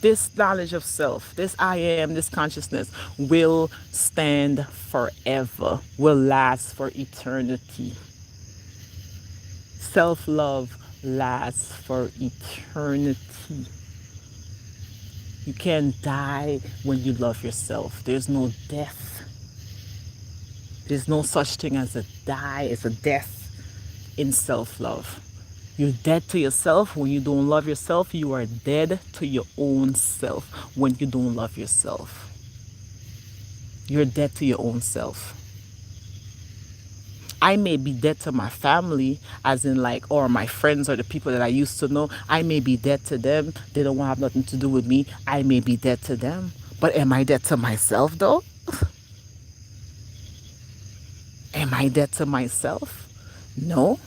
S1: This knowledge of self, this I am, this consciousness will stand forever, will last for eternity. Self-love lasts for eternity. You can't die when you love yourself. There's no death. There's no such thing as a die, it's a death in self-love. You're dead to yourself when you don't love yourself. You are dead to your own self when you don't love yourself. You're dead to your own self. I may be dead to my family, as in like, or my friends or the people that I used to know. I may be dead to them. They don't want to have nothing to do with me. I may be dead to them. But am I dead to myself though? Am I dead to myself? No.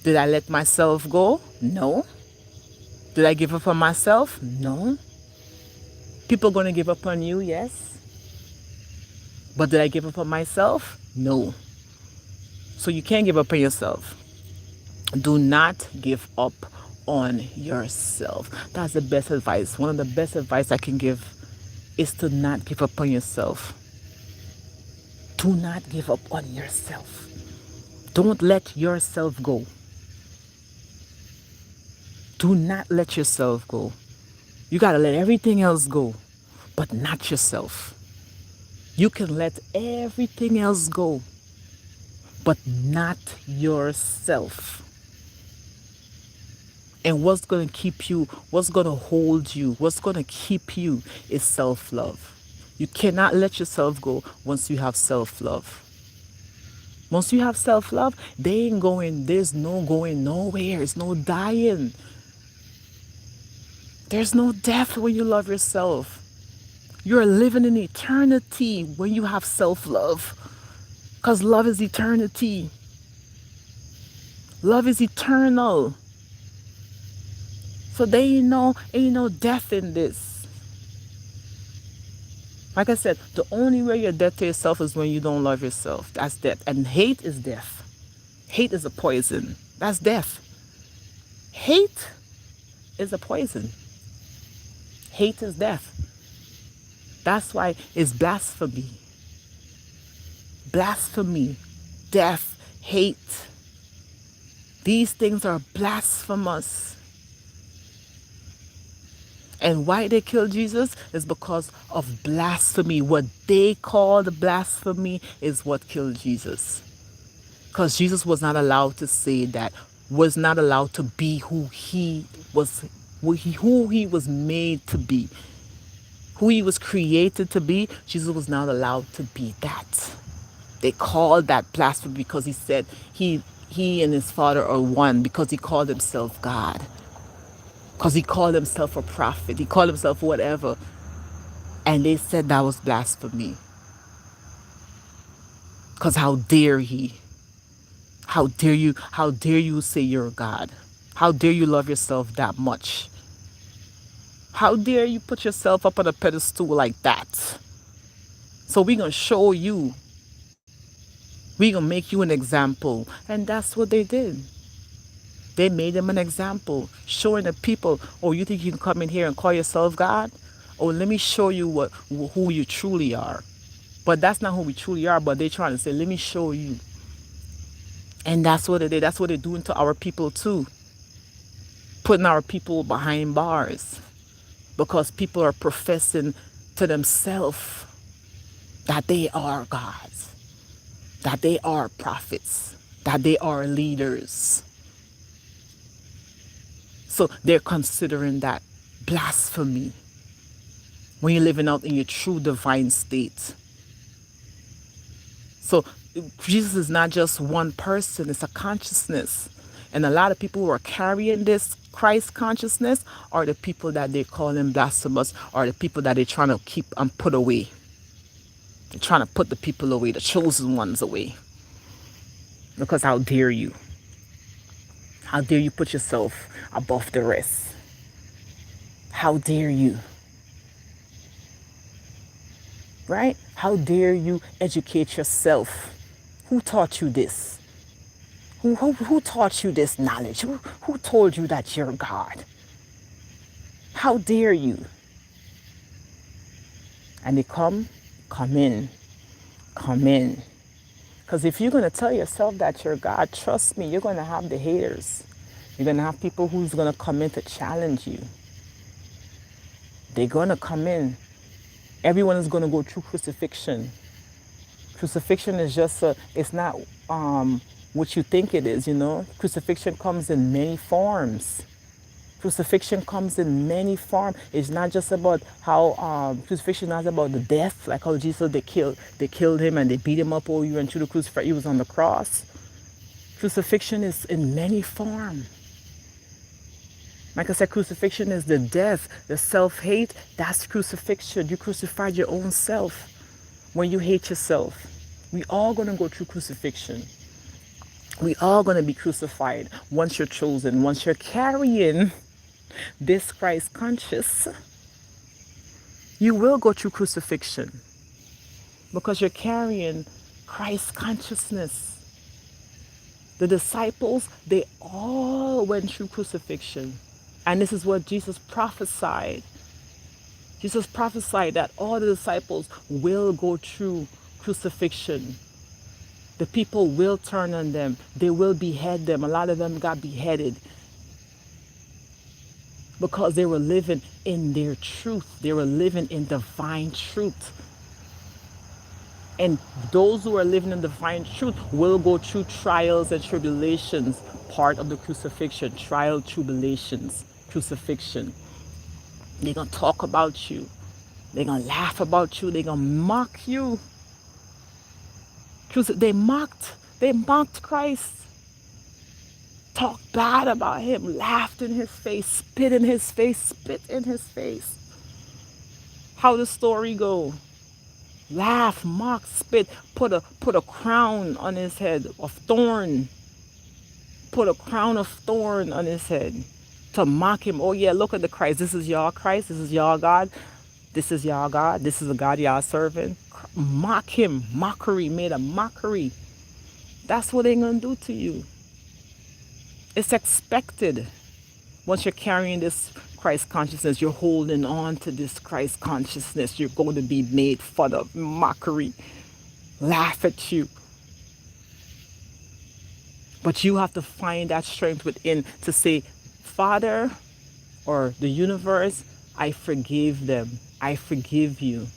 S1: Did I let myself go? No. Did I give up on myself? No. People going to give up on you? Yes. But did I give up on myself? No. So you can't give up on yourself. Do not give up on yourself. That's the best advice. One of the best advice I can give is to not give up on yourself. Do not give up on yourself. Don't let yourself go. Do not let yourself go. You got to let everything else go, but not yourself. You can let everything else go, but not yourself. And what's going to keep you, what's going to hold you, what's going to keep you is self-love. You cannot let yourself go once you have self-love. Once you have self-love, there's no going nowhere. There's no dying. There's no death when you love yourself. You're living in eternity when you have self-love. Because love is eternity. Love is eternal. So there ain't no death in this. Like I said, the only way you're dead to yourself is when you don't love yourself. That's death. And hate is death. Hate is a poison. That's death. Hate is a poison. Hate is death. That's why it's blasphemy. Blasphemy, death, hate. These things are blasphemous. And why they killed Jesus is because of blasphemy. What they called blasphemy is what killed Jesus. Because Jesus was not allowed to say that, was not allowed to be was, who he was made to be, who he was created to be. Jesus was not allowed to be that. They called that blasphemy because he said he and his Father are one, because he called himself God, because he called himself a prophet, he called himself whatever. And they said that was blasphemy. Because how dare he? How dare you say you're God? How dare you love yourself that much? How dare you put yourself up on a pedestal like that? So we're going to show you. We're going to make you an example. And that's what they did. They made him an example, showing the people, oh, you think you can come in here and call yourself God? Oh, let me show you who you truly are. But that's not who we truly are, but they're trying to say, let me show you. And that's what they did. That's what they're doing to our people too. Putting our people behind bars. Because people are professing to themselves that they are gods, that they are prophets, that they are leaders. So they're considering that blasphemy when you're living out in your true divine state. So Jesus is not just one person, it's a consciousness. And a lot of people who are carrying this Christ consciousness are the people that they call them blasphemous, are the people that they're trying to keep and put away. They're trying to put the people away, the chosen ones away. Because how dare you? How dare you put yourself above the rest? How dare you? Right? How dare you educate yourself? Who taught you this? Who taught you this knowledge? Who told you that you're God? How dare you? And they come in, come in. Because if you're going to tell yourself that you're God, trust me, you're going to have the haters. You're going to have people who's going to come in to challenge you. They're going to come in. Everyone is going to go through crucifixion. Crucifixion is just it's not what you think it is, you know. Crucifixion comes in many forms. Crucifixion comes in many forms. It's not just about how crucifixion is not about the death, like how Jesus they killed him and they beat him up. Oh, you went through the crucifix. He was on the cross. Crucifixion is in many forms. Like I said, crucifixion is the death, the self-hate. That's crucifixion. You crucified your own self when you hate yourself. We all gonna go through crucifixion. We all gonna be crucified once you're chosen, once you're carrying this Christ conscious. You will go through crucifixion because you're carrying Christ consciousness. The disciples, they all went through crucifixion. And this is what Jesus prophesied. Jesus prophesied that all the disciples will go through crucifixion. The people will turn on them. They will behead them. A lot of them got beheaded because they were living in their truth. They were living in divine truth. And those who are living in divine truth will go through trials and tribulations, part of the crucifixion, trial, tribulations, crucifixion. They're going to talk about you. They're going to laugh about you. They're going to mock you. They mocked Christ. Talked bad about him, laughed in his face, spit in his face, spit in his face. How the story go? Laugh, mock, spit, put a crown on his head of thorn. Put a crown of thorn on his head to mock him. Oh yeah, look at the Christ. This is y'all Christ. This is y'all God. This is y'all God. This is the God y'all serving. Mock him. Mockery. Made a mockery. That's what they're going to do to you. It's expected. Once you're carrying this Christ consciousness, you're holding on to this Christ consciousness, you're going to be made fun of, mockery, laugh at you. But you have to find that strength within to say, Father, or the universe, I forgive them. I forgive you,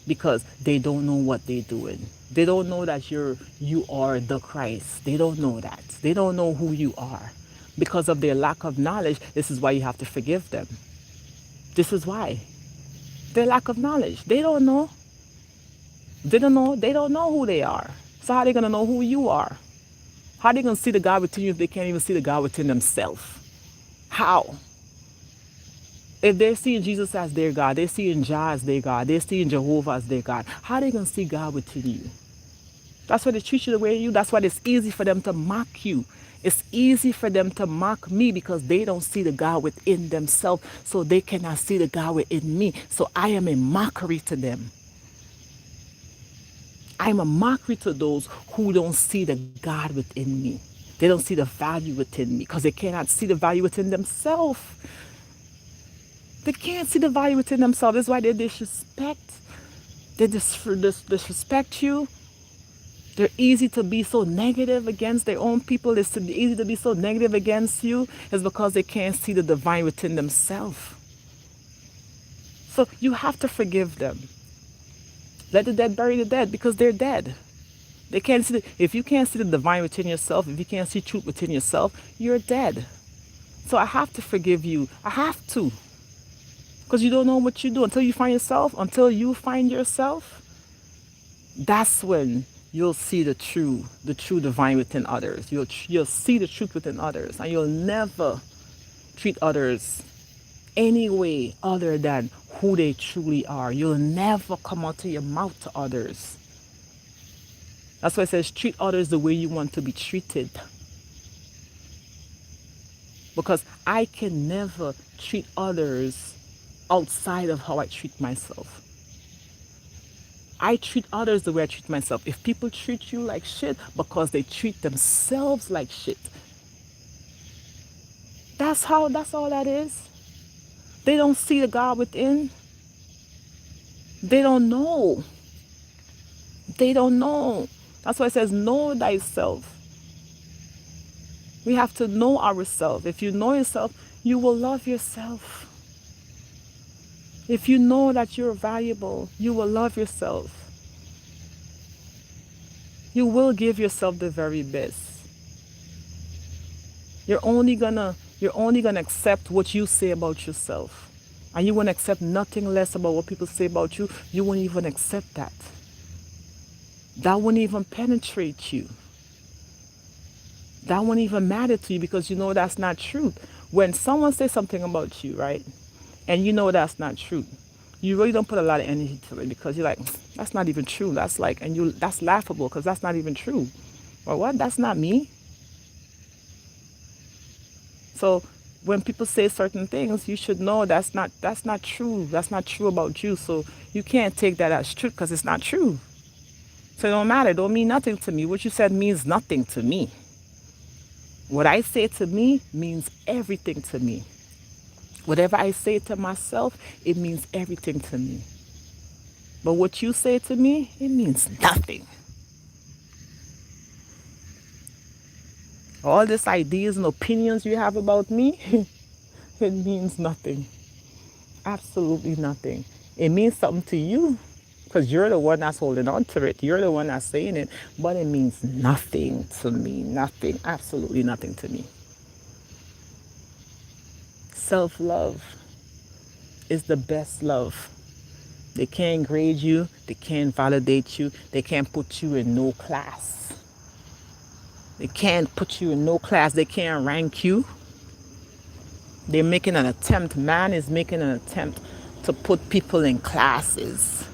S1: because they don't know what they're doing. They don't know that you are the Christ. They don't know that. They don't know who you are. Because of their lack of knowledge, this is why you have to forgive them. This is why. Their lack of knowledge. They don't know. They don't know who they are. So how are they gonna know who you are? How are they gonna see the God within you if they can't even see the God within themselves? How? If they're seeing Jesus as their God, they're seeing Jah as their God, they're seeing Jehovah as their God, how are they gonna see God within you? That's why they treat you the way you. That's why it's easy for them to mock you. It's easy for them to mock me because they don't see the God within themselves, so they cannot see the God within me. So I am a mockery to them. I'm a mockery to those who don't see the God within me. They don't see the value within me because they cannot see the value within themselves. They can't see the value within themselves. That's why they disrespect. They disrespect you. They're easy to be so negative against their own people. It's easy to be so negative against you. It's because they can't see the divine within themselves. So you have to forgive them. Let the dead bury the dead because they're dead. They can't see if you can't see the divine within yourself, if you can't see truth within yourself, you're dead. So I have to forgive you. I have to. Because you don't know what you do until you find yourself, that's when you'll see the true divine within others. You'll see the truth within others, and you'll never treat others any way other than who they truly are. You'll never come out of your mouth to others. That's why it says treat others the way you want to be treated. Because I can never treat others outside of how I treat myself. I treat others the way I treat myself. If people treat you like shit because they treat themselves like shit, that's all that is. They don't see the God within. They don't know. They don't know. That's why it says, know thyself. We have to know ourselves. If you know yourself, you will love yourself. If you know that you're valuable, you will love yourself. You will give yourself the very best. You're only gonna accept what you say about yourself. And you won't accept nothing less about what people say about you. You won't even accept that. That won't even penetrate you. That won't even matter to you because you know that's not truth. When someone says something about you, right? And you know that's not true, you really don't put a lot of energy to it because you're like, that's not even true. That's like, that's laughable because that's not even true. Or what? That's not me. So when people say certain things, you should know that's not true. That's not true about you. So you can't take that as truth because it's not true. So it don't matter. It don't mean nothing to me. What you said means nothing to me. What I say to me means everything to me. Whatever I say to myself, it means everything to me. But what you say to me, it means nothing. All these ideas and opinions you have about me, it means nothing. Absolutely nothing. It means something to you because you're the one that's holding on to it. You're the one that's saying it, but it means nothing to me. Nothing. Absolutely nothing to me. Self-love is the best love. They can't grade you. They can't validate you. They can't put you in no class. They can't put you in no class. They can't rank you. They're making an attempt. Man is making an attempt to put people in classes.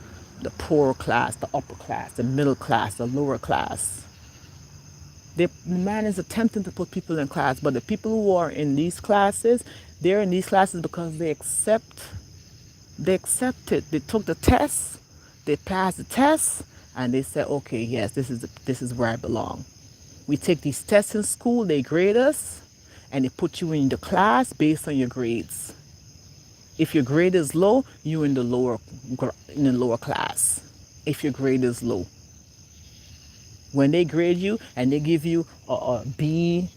S1: The poor class, the upper class, the middle class, the lower class. Man is attempting to put people in class, but the people who are in these classes, they're in these classes because they accept it. They took the test, they passed the test, and they said, okay, yes, this is where I belong. We take these tests in school, they grade us, and they put you in the class based on your grades. If your grade is low, you're in the lower class. If your grade is low. When they grade you and they give you a B,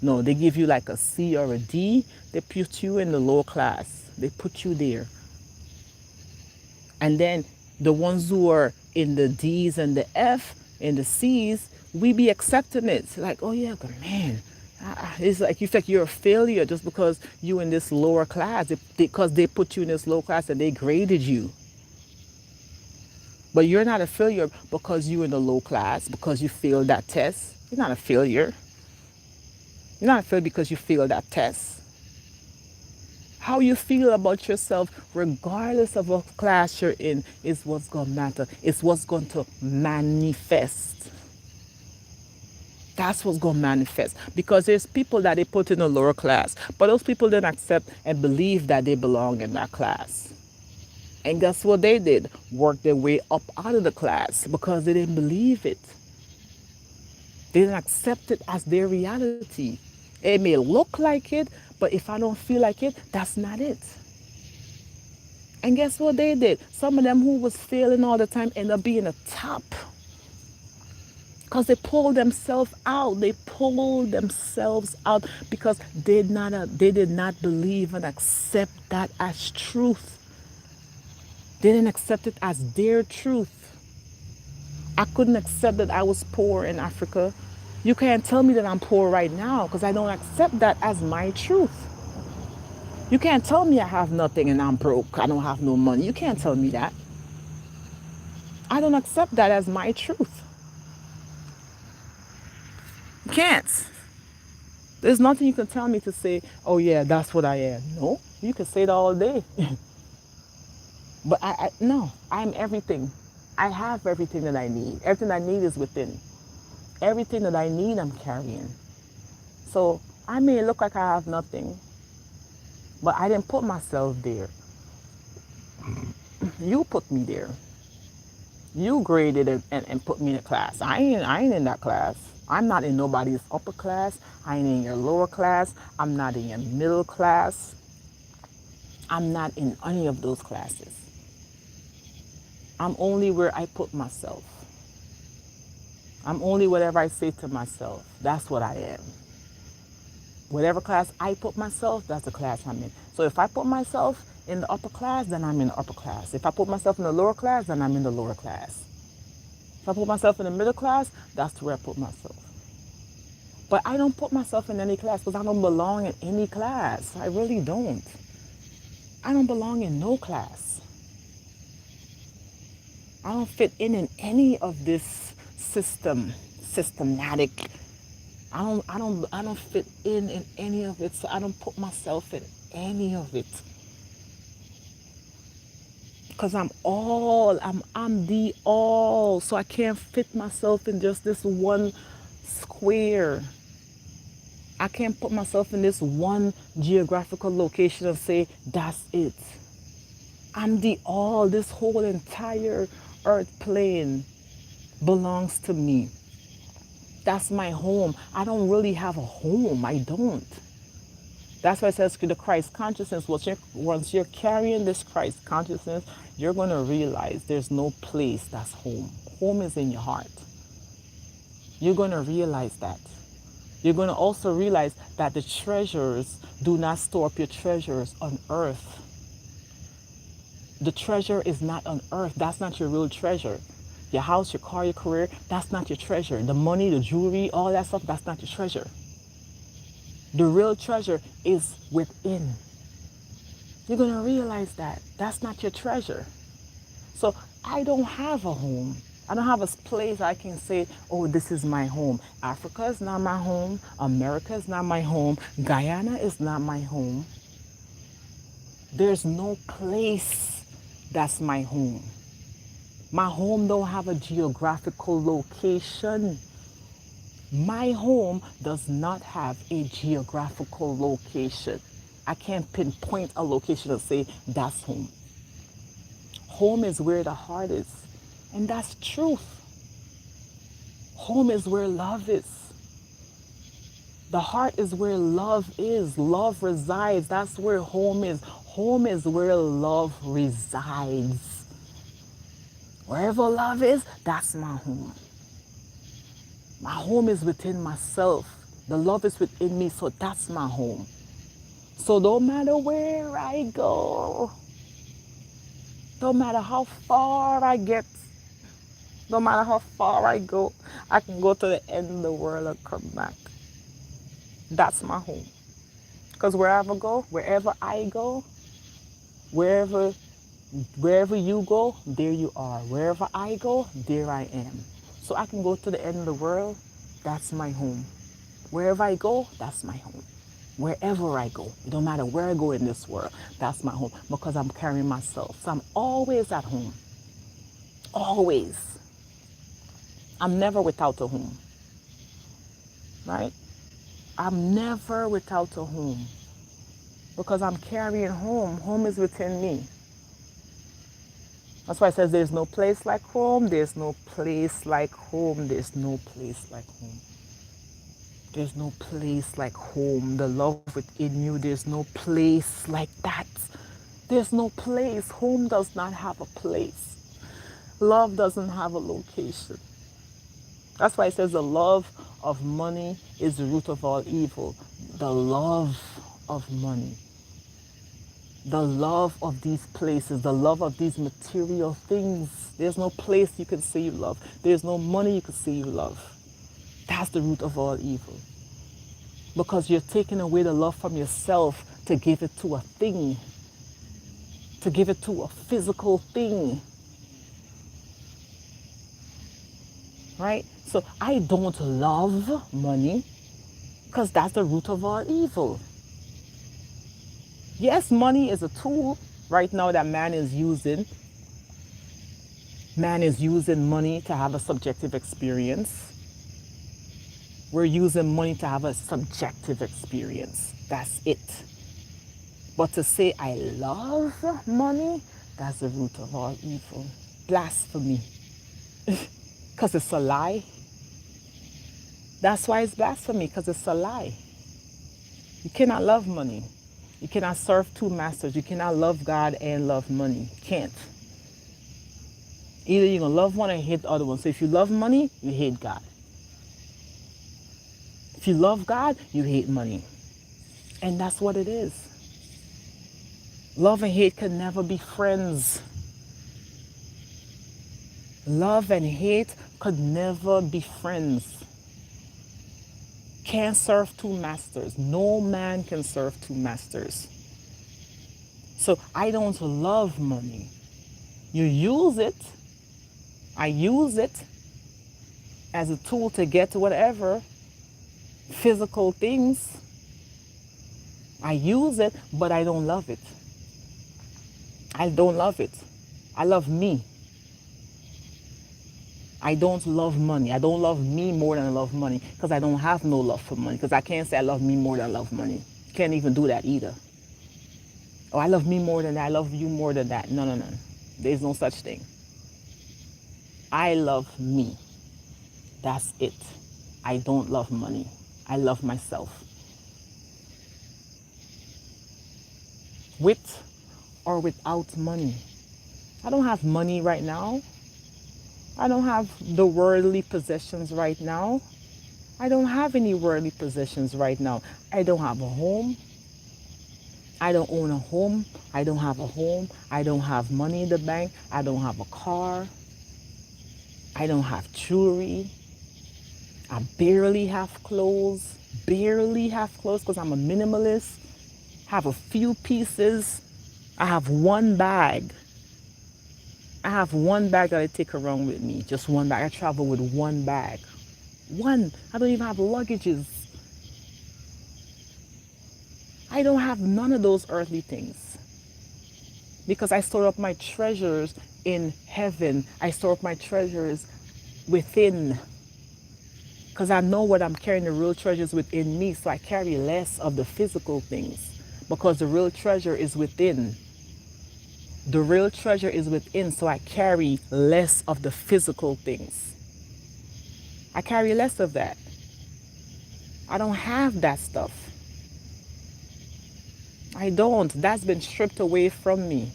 S1: No, they give you like a C or a D. They put you in the lower class. They put you there. And then the ones who are in the D's and the F and the C's, we be accepting it. It's like, oh yeah, but man, it's like you feel like you're a failure just because you in this lower class. Because they put you in this low class and they graded you. But you're not a failure because you're in the low class, because you failed that test. You're not a failure. You're not a failure because you failed that test. How you feel about yourself, regardless of what class you're in, is what's going to matter. It's what's going to manifest. That's what's going to manifest. Because there's people that they put in a lower class, but those people didn't accept and believe that they belong in that class. And guess what they did? Work their way up out of the class because they didn't believe it. They didn't accept it as their reality. It may look like it, but if I don't feel like it, that's not it. And guess what they did? Some of them who was failing all the time end up being a top. Because they pulled themselves out. They pulled themselves out because they did not believe and accept that as truth. They didn't accept it as their truth. I couldn't accept that I was poor in Africa. You can't tell me that I'm poor right now because I don't accept that as my truth. You can't tell me I have nothing and I'm broke. I don't have no money. You can't tell me that. I don't accept that as my truth. You can't. There's nothing you can tell me to say, oh yeah, that's what I am. No, you can say it all day. But no, I'm everything. I have everything that I need. Everything I need is within. Everything that I need, I'm carrying. So I may look like I have nothing, but I didn't put myself there. You put me there. You graded it and put me in a class. I ain't in that class. I'm not in nobody's upper class. I ain't in your lower class. I'm not in your middle class. I'm not in any of those classes. I'm only where I put myself. I'm only whatever I say to myself. That's what I am. Whatever class I put myself, that's the class I'm in. So if I put myself in the upper class, then I'm in the upper class. If I put myself in the lower class, then I'm in the lower class. If I put myself in the middle class, that's where I put myself. But I don't put myself in any class because I don't belong in any class. I really don't. I don't belong in no class. I don't fit in any of this systematic. I don't fit in any of it. So I don't put myself in any of it. Because I'm the all. So I can't fit myself in just this one square. I can't put myself in this one geographical location and say, that's it. I'm the all. This whole entire earth plane belongs to me. That's my home. I don't really have a home. I don't. That's why it says the Christ consciousness. Once you're carrying this Christ consciousness, you're going to realize there's no place that's home. Home is in your heart. You're going to realize that. You're going to also realize that the treasures, do not store up your treasures on earth. The treasure is not on earth. That's not your real treasure. Your house, your car, your career, that's not your treasure. The money, the jewelry, all that stuff, that's not your treasure. The real treasure is within. You're going to realize that. That's not your treasure. So I don't have a home. I don't have a place I can say, oh, this is my home. Africa is not my home. America is not my home. Guyana is not my home. There's no place that's my home. My home don't have a geographical location. My home does not have a geographical location. I can't pinpoint a location and say that's home. Home is where the heart is. And that's truth. Home is where love is. The heart is where love is. Love resides. That's where home is. Home is where love resides. Wherever love is, that's my home. My home is within myself. The love is within me, so that's my home. So no matter where I go, no matter how far I get, no matter how far I go, I can go to the end of the world and come back. That's my home. Because wherever I go, wherever wherever you go, there you are. Wherever I go, there I am. So I can go to the end of the world, that's my home. Wherever I go, that's my home. Wherever I go, it don't matter where I go in this world, that's my home because I'm carrying myself. So I'm always at home. Always. I'm never without a home, right? I'm never without a home because I'm carrying home. Home is within me. That's why it says there's no place like home. There's no place like home. There's no place like home. There's no place like home. The love within you, there's no place like that. There's no place. Home does not have a place. Love doesn't have a location. That's why it says the love of money is the root of all evil. The love of money. The love of these places, the love of these material things. There's no place you can say you love. There's no money you can say you love. That's the root of all evil. Because you're taking away the love from yourself to give it to a thing, to give it to a physical thing. Right? So I don't love money because that's the root of all evil. Yes, money is a tool right now that man is using. Man is using money to have a subjective experience. We're using money to have a subjective experience. That's it. But to say I love money, that's the root of all evil. Blasphemy. Because it's a lie. That's why it's blasphemy, because it's a lie. You cannot love money. You cannot serve two masters. You cannot love God and love money. You can't. Either you're going to love one or hate the other one. So if you love money, you hate God. If you love God, you hate money. And that's what it is. Love and hate can never be friends. Love and hate could never be friends. Can't serve two masters. No man can serve two masters. So I don't love money. You use it. I use it as a tool to get to whatever physical things. I use it, but I don't love it. I don't love it. I love me. I don't love money. I don't love me more than I love money because I don't have no love for money because I can't say I love me more than I love money. Can't even do that either. Oh, I love me more than that. I love you more than that. No, no, no. There's no such thing. I love me. That's it. I don't love money. I love myself. With or without money. I don't have money right now. I don't have the worldly possessions right now. I don't have any worldly possessions right now. I don't have a home. I don't own a home. I don't have a home. I don't have money in the bank. I don't have a car. I don't have jewelry. I barely have clothes. Barely have clothes because I'm a minimalist. Have a few pieces. I have one bag. I have one bag that I take around with me. Just one bag. I travel with one bag. One. I don't even have luggages. I don't have none of those earthly things. Because I store up my treasures in heaven. I store up my treasures within. Because I know what I'm carrying, the real treasures within me. So I carry less of the physical things. Because the real treasure is within. The real treasure is within. So I carry less of the physical things. I carry less of that. I don't have that stuff. I don't. That's been stripped away from me.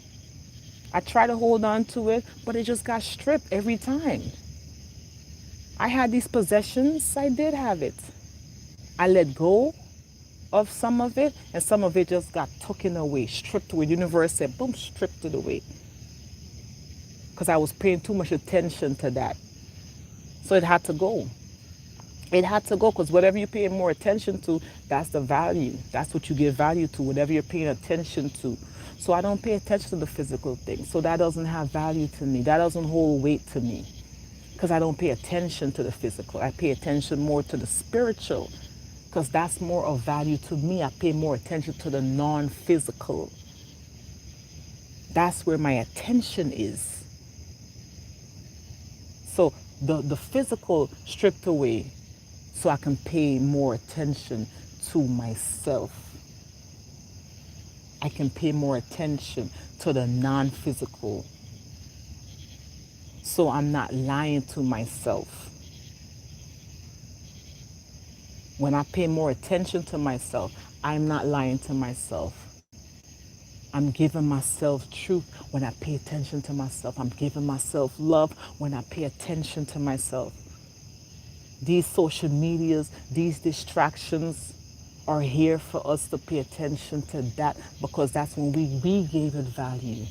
S1: I try to hold on to it, but it just got stripped every time. I had these possessions. I did have it. I let go of some of it, and some of it just got taken away, stripped away. The universe said, boom, stripped it away. Because I was paying too much attention to that. So it had to go. It had to go because whatever you're paying more attention to, that's the value. That's what you give value to, whatever you're paying attention to. So I don't pay attention to the physical thing. So that doesn't have value to me. That doesn't hold weight to me because I don't pay attention to the physical. I pay attention more to the spiritual because that's more of value to me. I pay more attention to the non-physical. That's where my attention is. So the physical stripped away so I can pay more attention to myself. I can pay more attention to the non-physical. So I'm not lying to myself. When I pay more attention to myself, I'm not lying to myself. I'm giving myself truth when I pay attention to myself. I'm giving myself love when I pay attention to myself. These social medias, these distractions are here for us to pay attention to that because that's when we gave it value.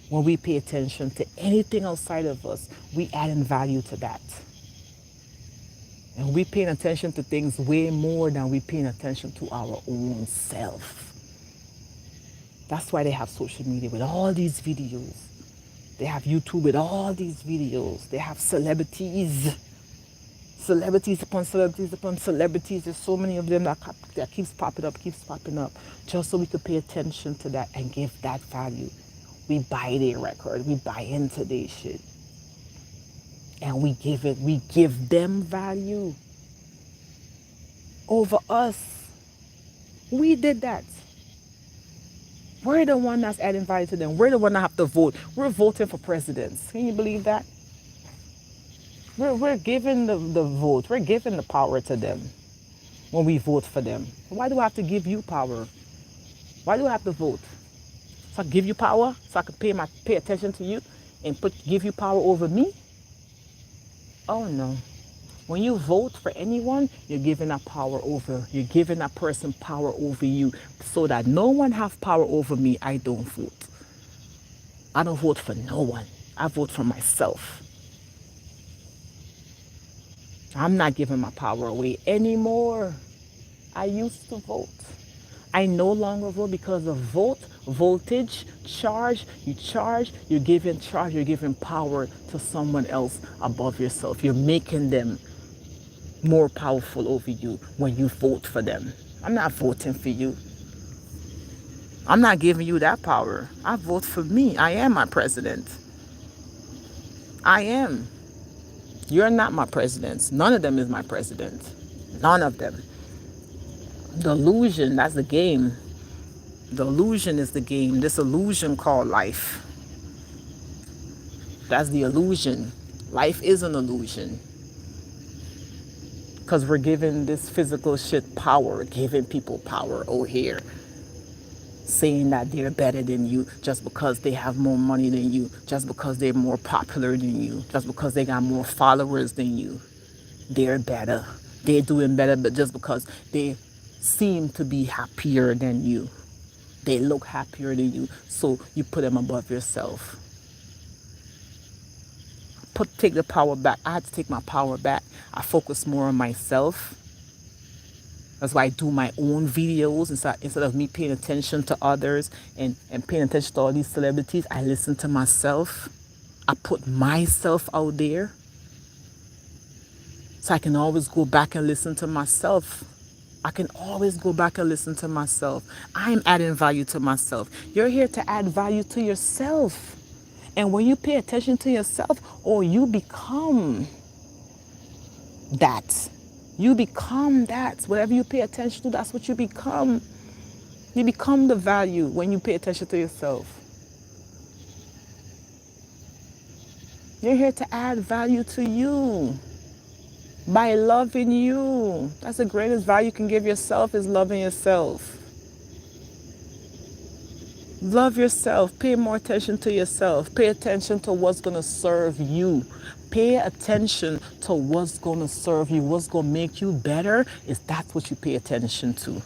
S1: When we pay attention to anything outside of us, we add in value to that. And we paying attention to things way more than we paying attention to our own self. That's why they have social media with all these videos. They have YouTube with all these videos. They have celebrities upon celebrities upon celebrities. There's so many of them that keeps popping up, just so we could pay attention to that and give that value. We buy their record, we buy into their shit, and we give them value over us. We did that. We're the one that's adding value to them. We're the one that have to vote. We're voting for presidents. Can you believe that? We're giving the vote. We're giving the power to them when we vote for them. Why do I have to give you power? Why do I have to vote? So I give you power so I can pay attention to you and give you power over me? Oh no. When you vote for anyone, you're giving you're giving that person power over you so that no one have power over me. I don't vote. I don't vote for no one. I vote for myself. I'm not giving my power away anymore. I used to vote. I no longer vote because of voltage, charge, you're giving power to someone else above yourself. You're making them more powerful over you when you vote for them. I'm not voting for you. I'm not giving you that power. I vote for me. I am my president. I am. You're not my president. None of them is my president. None of them. The illusion, that's the game. The illusion is the game. This illusion called life. That's the illusion. Life is an illusion. Because we're giving this physical shit power, giving people power over here. Saying that they're better than you just because they have more money than you, just because they're more popular than you, just because they got more followers than you. They're better. They're doing better, but just because they seem to be happier than you. They look happier than you, so you put them above yourself. Take the power back. I had to take my power back. I focus more on myself. That's why I do my own videos instead of me paying attention to others and paying attention to all these celebrities. I listen to myself. I put myself out there. So I can always go back and listen to myself. I can always go back and listen to myself. I'm adding value to myself. You're here to add value to yourself. And when you pay attention to yourself, you become that. You become that. Whatever you pay attention to, that's what you become. You become the value when you pay attention to yourself. You're here to add value to you by loving you. That's the greatest value you can give yourself, is loving yourself. Love yourself. Pay more attention to yourself. Pay attention to what's going to serve you. pay attention to what's going to serve you, what's going to make you better, is that's what you pay attention to.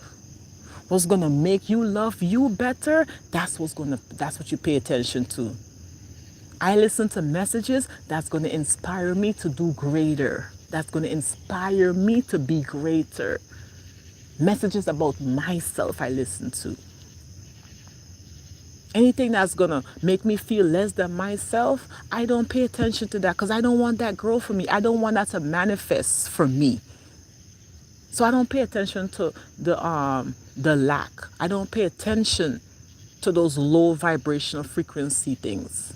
S1: What's going to make you love you better, that's what you pay attention to. I listen to messages that's going to inspire me to do greater. That's going to inspire me to be greater. Messages about myself I listen to. Anything that's going to make me feel less than myself, I don't pay attention to that because I don't want that growth for me. I don't want that to manifest for me. So I don't pay attention to the lack. I don't pay attention to those low vibrational frequency things.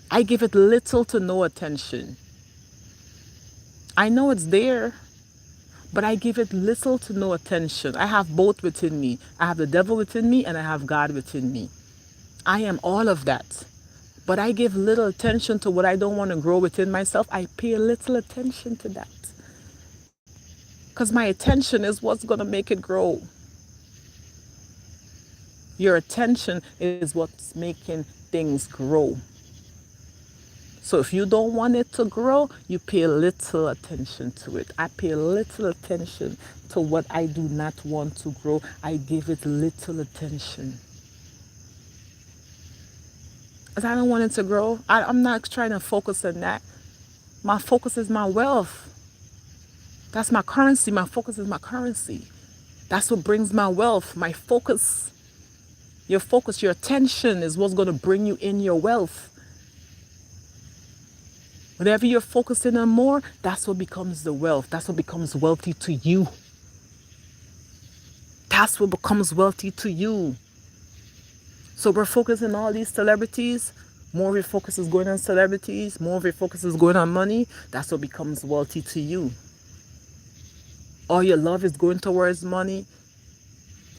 S1: I give it little to no attention. I know it's there, but I give it little to no attention. I have both within me. I have the devil within me and I have God within me. I am all of that. But I give little attention to what I don't want to grow within myself. I pay little attention to that. Because my attention is what's going to make it grow. Your attention is what's making things grow. So if you don't want it to grow, you pay little attention to it. I pay little attention to what I do not want to grow. I give it little attention. Because I don't want it to grow. I'm not trying to focus on that. My focus is my wealth. That's my currency. My focus is my currency. That's what brings my wealth, my focus. Your focus, your attention is what's going to bring you in your wealth. Whatever you're focusing on more, that's what becomes the wealth. That's what becomes wealthy to you. That's what becomes wealthy to you. So we're focusing on all these celebrities. More of your focus is going on celebrities. More of your focus is going on money. That's what becomes wealthy to you. All your love is going towards money.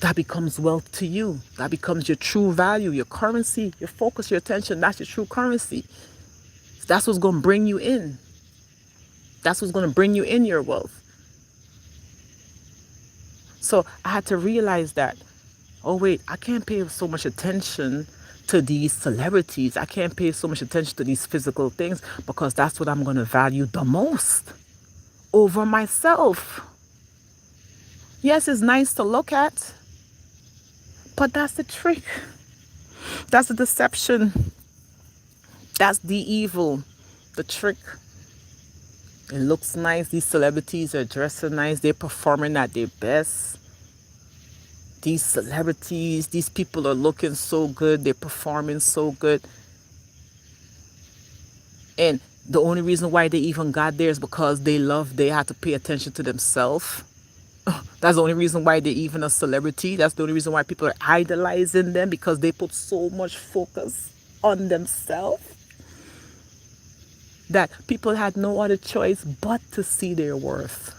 S1: That becomes wealth to you. That becomes your true value, your currency, your focus, your attention. That's your true currency. That's what's going to bring you in. That's what's going to bring you in your wealth. So I had to realize that, oh wait, I can't pay so much attention to these celebrities. I can't pay so much attention to these physical things because that's what I'm going to value the most over myself. Yes, it's nice to look at, but that's the trick. That's the deception. That's the evil, the trick. It looks nice. These celebrities are dressing nice. They're performing at their best. These celebrities, these people are looking so good. They're performing so good. And the only reason why they even got there is because they had to pay attention to themselves. That's the only reason why they're even a celebrity. That's the only reason why people are idolizing them, because they put so much focus on themselves that people had no other choice but to see their worth.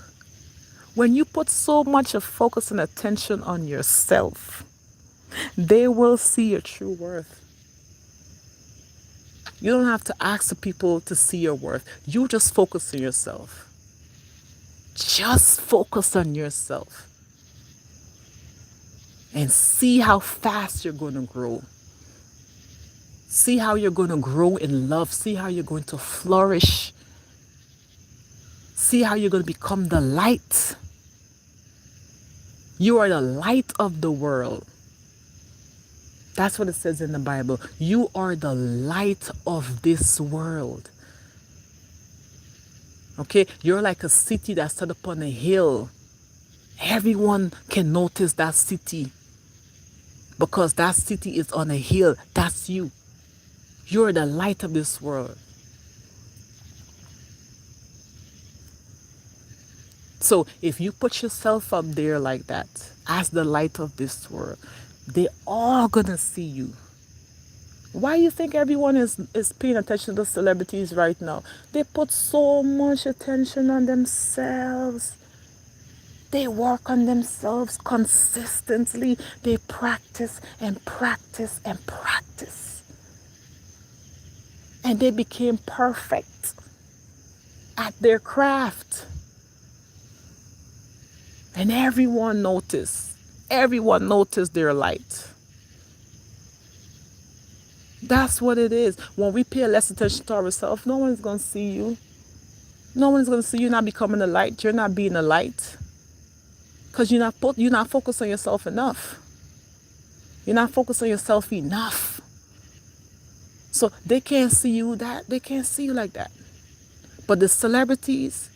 S1: When you put so much of focus and attention on yourself, they will see your true worth. You don't have to ask the people to see your worth. You just focus on yourself. Just focus on yourself and see how fast you're going to grow. See how you're going to grow in love. See how you're going to flourish. See how you're going to become the light. You are the light of the world. That's what it says in the Bible. You are the light of this world. Okay? You're like a city that's set up on a hill. Everyone can notice that city because that city is on a hill. That's you. You're the light of this world. So if you put yourself up there like that, as the light of this world, they're all gonna see you. Why you think everyone is paying attention to celebrities right now? They put so much attention on themselves. They work on themselves consistently. They practice and practice and practice. And they became perfect at their craft. And everyone noticed. Everyone noticed their light. That's what it is. When we pay less attention to ourselves, no one's going to see you. No one is going to see you not becoming a light. You're not being a light because you're not focused on yourself enough. You're not focused on yourself enough. So they can't see you that. They can't see you like that. But the celebrities,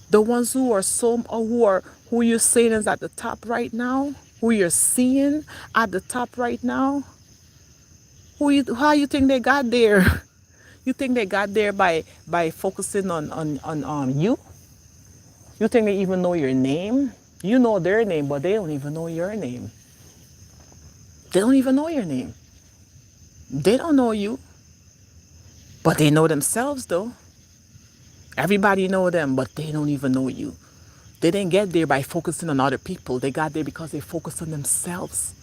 S1: the ones who are who you're saying is at the top right now, who you're seeing at the top right now, how you think they got there? You think they got there by focusing on you? You think they even know your name? You know their name, but they don't even know your name. They don't even know your name. They don't know you, but they know themselves though. Everybody know them, but they don't even know you. They didn't get there by focusing on other people. They got there because they focused on themselves.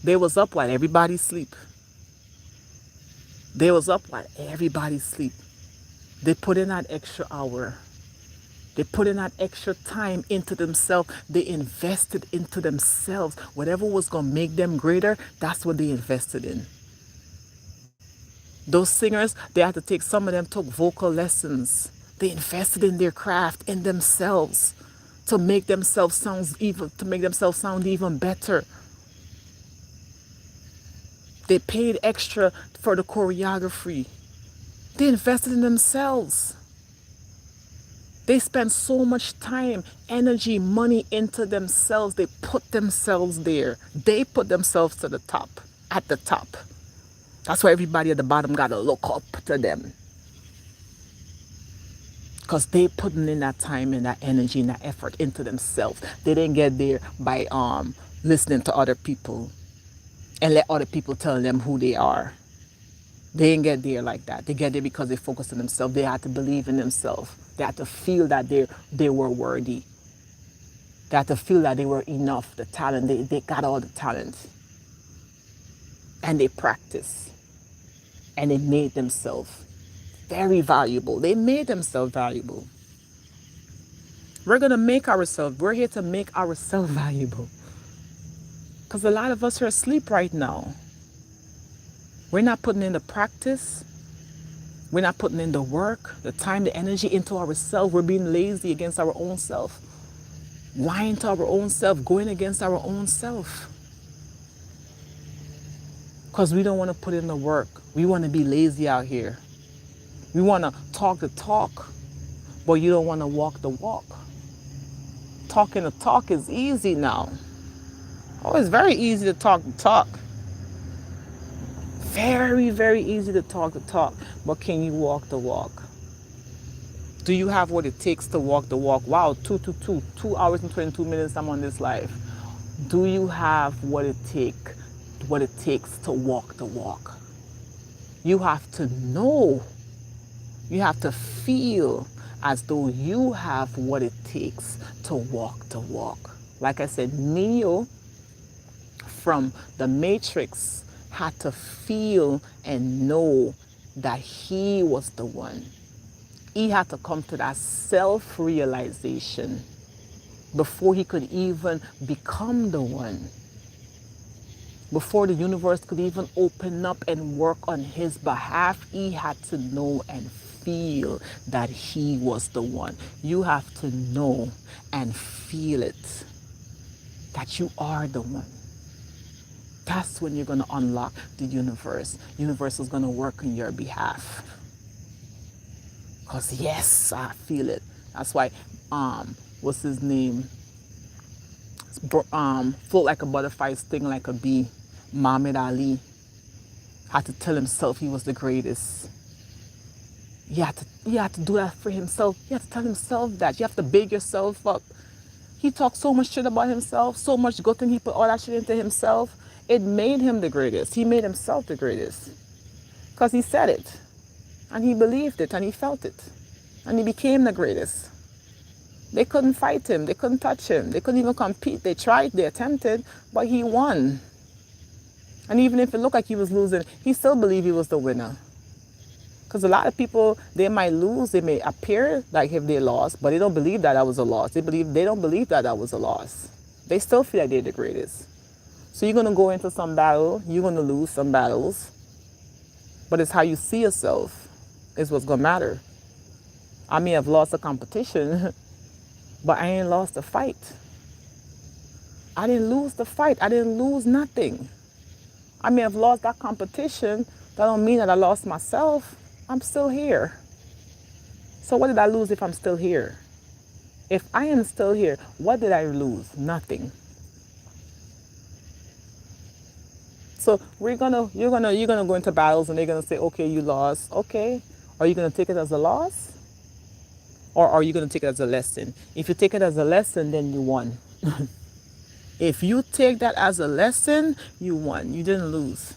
S1: They was up while everybody sleep. They was up while everybody sleep. They put in that extra hour. They put in that extra time into themselves. They invested into themselves. Whatever was going to make them greater, that's what they invested in. Those singers, they had to take, some of them took vocal lessons. They invested in their craft, in themselves, to make themselves sound even better. They paid extra for the choreography. They invested in themselves. They spend so much time, energy, money into themselves. They put themselves there. They put themselves to the top, at the top. That's why everybody at the bottom got to look up to them. Because they putting in that time and that energy and that effort into themselves. They didn't get there by listening to other people and let other people tell them who they are. They didn't get there like that. They get there because they focused on themselves. They had to believe in themselves. They had to feel that they were worthy. They had to feel that they were enough, the talent. They got all the talent. And they practiced. And they made themselves very valuable. They made themselves valuable. We're going to make ourselves, we're here to make ourselves valuable. Because a lot of us are asleep right now. We're not putting in the practice. We're not putting in the work, the time, the energy into ourselves. We're being lazy against our own self. Lying to our own self, going against our own self. Because we don't want to put in the work. We want to be lazy out here. We want to talk the talk, but you don't want to walk the walk. Talking the talk is easy now. Oh, it's very easy to talk the talk. Very, very easy to talk the talk, but can you walk the walk? Do you have what it takes to walk the walk? Wow, 2 hours and 22 minutes I'm on this live. Do you have what it takes to walk the walk? You have to know. You have to feel as though you have what it takes to walk the walk. Like I said, Neo from the Matrix had to feel and know that he was the one. He had to come to that self-realization before he could even become the one. Before the universe could even open up and work on his behalf, he had to know and feel that he was the one. You have to know and feel it, that you are the one. That's when you're going to unlock the universe. The universe is going to work on your behalf. Because yes, I feel it. That's why, what's his name? Float like a butterfly, sting like a bee. Muhammad Ali had to tell himself he was the greatest. He had to do that for himself. He had to tell himself that. You have to big yourself up. He talked so much shit about himself, so much good thing. He put all that shit into himself. It made him the greatest. He made himself the greatest. Because he said it. And he believed it. And he felt it. And he became the greatest. They couldn't fight him. They couldn't touch him. They couldn't even compete. They tried. They attempted. But he won. And even if it looked like he was losing, he still believed he was the winner. Because a lot of people, they might lose. They may appear like if they lost. But they don't believe that was a loss. They don't believe that was a loss. They still feel like they're the greatest. So you're going to go into some battle. You're going to lose some battles. But it's how you see yourself is what's going to matter. I may have lost a competition, but I ain't lost the fight. I didn't lose the fight. I didn't lose nothing. I may have lost that competition. That don't mean that I lost myself. I'm still here. So what did I lose if I'm still here? If I am still here, what did I lose? Nothing. So you're gonna go into battles and they're gonna say, okay, you lost. Okay. Are you gonna take it as a loss? Or are you gonna take it as a lesson? If you take it as a lesson, then you won. If you take that as a lesson, you won. You didn't lose.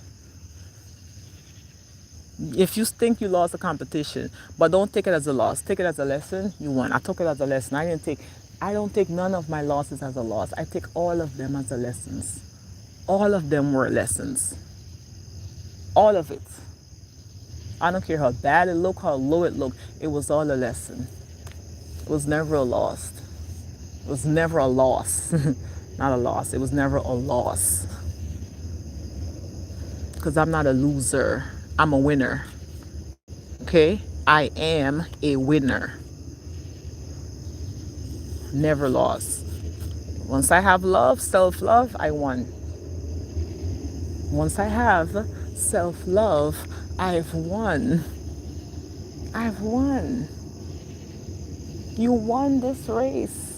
S1: If you think you lost a competition, but don't take it as a loss, take it as a lesson, you won. I took it as a lesson. I don't take none of my losses as a loss. I take all of them as a lessons. All of them were lessons. All of it. I don't care how bad it looked, how low it looked. It was all a lesson. It was never a loss. It was never a loss. Not a loss. It was never a loss. Because I'm not a loser. I'm a winner. Okay? I am a winner. Never lost. Once I have love, self-love, I won. Once I have self-love, I've won. I've won. You won this race.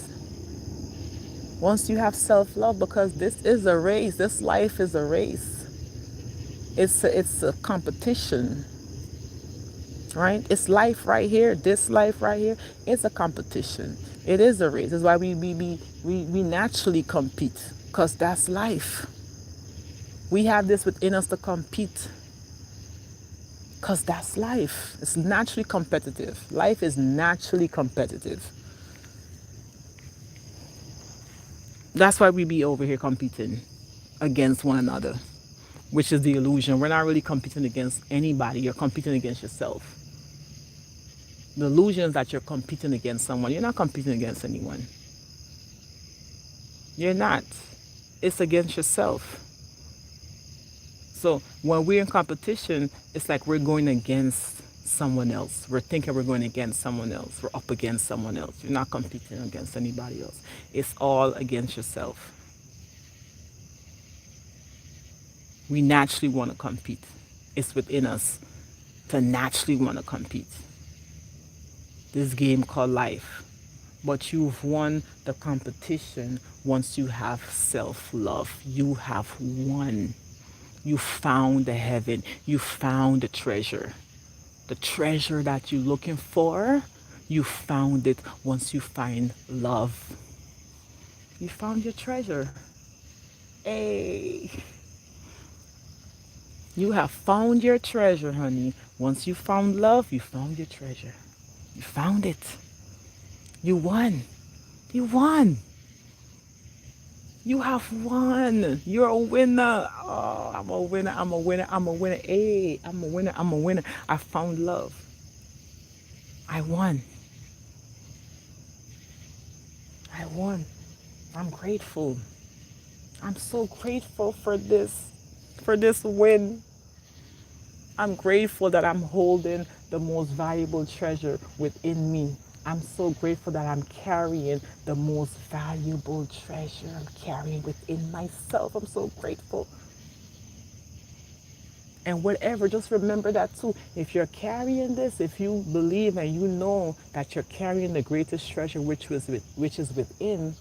S1: Once you have self-love, because this is a race. This life is a race. It's a competition. Right? It's life right here. This life right here. It's a competition. It is a race. That's why we naturally compete. Because that's life. We have this within us to compete. Because that's life. It's naturally competitive. Life is naturally competitive. That's why we be over here competing against one another, which is the illusion. We're not really competing against anybody. You're competing against yourself. The illusion is that you're competing against someone. You're not competing against anyone. You're not. It's against yourself. So when we're in competition, it's like we're going against someone else. We're thinking we're going against someone else. We're up against someone else. You're not competing against anybody else. It's all against yourself. We naturally want to compete. It's within us to naturally want to compete. This game called life. But you've won the competition once you have self-love. You have won. You found the heaven. You found the treasure. The treasure that you're looking for, you found it once you find love. You found your treasure. Hey. You have found your treasure, honey. Once you found love, you found your treasure. You found it. You won. You won. You have won. You're a winner. Oh, I'm a winner. I'm a winner. I'm a winner. Hey, I'm a winner. I'm a winner. I found love. I won. I won. I'm grateful. I'm so grateful for this win. I'm grateful that I'm holding the most valuable treasure within me. I'm so grateful that I'm carrying the most valuable treasure I'm carrying within myself. I'm so grateful. And whatever, just remember that too. If you're carrying this, if you believe and you know that you're carrying the greatest treasure which is within,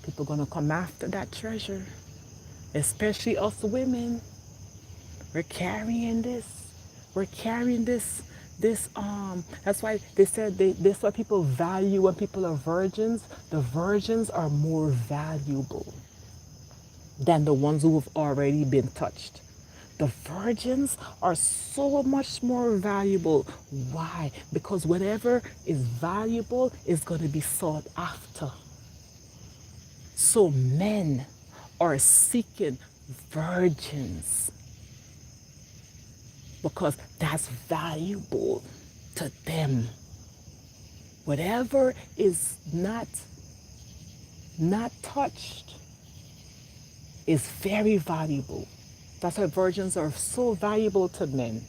S1: people are gonna come after that treasure. Especially us women. We're carrying this. We're carrying this that's why they said that's why people value when people are virgins. The virgins are more valuable than the ones who have already been touched. The virgins are so much more valuable. Why? Because whatever is valuable is going to be sought after. So men are seeking virgins because that's valuable to them. Whatever is not touched is very valuable. That's why virgins are so valuable to men.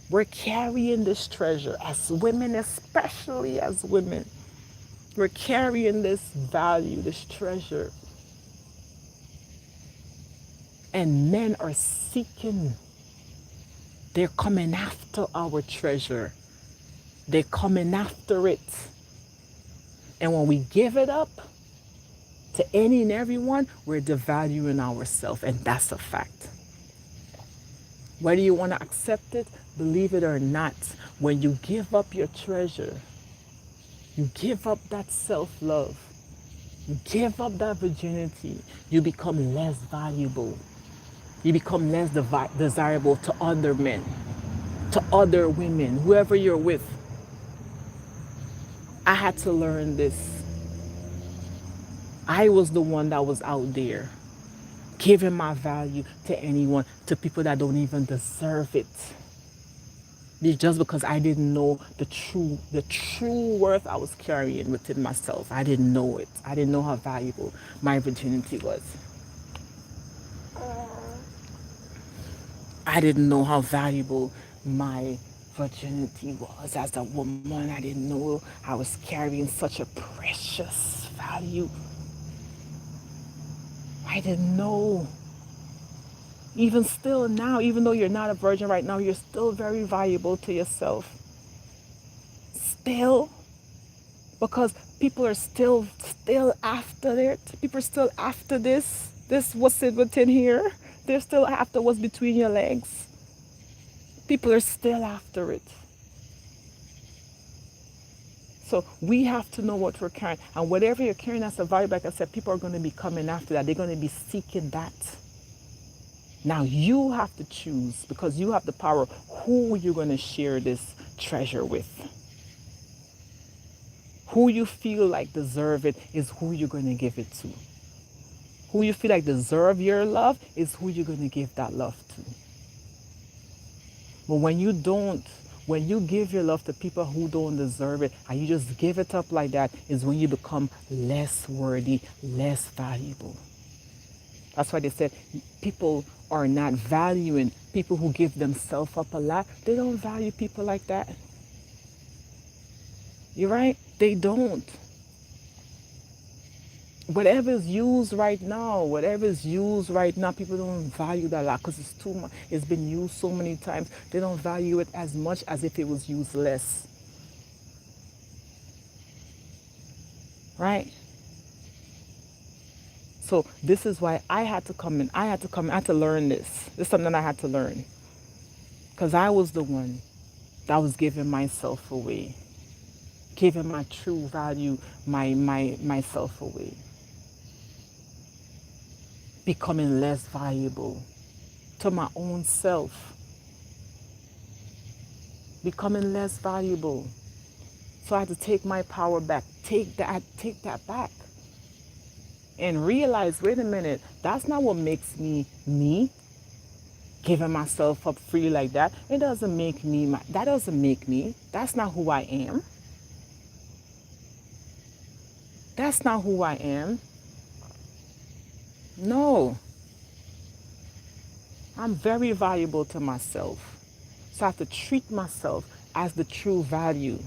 S1: We're carrying this treasure as women, especially as women. We're carrying this value, this treasure. And men are seeking, they're coming after our treasure. They're coming after it. And when we give it up to any and everyone, we're devaluing ourselves. And that's a fact. Whether you want to accept it, believe it or not, when you give up your treasure, you give up that self love, you give up that virginity, you become less valuable. You become less desirable to other men, to other women, whoever you're with. I had to learn this. I was the one that was out there giving my value to anyone, to people that don't even deserve it. Just because I didn't know the true worth I was carrying within myself. I didn't know it. I didn't know how valuable my virginity was. I didn't know how valuable my virginity was as a woman. I didn't know I was carrying such a precious value. I didn't know. Even still now, even though you're not a virgin right now, you're still very valuable to yourself. Still. Because people are still after it. People are still after this what's it within here. They're still after what's between your legs. People are still after it. So we have to know what we're carrying. And whatever you're carrying as a value, like I said, people are going to be coming after that. They're going to be seeking that. Now you have to choose, because you have the power, who you're going to share this treasure with. Who you feel like deserve it is who you're going to give it to. Who you feel like deserve your love is who you're going to give that love to. But when you give your love to people who don't deserve it, and you just give it up like that, is when you become less worthy, less valuable. That's why they said people are not valuing people who give themselves up a lot. They don't value people like that. You're right? They don't. Whatever is used right now, people don't value that a lot because it's too much. It's been used so many times. They don't value it as much as if it was used less. Right? So this is why I had to come in. I had to learn this. This is something I had to learn. Because I was the one that was giving myself away. Giving my true value, myself away. Becoming less valuable to my own self. Becoming less valuable. So I had to take my power back. Take that back. And realize, wait a minute, that's not what makes me me. Giving myself up free like that. It doesn't make me that doesn't make me. That's not who I am. That's not who I am. No. I'm very valuable to myself. So I have to treat myself as the true value.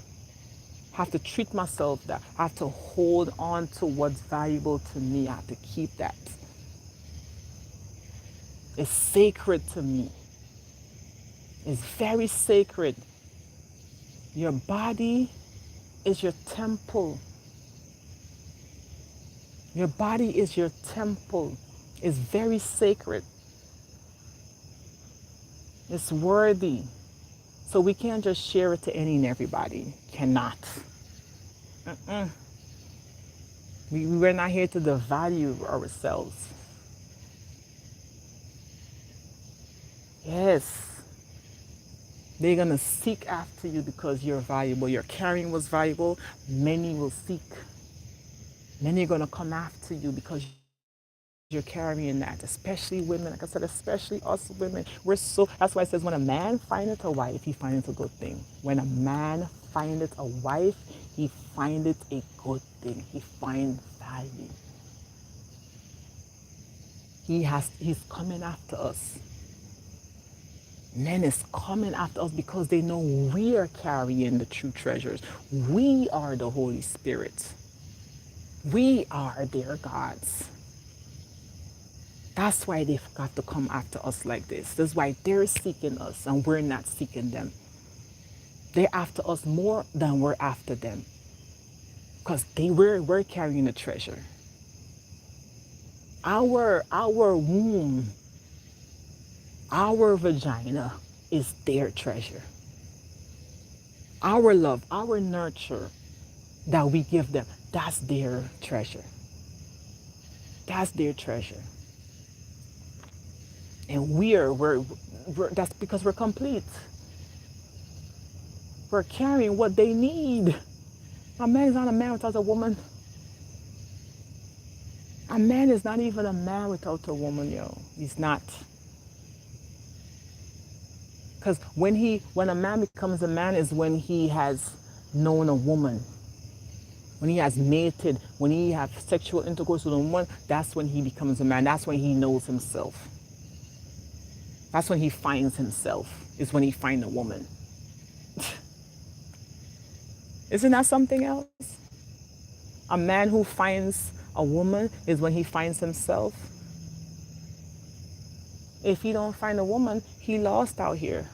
S1: I have to treat myself that. I have to hold on to what's valuable to me. I have to keep that. It's sacred to me. It's very sacred. Your body is your temple. Your body is your temple. It's very sacred. It's worthy. So we can't just share it to any and everybody. Cannot. We're not here to devalue ourselves. Yes. They're going to seek after you because you're valuable. Your carrying was valuable. Many will seek. Many are going to come after you because you're carrying that, especially women. Like I said, especially us women. That's why it says when a man findeth a wife, he findeth a good thing. When a man findeth a wife, he findeth a good thing. He finds value. He's coming after us. Men is coming after us because they know we are carrying the true treasures. We are the Holy Spirit. We are their gods. That's why they've got to come after us like this. That's why they're seeking us and we're not seeking them. They're after us more than we're after them. Because we're carrying a treasure. Our womb, our vagina is their treasure. Our love, our nurture that we give them, that's their treasure. That's their treasure. And we're that's because we're complete. We're carrying what they need. A man is not a man without a woman. A man is not even a man without a woman, yo. He's not. Because when a man becomes a man is when he has known a woman. When he has mated, when he has sexual intercourse with a woman, that's when he becomes a man. That's when he knows himself. That's when he finds himself, is when he finds a woman. Isn't that something else? A man who finds a woman is when he finds himself. If he don't find a woman, he lost out here.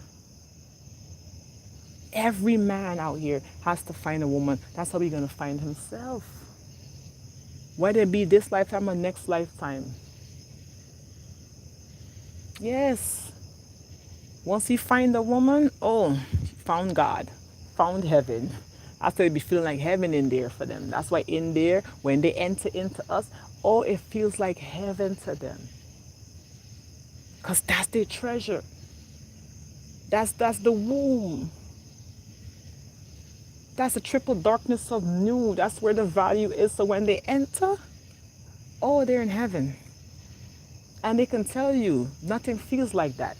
S1: Every man out here has to find a woman. That's how he's going to find himself. Whether it be this lifetime or next lifetime. Yes. Once he find a woman, oh, found God, found heaven. After they be feeling like heaven in there for them. That's why in there, when they enter into us, oh, it feels like heaven to them. Because that's their treasure. That's the womb. That's the triple darkness of new. That's where the value is. So when they enter, oh, they're in heaven. And they can tell you, nothing feels like that.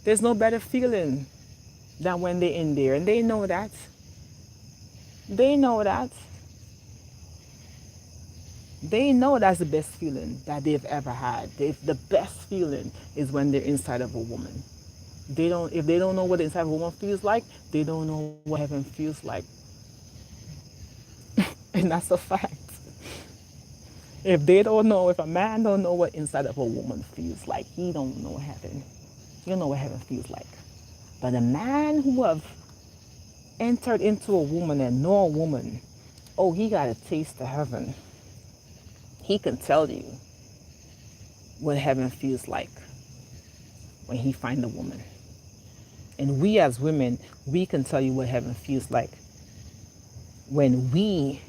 S1: There's no better feeling than when they're in there. And they know that. They know that. They know that's the best feeling that they've ever had. The best feeling is when they're inside of a woman. If they don't know what the inside of a woman feels like, they don't know what heaven feels like. And that's a fact. If a man don't know what inside of a woman feels like, he don't know heaven. He don't know what heaven feels like. But a man who have entered into a woman and know a woman, oh, he got a taste of heaven. He can tell you what heaven feels like when he find a woman. And we as women, we can tell you what heaven feels like when we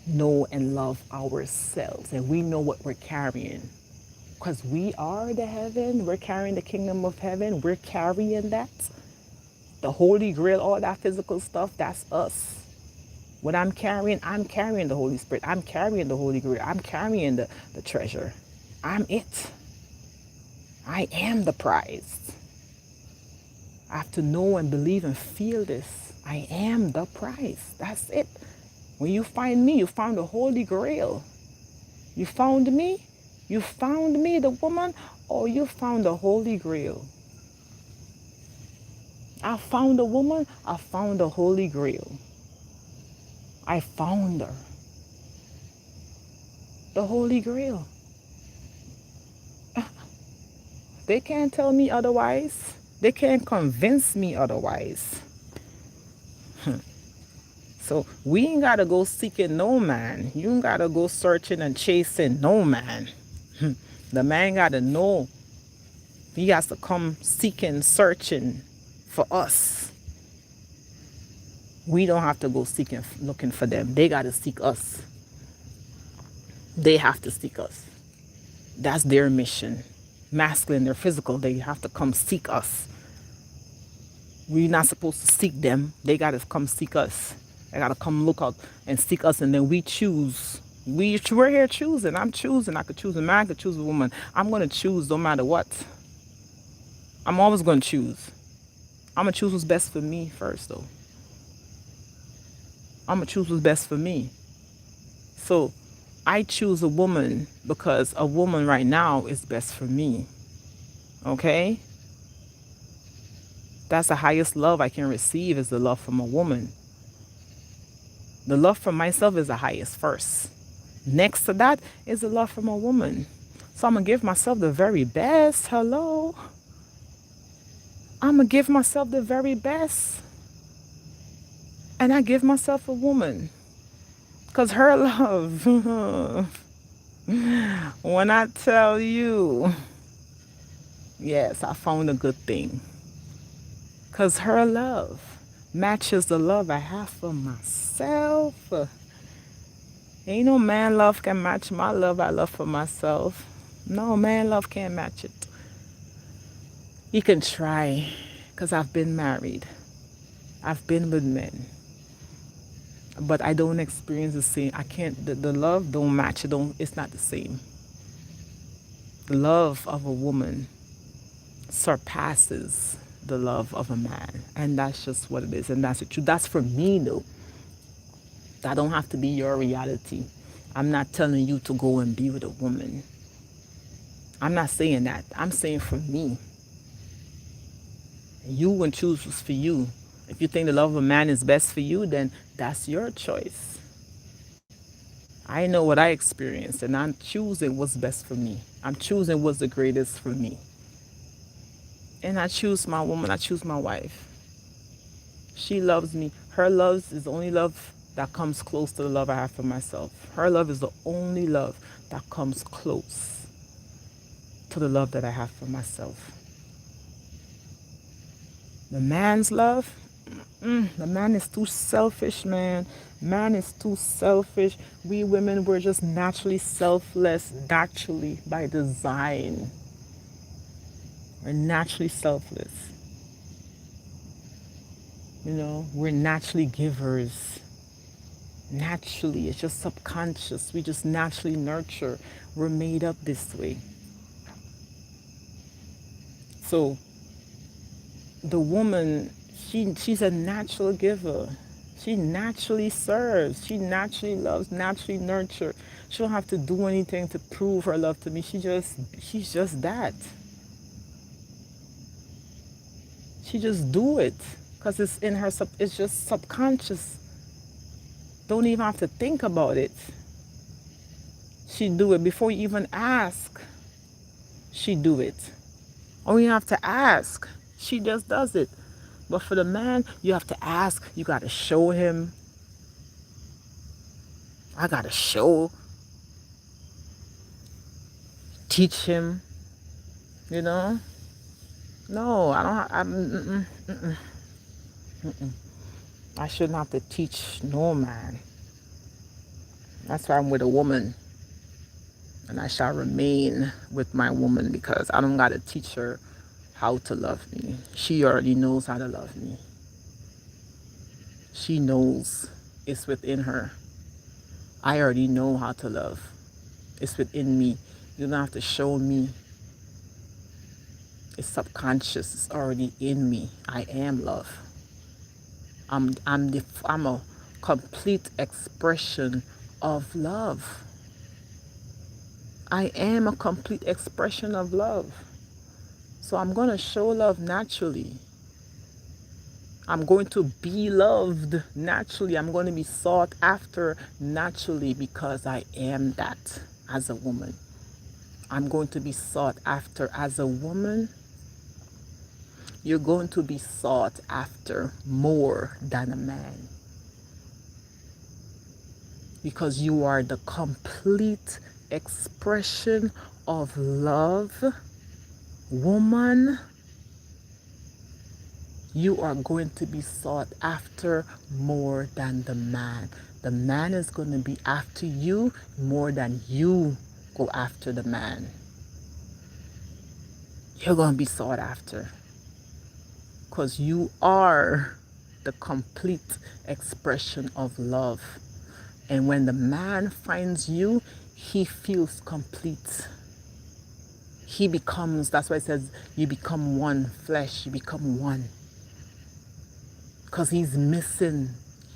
S1: know and love ourselves and we know what we're carrying. Because we are the heaven, we're carrying the kingdom of heaven, we're carrying that. The Holy Grail, all that physical stuff, that's us. What I'm carrying the Holy Spirit. I'm carrying the Holy Grail. I'm carrying the treasure. I'm it. I am the prize. I have to know and believe and feel this. I am the prize. That's it. When you find me, you found the Holy Grail. You found me? You found me, the woman, or you found the Holy Grail? I found a woman, I found the Holy Grail. I found her. The Holy Grail. They can't tell me otherwise. They can't convince me otherwise. So we ain't gotta go seeking no man. You ain't gotta go searching and chasing no man. The man gotta know. He has to come seeking, searching for us. We don't have to go seeking, looking for them. They gotta seek us. They have to seek us. That's their mission. Masculine or physical, they have to come seek us. We're not supposed to seek them. They gotta come seek us. They gotta come look out and seek us, and then we choose. We're here choosing. I'm choosing. I could choose a man, I could choose a woman. I'm gonna choose no matter what. I'm always gonna choose. I'm gonna choose what's best for me first, though. I'm gonna choose what's best for me. So I choose a woman because a woman right now is best for me. Okay? That's the highest love I can receive, is the love from a woman. The love from myself is the highest first. Next to that is the love from a woman. So I'm going to give myself the very best. Hello. I'm going to give myself the very best. And I give myself a woman. Because her love, when I tell you, yes, I found a good thing. Because her love matches the love I have for myself. Ain't no man love can match my love I love for myself. No, man love can't match it. You can try, because I've been married. I've been with men. But I don't experience the same. I can't, the love don't match. It's not the same. The love of a woman surpasses the love of a man. And that's just what it is. And that's the truth. That's for me, though. That don't have to be your reality. I'm not telling you to go and be with a woman. I'm not saying that. I'm saying for me. You would choose what's for you. If you think the love of a man is best for you, then that's your choice. I know what I experienced, and I'm choosing what's best for me. I'm choosing what's the greatest for me. And I choose my woman. I choose my wife. She loves me. Her love is the only love that comes close to the love I have for myself. Her love is the only love that comes close to the love that I have for myself. The man's love, the man is too selfish, man. Man is too selfish. We women, we're just naturally selfless, naturally by design. We're naturally selfless. You know, we're naturally givers. Naturally, it's just subconscious. We just naturally nurture. We're made up this way. So the woman, she's a natural giver. She naturally serves. She naturally loves, naturally nurtures. She don't have to do anything to prove her love to me. She's just that. She just do it because it's in her. It's just subconscious. Don't even have to think about it. She do it before you even ask. She do it. Or you have to ask. She just does it. But for the man, you have to ask. You got to show him. I got to show. Teach him. You know? No, I don't. I shouldn't have to teach no man. That's why I'm with a woman. And I shall remain with my woman because I don't got to teach her how to love me. She already knows how to love me. She knows it's within her. I already know how to love. It's within me. You don't have to show me. It's subconscious. It's already in me. I am love. I'm a complete expression of love. I am a complete expression of love. So I'm going to show love naturally. I'm going to be loved naturally. I'm going to be sought after naturally because I am that as a woman. I'm going to be sought after as a woman. You're going to be sought after more than a man. Because you are the complete expression of love. Woman, you are going to be sought after more than the man. The man is going to be after you more than you go after the man. You're going to be sought after. Because you are the complete expression of love. And when the man finds you, he feels complete. He becomes, that's why it says, you become one flesh, you become one. Because he's missing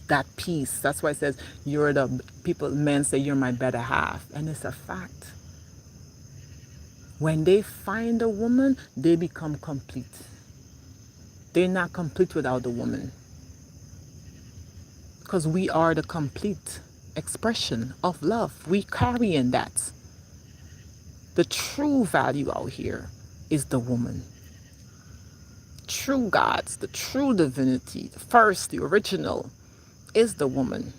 S1: that piece. That's why it says, men say you're my better half. And it's a fact. When they find a woman, they become complete. They're not complete without the woman. Because we are the complete expression of love. We carry in that. The true value out here is the woman. True gods, the true divinity, the first, the original, is the woman.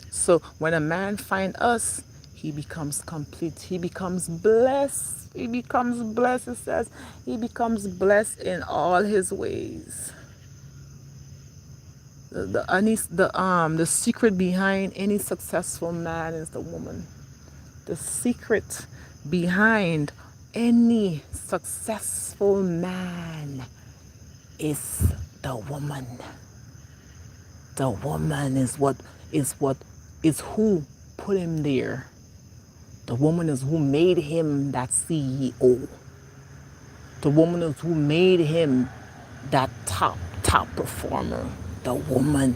S1: So when a man finds us, he becomes complete. He becomes blessed. He becomes blessed, it says. He becomes blessed in all his ways. The secret behind any successful man is the woman. The secret behind any successful man is the woman. The woman is who put him there. The woman is who made him that CEO. The woman is who made him that top performer. The woman.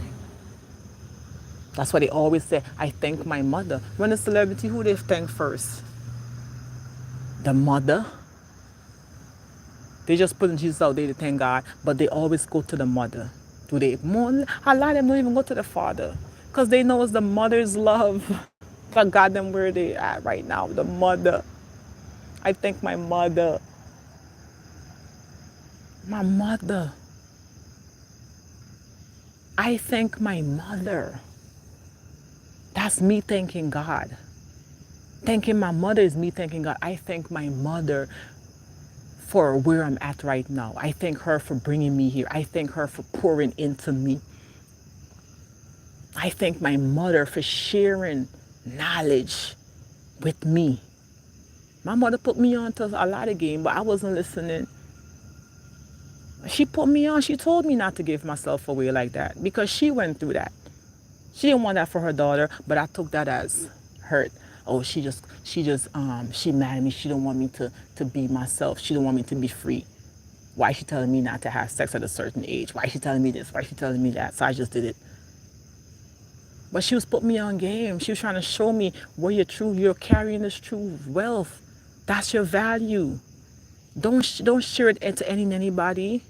S1: That's why they always say, I thank my mother. When a celebrity, who they thank first? The mother. They just putting Jesus out there to thank God, but they always go to the mother. Do they? More, a lot of them don't even go to the father because they know it's the mother's love that got them where they at right now. The mother. I thank my mother. My mother. I thank my mother. That's me thanking God. Thanking my mother is me thanking God. I thank my mother for where I'm at right now. I thank her for bringing me here. I thank her for pouring into me. I thank my mother for sharing knowledge with me. My mother put me on to a lot of game, but I wasn't listening. She put me on. She told me not to give myself away like that because she went through that. She didn't want that for her daughter, but I took that as hurt. Oh, she mad at me. She don't want me to be myself. She don't want me to be free. Why is she telling me not to have sex at a certain age? Why is she telling me this? Why is she telling me that? So I just did it. But she was putting me on game. She was trying to show me where you're carrying this true wealth. That's your value. Don't share it into anybody.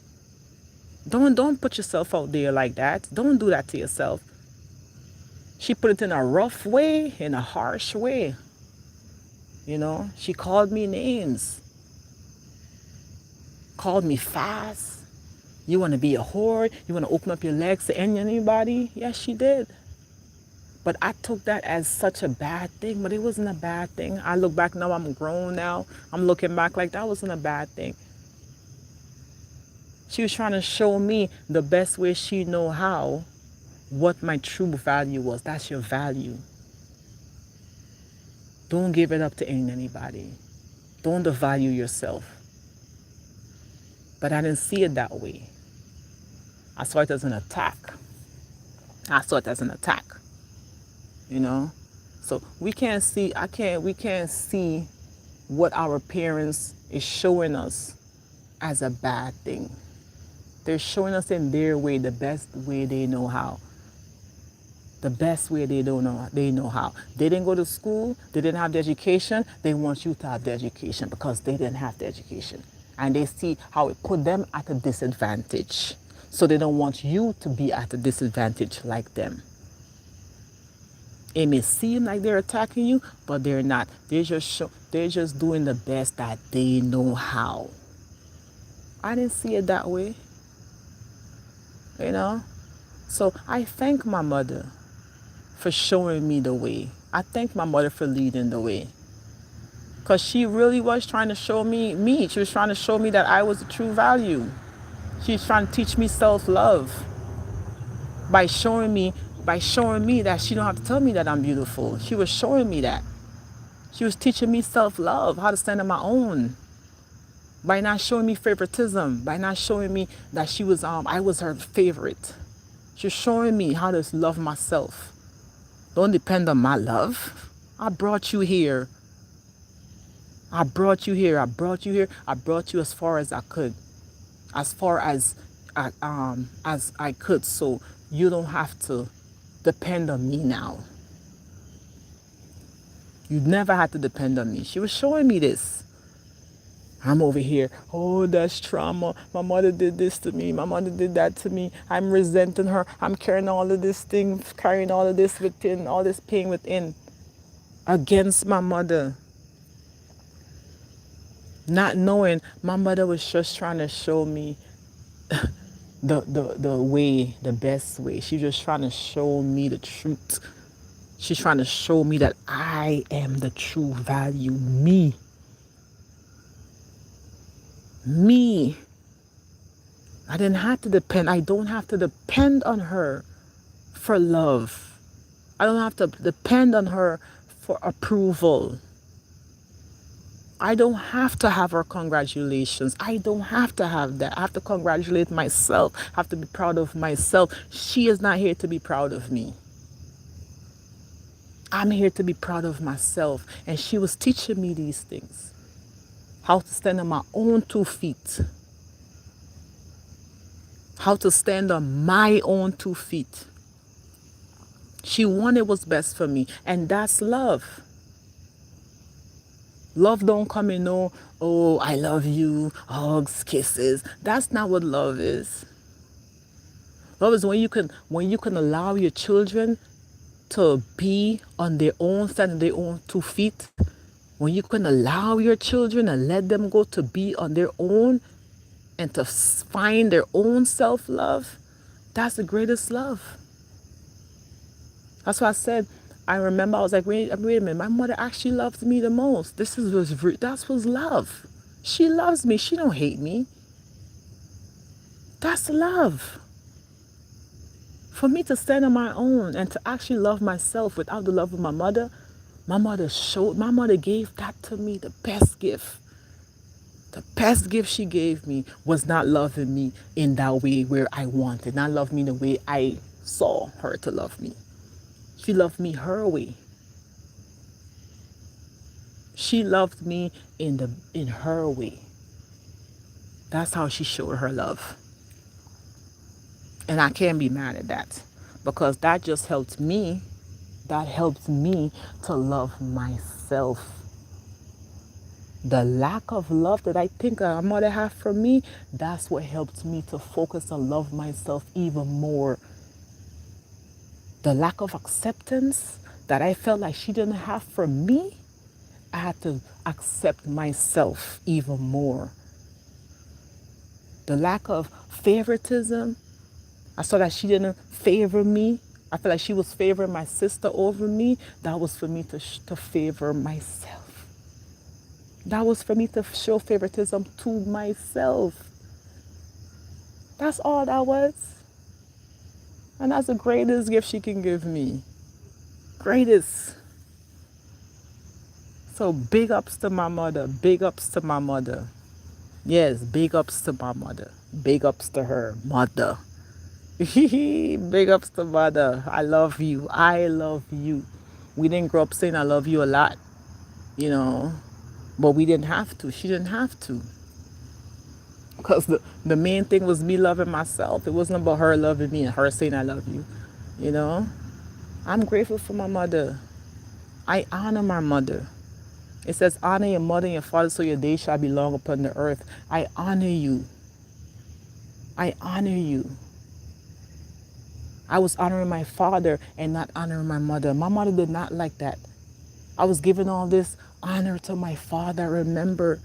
S1: Don't put yourself out there like that. Don't do that to yourself. She put it in a rough way, in a harsh way. You know, she called me names. Called me fast. You want to be a whore? You want to open up your legs to anybody? Yes, she did. But I took that as such a bad thing, but it wasn't a bad thing. I look back now, I'm grown now. I'm looking back like that wasn't a bad thing. She was trying to show me the best way she know how what my true value was. That's your value. Don't give it up to anybody. Don't devalue yourself. But I didn't see it that way. I saw it as an attack. You know? So we can't see what our parents is showing us as a bad thing. They're showing us in their way, the best way they know how. The best way they know how. They didn't go to school, they didn't have the education, they want you to have the education because they didn't have the education. And they see how it put them at a disadvantage. So they don't want you to be at a disadvantage like them. It may seem like they're attacking you, but they're not. They're just doing the best that they know how. I didn't see it that way. You know? So I thank my mother for showing me the way. I thank my mother for leading the way. Because she really was trying to show me. She was trying to show me that I was a true value. She was trying to teach me self-love by showing me that she don't have to tell me that I'm beautiful. She was showing me that. She was teaching me self-love, how to stand on my own. By not showing me favoritism, by not showing me that I was her favorite. She was showing me how to love myself. Don't depend on my love. I brought you here. I brought you as far as I could. As far as I could. So you don't have to depend on me now. You never had to depend on me. She was showing me this. I'm over here. Oh, that's trauma. My mother did this to me. My mother did that to me. I'm resenting her. I'm carrying all of this thing, carrying all of this within, all this pain within against my mother. Not knowing my mother was just trying to show me the way, the best way. She's just trying to show me the truth. She's trying to show me that I am the true value. Me. Me. I didn't have to depend. I don't have to depend on her for love. I don't have to depend on her for approval. I don't have to have her congratulations. I don't have to have that. I have to congratulate myself. I have to be proud of myself. She is not here to be proud of me. I'm here to be proud of myself. And she was teaching me these things. How to stand on my own 2 feet. How to stand on my own 2 feet. She wanted what's best for me. And that's love. Love don't come in no, oh, I love you, hugs, kisses. That's not what love is. Love is when you can allow your children to be on their own, stand on their own 2 feet. When you can allow your children and let them go to be on their own and to find their own self-love, that's the greatest love. That's why I said, I remember I was like, wait a minute, my mother actually loves me the most. That's was love. She loves me. She don't hate me. That's love. For me to stand on my own and to actually love myself without the love of my mother gave that to me, the best gift. The best gift she gave me was not loving me in that way where I wanted, not love me the way I saw her to love me. She loved me her way. She loved me in her way. That's how she showed her love. And I can't be mad at that because that just helped me. That helped me to love myself. The lack of love that I think my mother had for me, that's what helped me to focus on love myself even more. The lack of acceptance that I felt like she didn't have for me, I had to accept myself even more. The lack of favoritism, I saw that she didn't favor me. I felt like she was favoring my sister over me. That was for me to favor myself. That was for me to show favoritism to myself. That's all that was. And that's the greatest gift she can give me. Greatest. So big ups to my mother. Big ups to my mother. Yes, big ups to my mother. Big ups to her mother. Big ups to mother. I love you. I love you. We didn't grow up saying I love you a lot, you know, but we didn't have to. She didn't have to. Because the main thing was me loving myself. It wasn't about her loving me and her saying I love you, you know. I'm grateful for my mother. I honor my mother. It says, honor your mother and your father so your days shall be long upon the earth. I honor you. I honor you. I was honoring my father and not honoring my mother. My mother did not like that. I was giving all this honor to my father, I remember.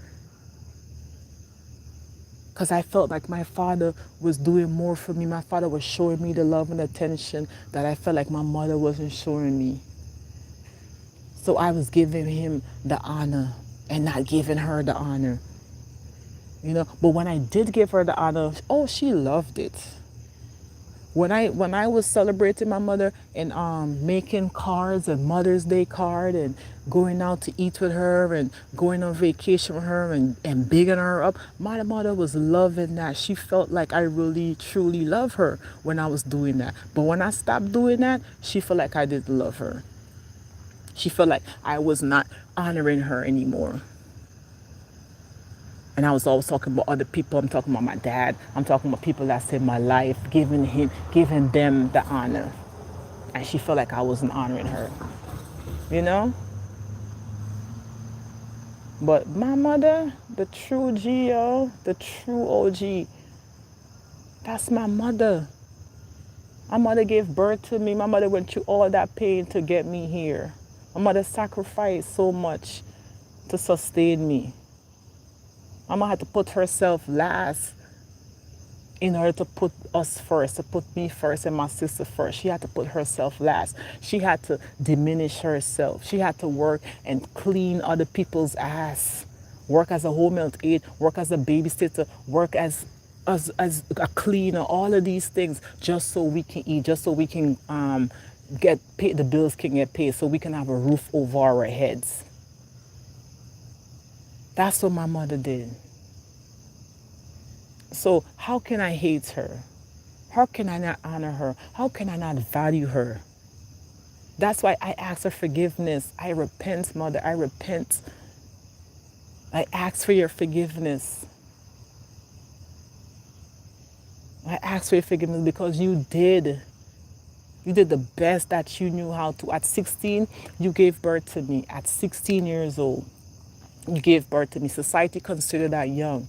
S1: Because I felt like my father was doing more for me. My father was showing me the love and attention that I felt like my mother wasn't showing me. So I was giving him the honor and not giving her the honor. You know, but when I did give her the honor, oh, she loved it. When I was celebrating my mother and making cards and Mother's Day card and going out to eat with her and going on vacation with her and bigging her up, my mother was loving that. She felt like I really truly love her when I was doing that. But when I stopped doing that, she felt like I didn't love her. She felt like I was not honoring her anymore. And I was always talking about other people. I'm talking about my dad. I'm talking about people that's in my life, giving them the honor. And she felt like I wasn't honoring her. You know? But my mother, the true Geo, the true OG, that's my mother. My mother gave birth to me. My mother went through all that pain to get me here. My mother sacrificed so much to sustain me. My mom had to put herself last in order to put us first, to put me first and my sister first. She had to put herself last. She had to diminish herself. She had to work and clean other people's ass, work as a home health aide, work as a babysitter, work as a cleaner, all of these things just so we can eat, just so we can get paid, the bills can get paid, so we can have a roof over our heads. That's what my mother did. So how can I hate her? How can I not honor her? How can I not value her? That's why I ask for forgiveness. I repent, Mother. I repent. I ask for your forgiveness. I ask for your forgiveness because you did. You did the best that you knew how to. At 16, you gave birth to me. At 16 years old, you gave birth to me. Society considered that young.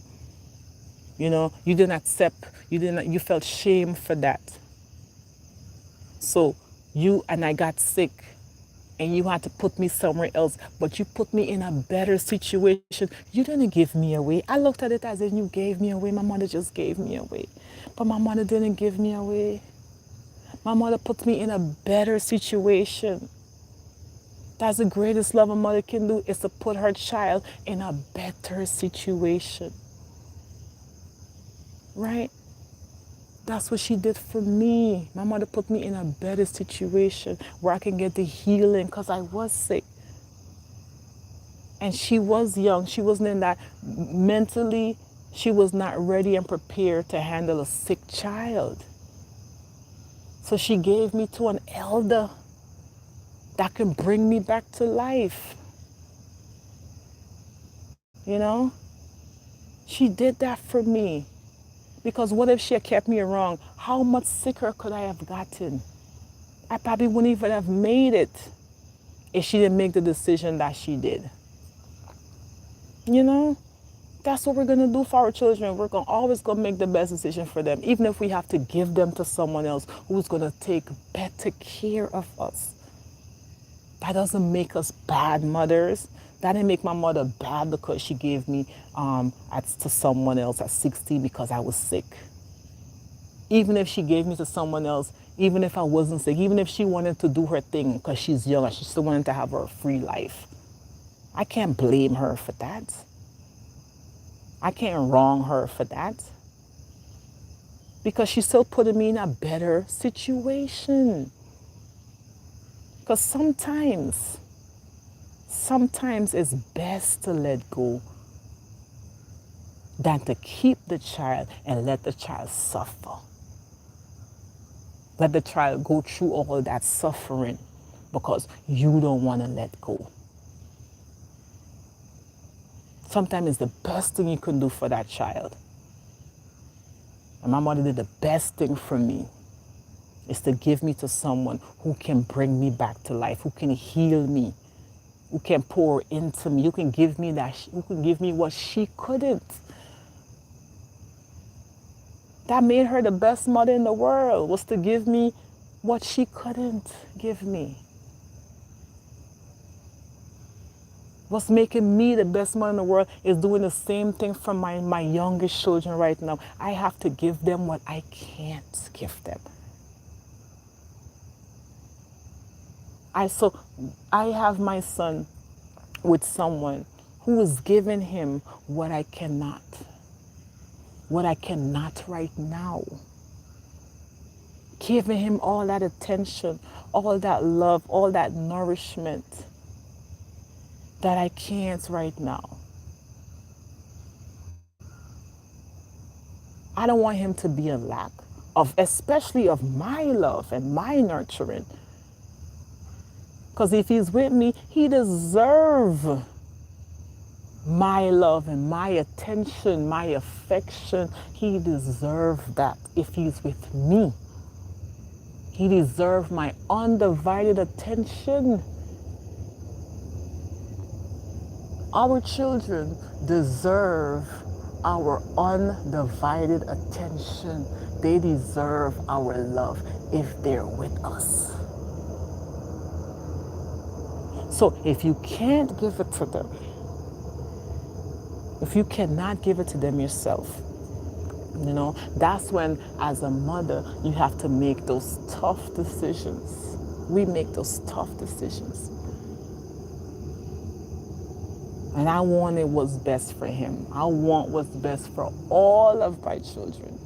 S1: You know, you didn't accept, you felt shame for that. So I got sick and you had to put me somewhere else, but you put me in a better situation. You didn't give me away. I looked at it as if you gave me away. My mother just gave me away. But my mother didn't give me away. My mother put me in a better situation. That's the greatest love a mother can do, is to put her child in a better situation. Right? That's what she did for me. My mother put me in a better situation where I can get the healing because I was sick. And she was young. She wasn't in that mentally, she was not ready and prepared to handle a sick child. So she gave me to an elder that can bring me back to life. You know? She did that for me. Because what if she had kept me around? How much sicker could I have gotten? I probably wouldn't even have made it if she didn't make the decision that she did. You know? That's what we're going to do for our children. We're always going to make the best decision for them, even if we have to give them to someone else who's going to take better care of us. That doesn't make us bad mothers. That didn't make my mother bad because she gave me to someone else at 16 because I was sick. Even if she gave me to someone else, even if I wasn't sick, even if she wanted to do her thing because she's young and she still wanted to have her free life, I can't blame her for that. I can't wrong her for that. Because she still put me in a better situation. Because sometimes it's best to let go than to keep the child and let the child suffer. Let the child go through all that suffering because you don't want to let go. Sometimes it's the best thing you can do for that child. And my mother did the best thing for me, is to give me to someone who can bring me back to life, who can heal me, who can pour into me, who can give me what she couldn't. That made her the best mother in the world, was to give me what she couldn't give me. What's making me the best mother in the world is doing the same thing for my youngest children right now. I have to give them what I can't give them. I have my son with someone who is giving him what I cannot right now. Giving him all that attention, all that love, all that nourishment that I can't right now. I don't want him to be in lack of, especially of my love and my nurturing. Because if he's with me, he deserves my love and my attention, my affection. He deserves that if he's with me. He deserves my undivided attention. Our children deserve our undivided attention. They deserve our love if they're with us. So if you can't give it to them, if you cannot give it to them yourself, that's when, as a mother, you have to make those tough decisions. We make those tough decisions. And I wanted what's best for him. I want what's best for all of my children.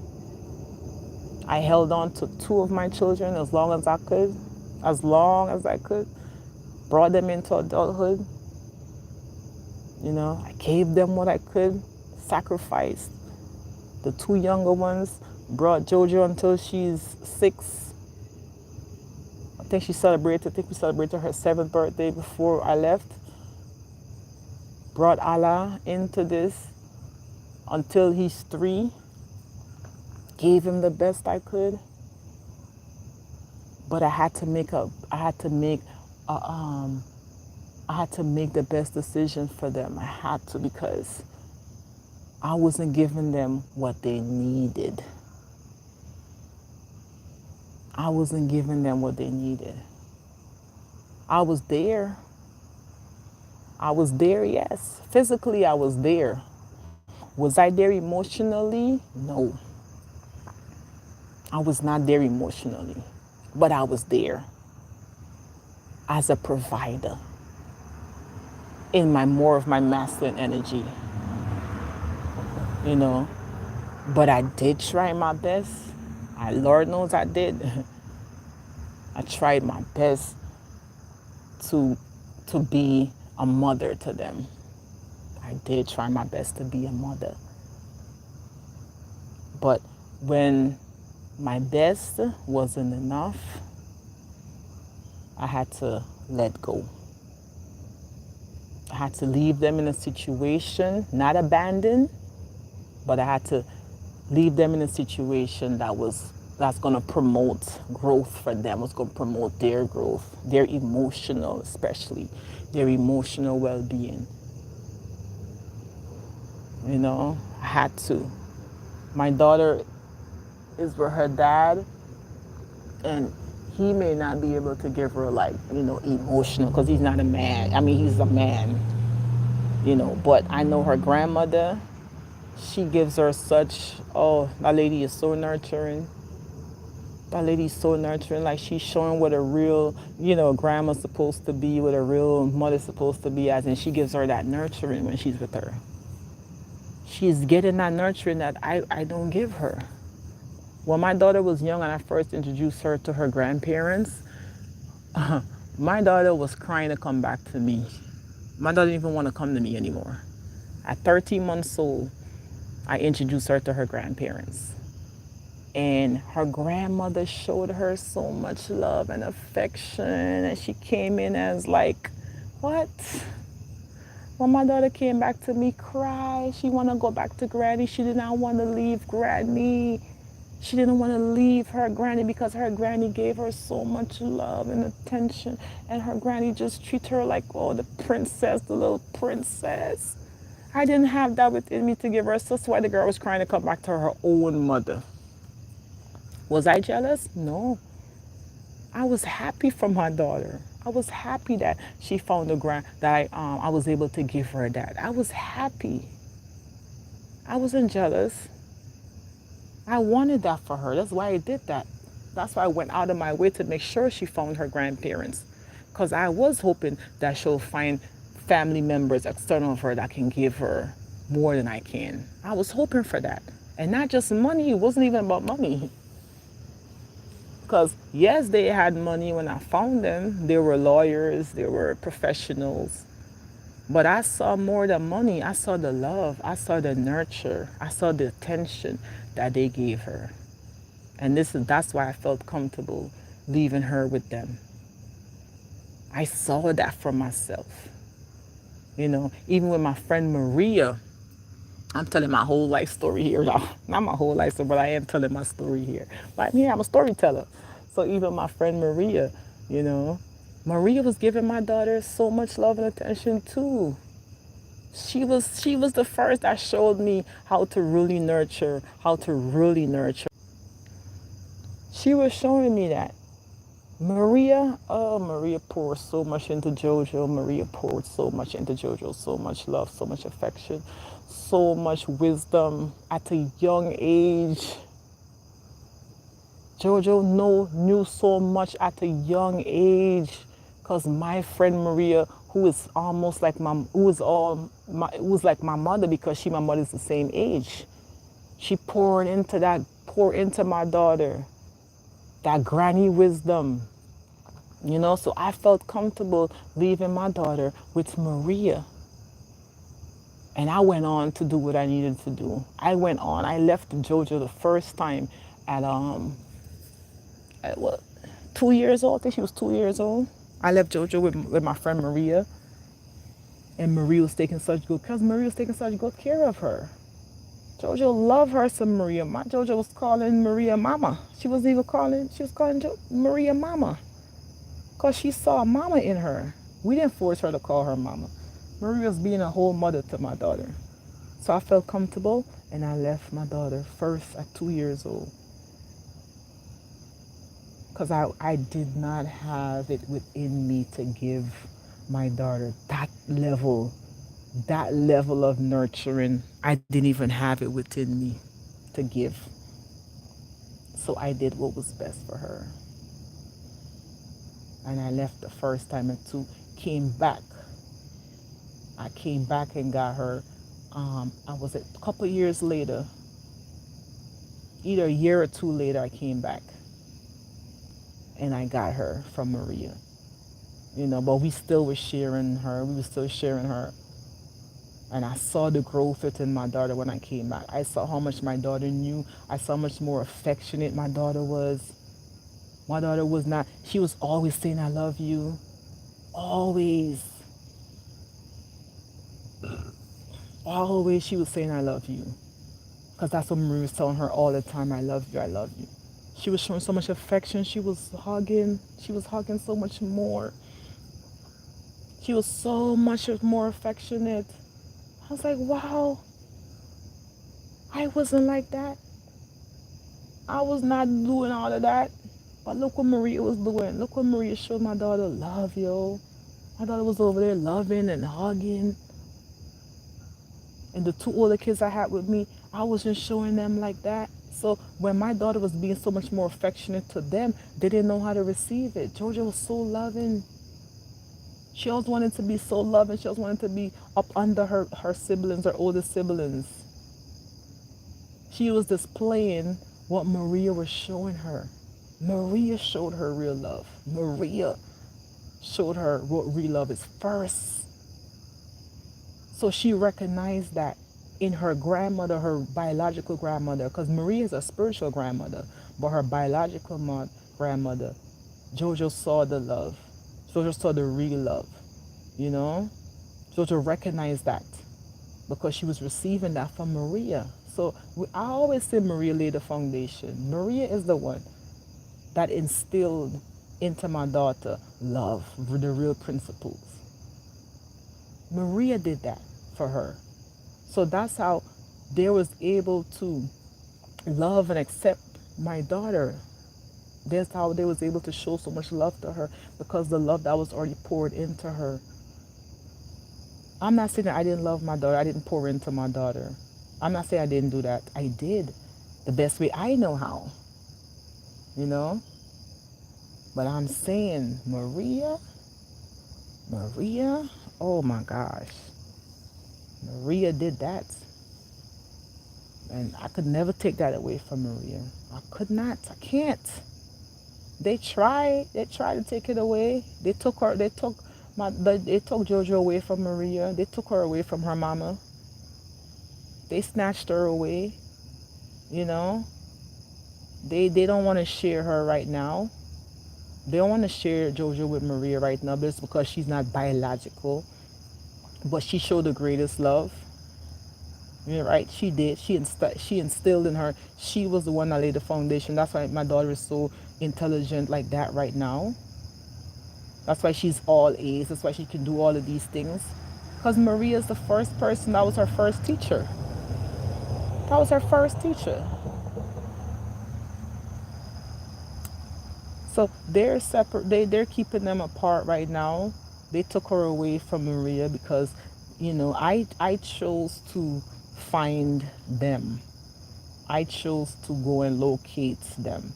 S1: I held on to two of my children as long as I could, brought them into adulthood. I gave them what I could, sacrificed. The two younger ones, brought Jojo until she's 6. I think we celebrated her 7th birthday before I left. Brought Allah into this until he's 3. Gave him the best I could. But I had to make the best decision for them. I had to, because I wasn't giving them what they needed. I wasn't giving them what they needed. I was there. Yes. Physically, I was there. Was I there emotionally? No. I was not there emotionally, but I was there as a provider in more of my masculine energy, But I did try my best. Lord knows I did. I tried my best to be a mother to them. I did try my best to be a mother. But when my best wasn't enough, I had to let go. I had to leave them in a situation, not abandon, but I had to leave them in a situation that's going to promote growth for them. It's going to promote their growth, their emotional, especially their emotional well-being. I had to. My daughter is with her dad, and he may not be able to give her emotional, because he's not a man. I mean, he's a man, but I know her grandmother, she gives her such, that lady is so nurturing. That lady's so nurturing. Like, she's showing what a real, grandma's supposed to be, what a real mother's supposed to be as, and she gives her that nurturing when she's with her. She's getting that nurturing that I don't give her. When my daughter was young and I first introduced her to her grandparents, my daughter was crying to come back to me. My daughter didn't even want to come to me anymore. At 13 months old, I introduced her to her grandparents. And her grandmother showed her so much love and affection. And she came in as like, what? When my daughter came back to me, cried. She wanted to go back to Granny. She did not want to leave Granny. She didn't want to leave her Granny because her Granny gave her so much love and attention. And her Granny just treated her like, the princess, the little princess. I didn't have that within me to give her. So that's why the girl was crying to come back to her own mother. Was I jealous? No. I was happy for my daughter. I was happy that she found that I was able to give her that. I was happy. I wasn't jealous. I wanted that for her. That's why I did that. That's why I went out of my way to make sure she found her grandparents. Because I was hoping that she'll find family members external of her that can give her more than I can. I was hoping for that. And not just money. It wasn't even about money. Because, yes, they had money when I found them. They were lawyers. They were professionals. But I saw more than money. I saw the love. I saw the nurture. I saw the attention that they gave her. And that's why I felt comfortable leaving her with them. I saw that for myself. Even with my friend Maria, I'm telling my whole life story here. No, not my whole life story, but I am telling my story here. But I'm a storyteller. So even my friend Maria, Maria was giving my daughter so much love and attention too. She was the first that showed me how to really nurture, how to really nurture. She was showing me that. Maria, oh, Maria poured so much into JoJo. Maria poured so much into JoJo, so much love, so much affection, so much wisdom at a young age. JoJo knew so much at a young age, cause my friend Maria, who is almost like who was like my mother because my mother is the same age. She poured into my daughter, that granny wisdom, So I felt comfortable leaving my daughter with Maria, and I went on to do what I needed to do. I left JoJo the first time at at what, 2 years old. I think she was 2 years old. I left JoJo with my friend Maria, and Maria was taking such good because Maria was taking such good care of her. JoJo loved her some Maria. My JoJo was calling Maria Mama. She was calling Maria Mama because she saw Mama in her. We didn't force her to call her Mama. Maria was being a whole mother to my daughter. So I felt comfortable, and I left my daughter first at 2 years old. Because I did not have it within me to give my daughter that level of nurturing. I didn't even have it within me to give. So I did what was best for her. And I left the first time and came back. I came back and got her. I was a couple of years later, either a year or two later, I came back and I got her from Maria. But we still were sharing her. We were still sharing her. And I saw the growth within my daughter when I came back. I saw how much my daughter knew. I saw how much more affectionate my daughter was. My daughter was not, she was always saying, I love you. Always. Always she was saying, I love you. Because that's what Marie was telling her all the time, I love you, I love you. She was showing so much affection. She was hugging so much more. She was so much more affectionate. I was like, wow, I wasn't like that. I was not doing all of that. But look what Maria was doing. Look what Maria showed my daughter love, yo. My daughter was over there loving and hugging. And the two older kids I had with me, I wasn't showing them like that. So when my daughter was being so much more affectionate to them, they didn't know how to receive it. Georgia was so loving. She always wanted to be so loving. She always wanted to be up under her siblings, her older siblings. She was displaying what Maria was showing her. Maria showed her real love. Maria showed her what real love is first. So she recognized that in her grandmother, her biological grandmother, because Maria is a spiritual grandmother, but her biological grandmother, Jojo saw the love. Jojo saw the real love, you know? Jojo recognized that because she was receiving that from Maria. So I always say Maria laid the foundation. Maria is the one that instilled into my daughter love, the real principles. Maria did that for her. So that's how they was able to love and accept my daughter. That's how they was able to show so much love to her, because the love that was already poured into her. I'm not saying that I didn't love my daughter. I didn't pour into my daughter. I'm not saying I didn't do that. I did the best way I know how, you know. But I'm saying Maria, oh my gosh. Maria did that. And I could never take that away from Maria. I could not. I can't. They tried to take it away. They took Jojo away from Maria. They took her away from her mama. They snatched her away. You know? They don't want to share her right now. They don't want to share Jojo with Maria right now, but it's because she's not biological. But she showed the greatest love. You're right, she did. She instilled in her. She was the one that laid the foundation. That's why my daughter is so intelligent like that right now. That's why she's all A's. That's why she can do all of these things. Because Maria is the first person, that was her first teacher. That was her first teacher. So they're separate. They're keeping them apart right now. They took her away from Maria because, I chose to find them. I chose to go and locate them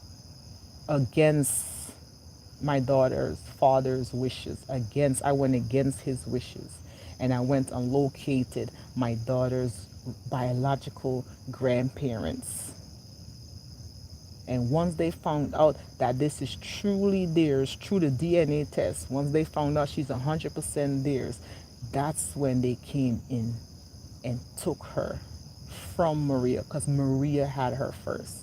S1: against my daughter's father's wishes. I went against his wishes, and I went and located my daughter's biological grandparents. And once they found out that this is truly theirs through the DNA test, once they found out she's 100% theirs, that's when they came in and took her from Maria, because Maria had her first.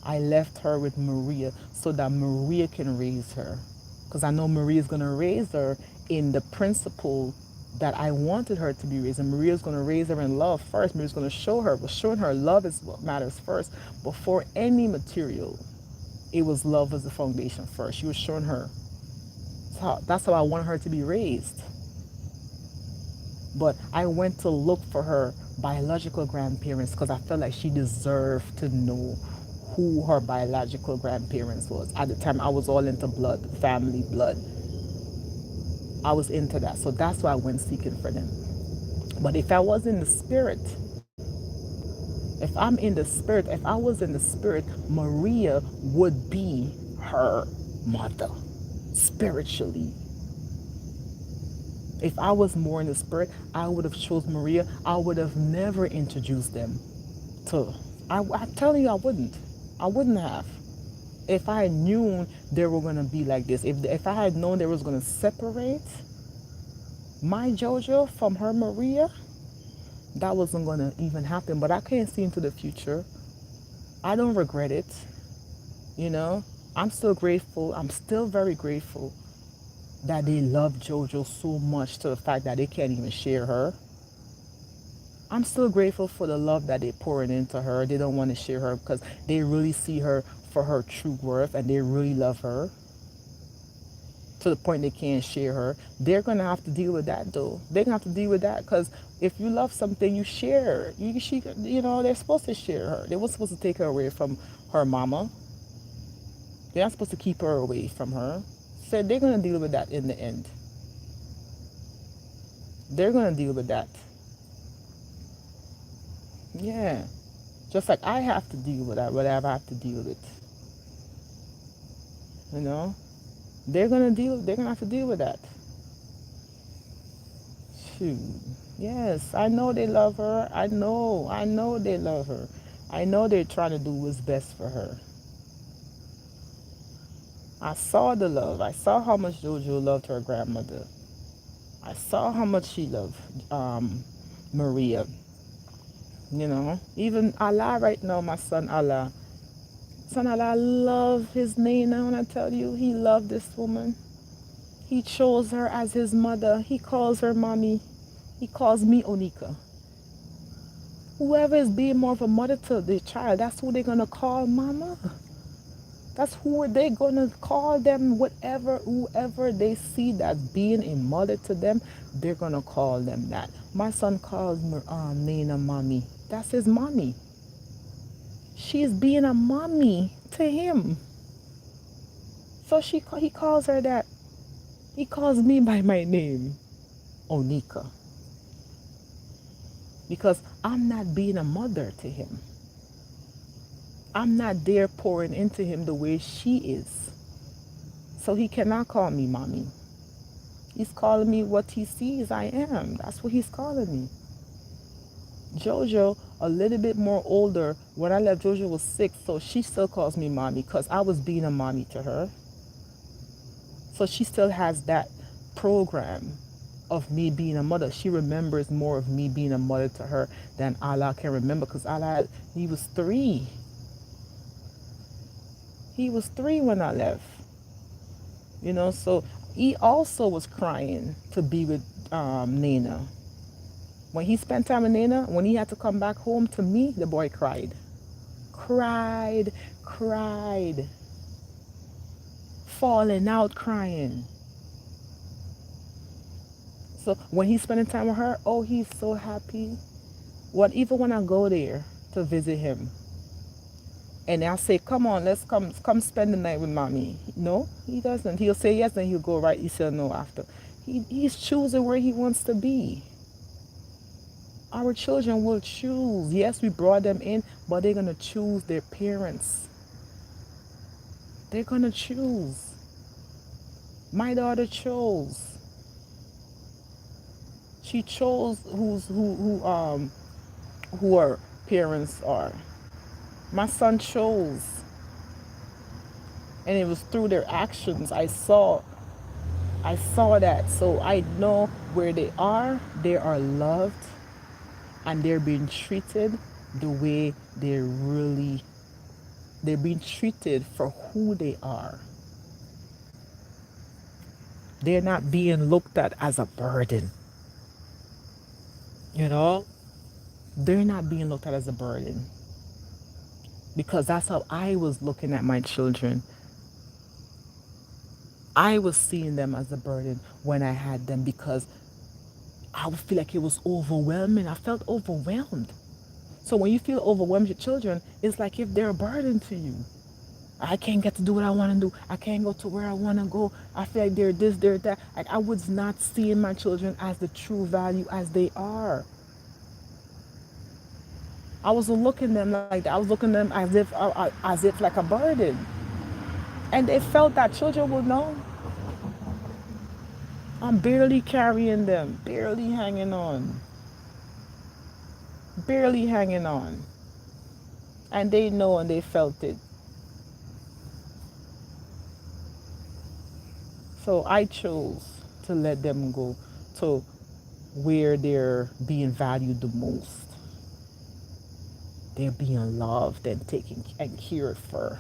S1: I left her with Maria so that Maria can raise her. Because I know Maria's going to raise her in the principle that I wanted her to be raised. And Maria's going to raise her in love first. Maria's going to show her, but showing her love is what matters first. Before any material, it was love as the foundation first. She was showing her. That's how I wanted her to be raised. But I went to look for her biological grandparents because I felt like she deserved to know who her biological grandparents was. At the time, I was all into blood, family blood. I was into that. So that's why I went seeking for them. But if I was in the spirit, if I'm in the spirit, if I was in the spirit, Maria would be her mother spiritually. If I was more in the spirit, I would have chose Maria. I would have never introduced them to. I'm telling you, I wouldn't. I wouldn't have. If I knew they were gonna be like this, if I had known they was gonna separate my JoJo from her Maria, that wasn't gonna even happen. But I can't see into the future. I don't regret it. You know, I'm still grateful. I'm still very grateful that they love JoJo so much to the fact that they can't even share her. I'm still grateful for the love that they're pouring into her. They don't want to share her because they really see her for her true worth and they really love her to the point they can't share her. They're going to have to deal with that though. They're going to have to deal with that because if you love something, you share. They're supposed to share her. They weren't supposed to take her away from her mama. They're not supposed to keep her away from her. So they're going to deal with that in the end. They're going to deal with that. Yeah. Just like I have to deal with that, whatever I have to deal with. You know? They're gonna have to deal with that. Shoot. Yes, I know they love her. I know they love her. I know they're trying to do what's best for her. I saw the love. I saw how much Jojo loved her grandmother. I saw how much she loved Maria. Even Allah right now, my son Allah. Son Allah, I love his Nana when I tell you he loved this woman. He chose her as his mother. He calls her mommy. He calls me Onika. Whoever is being more of a mother to the child, that's who they're going to call mama. That's who they're going to call them. Whoever they see that's being a mother to them, they're going to call them that. My son calls Nina mommy. That's his mommy. She's being a mommy to him. So he calls her that. He calls me by my name, Onika. Because I'm not being a mother to him. I'm not there pouring into him the way she is. So he cannot call me mommy. He's calling me what he sees I am. That's what he's calling me. Jojo, a little bit more older, when I left, Jojo was 6, so she still calls me mommy because I was being a mommy to her. So she still has that program of me being a mother. She remembers more of me being a mother to her than Allah can remember because Allah, he was 3. He was 3 when I left. So he also was crying to be with Nana. When he spent time with Nana, when he had to come back home to me, the boy cried. Cried, cried. Falling out crying. So when he's spending time with her, oh, he's so happy. What even when I go there to visit him, and I say, "Come on, let's come spend the night with mommy." No, he doesn't. He'll say yes, and he'll go right. He said no after. He's choosing where he wants to be. Our children will choose. Yes, we brought them in, but they're gonna choose their parents. They're gonna choose. My daughter chose. She chose who her parents are. My son chose, and it was through their actions I saw that. So I know where they are. They are loved, and they're being treated the way they're being treated for who they are. They're not being looked at as a burden. You know, they're not being looked at as a burden, because that's how I was looking at my children. I was seeing them as a burden when I had them, because I would feel like it was overwhelming. I felt overwhelmed. So when you feel overwhelmed with your children, it's like if they're a burden to you. I can't get to do what I want to do. I can't go to where I want to go. I feel like they're this, they're that. Like I was not seeing my children as the true value as they are. I was looking at them like that. I was looking at them as if like a burden. And they felt that children would know. I'm barely carrying them, barely hanging on, barely hanging on. And they know and they felt it. So I chose to let them go to where they're being valued the most. They're being loved and taken and cared for.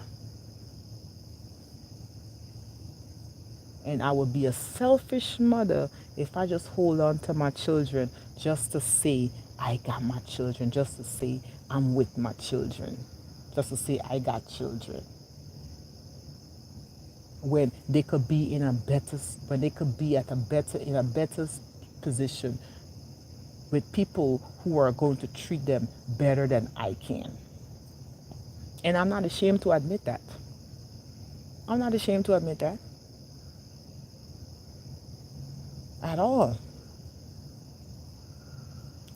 S1: And I would be a selfish mother if I just hold on to my children just to say I got my children, just to say I'm with my children, just to say I got children. When they could be in a better, when they could be at a better, in a better position with people who are going to treat them better than I can. And I'm not ashamed to admit that. I'm not ashamed to admit that at all.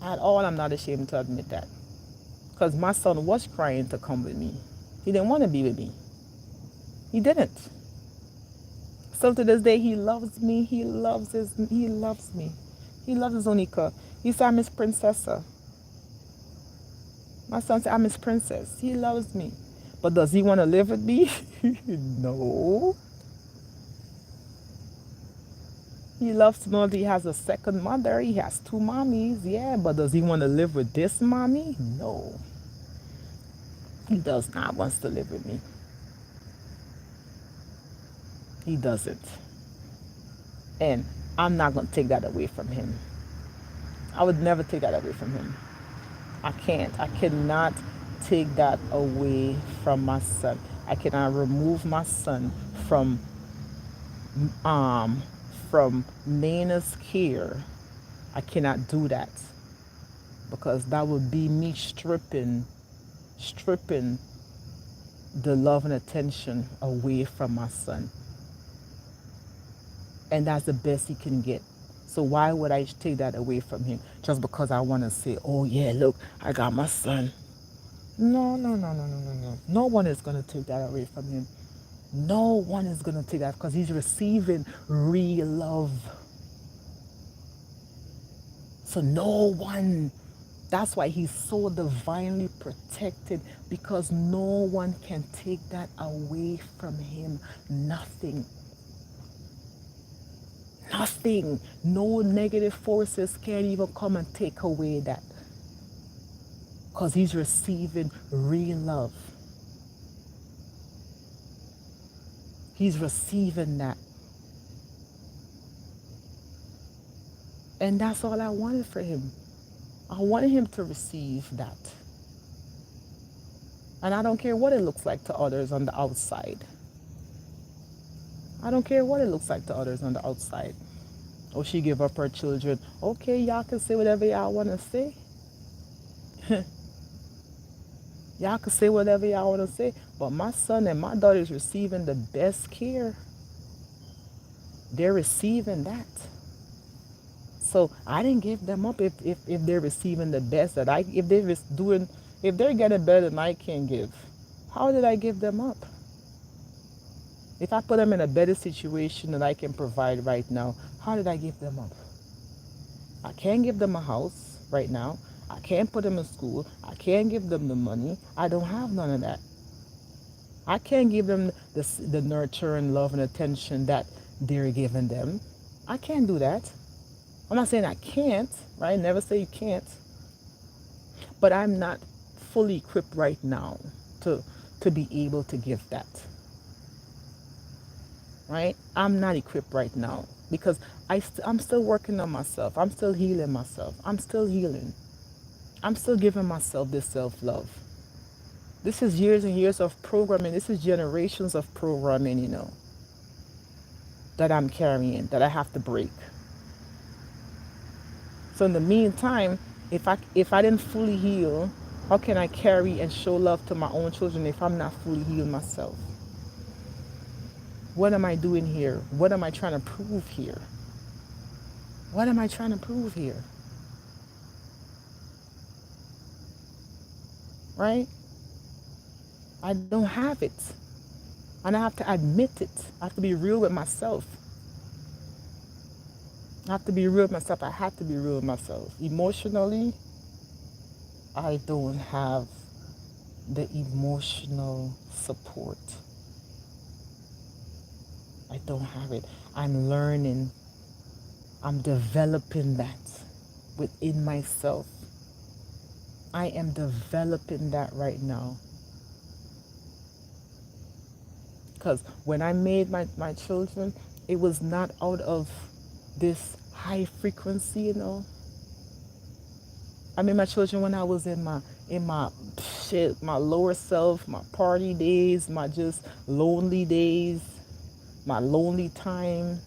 S1: At all, I'm not ashamed to admit that. Because my son was crying to come with me. He didn't want to be with me. He didn't. Still to this day, he loves me. He loves me. He loves his Onika. He said, I'm his princessa. My son said, I'm his princess. He loves me. But does he want to live with me? No. He loves to know that he has a second mother. He has two mommies. Yeah, but does he want to live with this mommy? No. He does not want to live with me. He doesn't. And I'm not going to take that away from him. I would never take that away from him. I can't. I cannot take that away from my son. I cannot remove my son um from Nana's care. I cannot do that, because that would be me stripping the love and attention away from my son. And that's the best he can get. So why would I take that away from him just because I want to say, oh yeah, look, I got my son? No, no, no, no, no, no, no. No one is going to take that away from him. No one is going to take that, because he's receiving real love. So no one, that's why he's so divinely protected, because no one can take that away from him. Nothing. Nothing. No negative forces can even come and take away that, because he's receiving real love. He's receiving that. And that's all I wanted for him. I wanted him to receive that. And I don't care what it looks like to others on the outside. I don't care what it looks like to others on the outside. Or she give up her children. Okay, y'all can say whatever y'all want to say. Y'all can say whatever y'all want to say. But my son and my daughter is receiving the best care. They're receiving that. So I didn't give them up if they're receiving the best that I if they're doing if they're getting better than I can give. How did I give them up? If I put them in a better situation than I can provide right now, how did I give them up? I can't give them a house right now. I can't put them in school. I can't give them the money. I don't have none of that. I can't give them the nurture and love and attention that they're giving them. I can't do that. I'm not saying I can't, right? Never say you can't. But I'm not fully equipped right now to to be able to give that, right? I'm not equipped right now because I'm still working on myself. I'm still healing myself. I'm still healing. I'm still giving myself this self-love. This is years and years of programming. This is generations of programming, that I'm carrying, that I have to break. So in the meantime, if I didn't fully heal, how can I carry and show love to my own children if I'm not fully healed myself? What am I doing here? What am I trying to prove here? What am I trying to prove here? Right? I don't have it. And I have to admit it. I have to be real with myself. I have to be real with myself. I have to be real with myself. Emotionally, I don't have the emotional support. I don't have it. I'm learning. I'm developing that within myself. I am developing that right now. Because when I made my children, it was not out of this high frequency. I made my children when I was in my shit, my lower self, my party days, my just lonely days, my lonely time.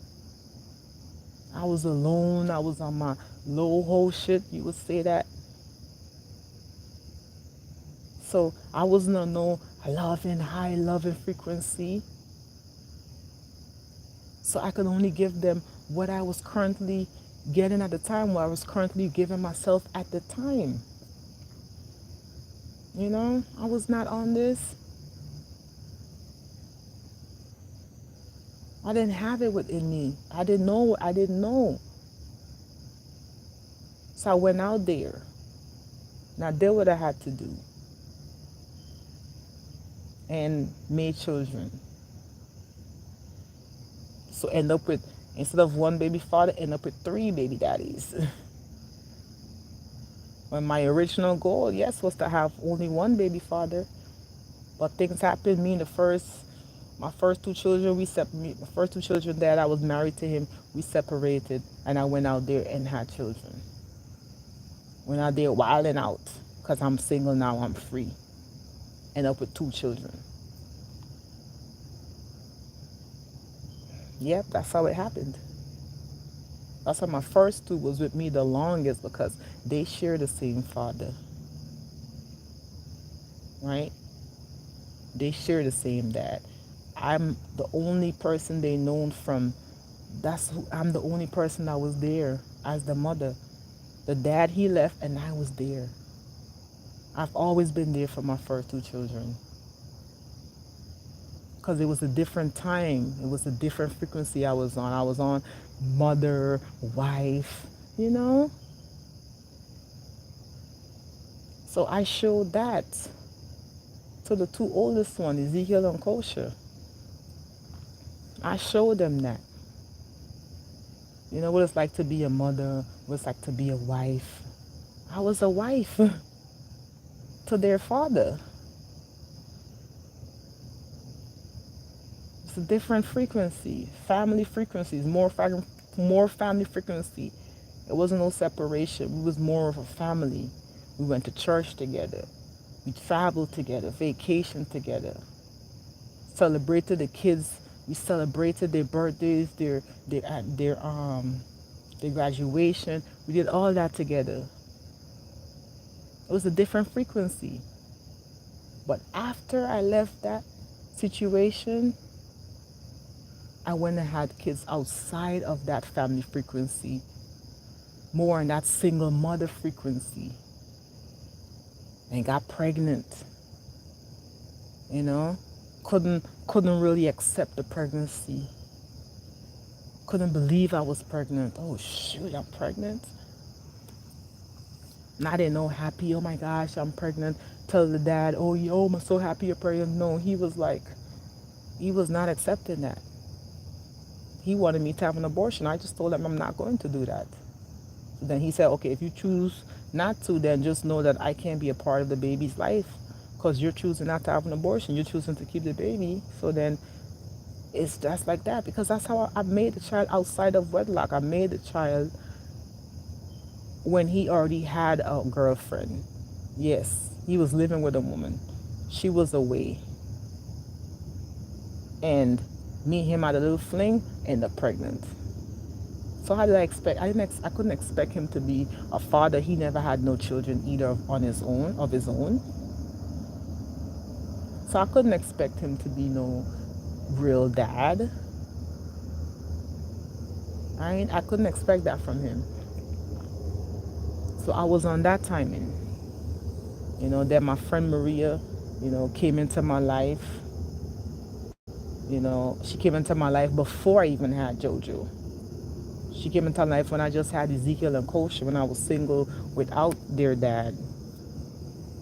S1: I was alone. I was on my low hole shit. You would say that. So I wasn't on no loving, high loving frequency. So I could only give them what I was currently getting at the time, what I was currently giving myself at the time. I was not on this. I didn't have it within me. I didn't know. I didn't know. So I went out there and I did what I had to do and made children. So end up with, instead of one baby father, end up with three baby daddies. When my original goal, yes, was to have only one baby father, but things happened. My first two children, my first two children that I was married to him, we separated, and I went out there and had children. Went out there wilding out, cause I'm single now, I'm free. End up with two children. Yep, that's how it happened. That's why my first two was with me the longest because they share the same father, right? They share the same dad. I'm the only person they known from. I'm the only person that was there as the mother. The dad, he left and I was there. I've always been there for my first two children because it was a different time. It was a different frequency I was on. I was on mother, wife, you know? So I showed that to the two oldest ones, Ezekiel and Kosher. I showed them that. You know what it's like to be a mother, what it's like to be a wife. I was a wife to their father. It's a different frequency, family frequencies, more family frequency. It wasn't no separation. We was more of a family. We went to church together. We traveled together, vacation together. Celebrated the kids. We celebrated their birthdays, their the graduation. We did all that together. It was a different frequency. But after I left that situation, I went and had kids outside of that family frequency, more in that single mother frequency, and got pregnant. You know, couldn't really accept the pregnancy. Couldn't believe I was pregnant. Oh shoot, I'm pregnant. And I didn't know happy. Oh my gosh, I'm pregnant. Tell the dad, oh yo, I'm so happy you're pregnant. No, he was like, he was not accepting that. He wanted me to have an abortion. I just told him I'm not going to do that. Then he said, okay, if you choose not to, then just know that I can't be a part of the baby's life because you're choosing not to have an abortion. You're choosing to keep the baby. So then it's just like that because that's how I made the child outside of wedlock. I made the child when he already had a girlfriend. Yes, he was living with a woman. She was away. And me and him had a little fling, end up pregnant. So how did I expect? I couldn't expect him to be a father. He never had no children either on his own, of his own. So I couldn't expect him to be no real dad. I couldn't expect that from him. So I was on that timing. Then my friend Maria, came into my life. She came into my life before I even had JoJo. She came into my life when I just had Ezekiel and Kosha, when I was single without their dad.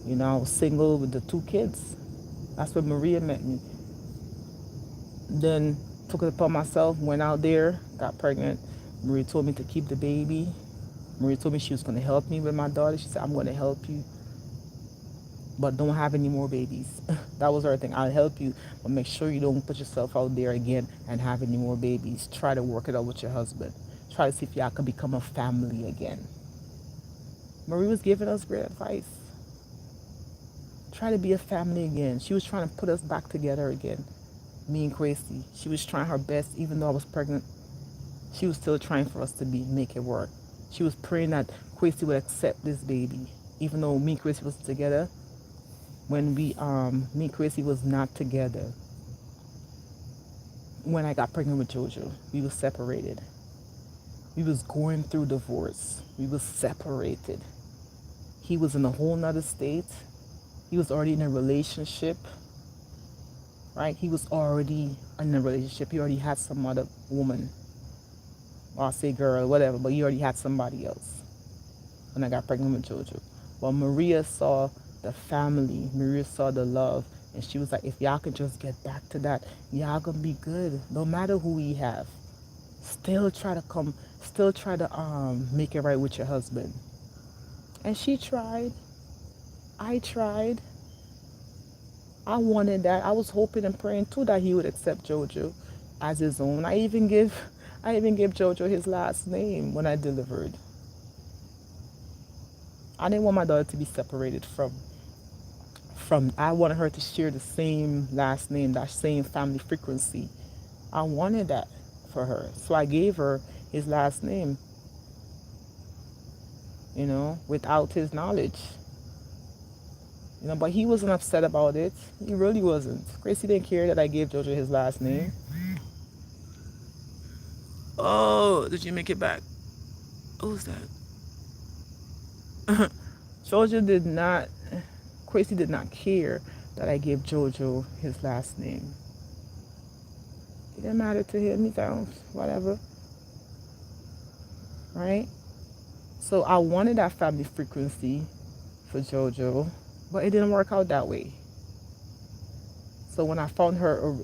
S1: I was single with the two kids. That's when Maria met me. Then took it upon myself, went out there, got pregnant. Maria told me to keep the baby. Maria told me she was going to help me with my daughter. She said, I'm going to help you, but don't have any more babies. That was her thing. I'll help you, but make sure you don't put yourself out there again and have any more babies. Try to work it out with your husband. Try to see if y'all can become a family again. Marie was giving us great advice. Try to be a family again. She was trying to put us back together again. Me and Gracie. She was trying her best, even though I was pregnant. She was still trying for us to make it work. She was praying that Gracie would accept this baby, even though me and Gracie was together. When me and Gracie was not together. When I got pregnant with JoJo, we were separated. We was going through divorce. We was separated. He was in a whole nother state. He was already in a relationship, right? He was already in a relationship. He already had some other woman, or I'll say girl, whatever, but he already had somebody else when I got pregnant with JoJo. Well, Maria saw the family. Maria saw the love. And she was like, if y'all could just get back to that, y'all gonna be good. No matter who we have. Still try to make it right with your husband. And she tried. I tried. I wanted that. I was hoping and praying too that he would accept JoJo as his own. I even give JoJo his last name when I delivered. I didn't want my daughter to be separated from I wanted her to share the same last name, that same family frequency. I wanted that for her. So I gave her his last name, without his knowledge. But he wasn't upset about it. He really wasn't. Gracie didn't care that I gave JoJo his last name. Oh, did you make it back? Who's that? JoJo did not, Gracie did not care that I gave JoJo his last name. It didn't matter to him. He thought, whatever. Right? So I wanted that family frequency for JoJo, but it didn't work out that way. So when I found her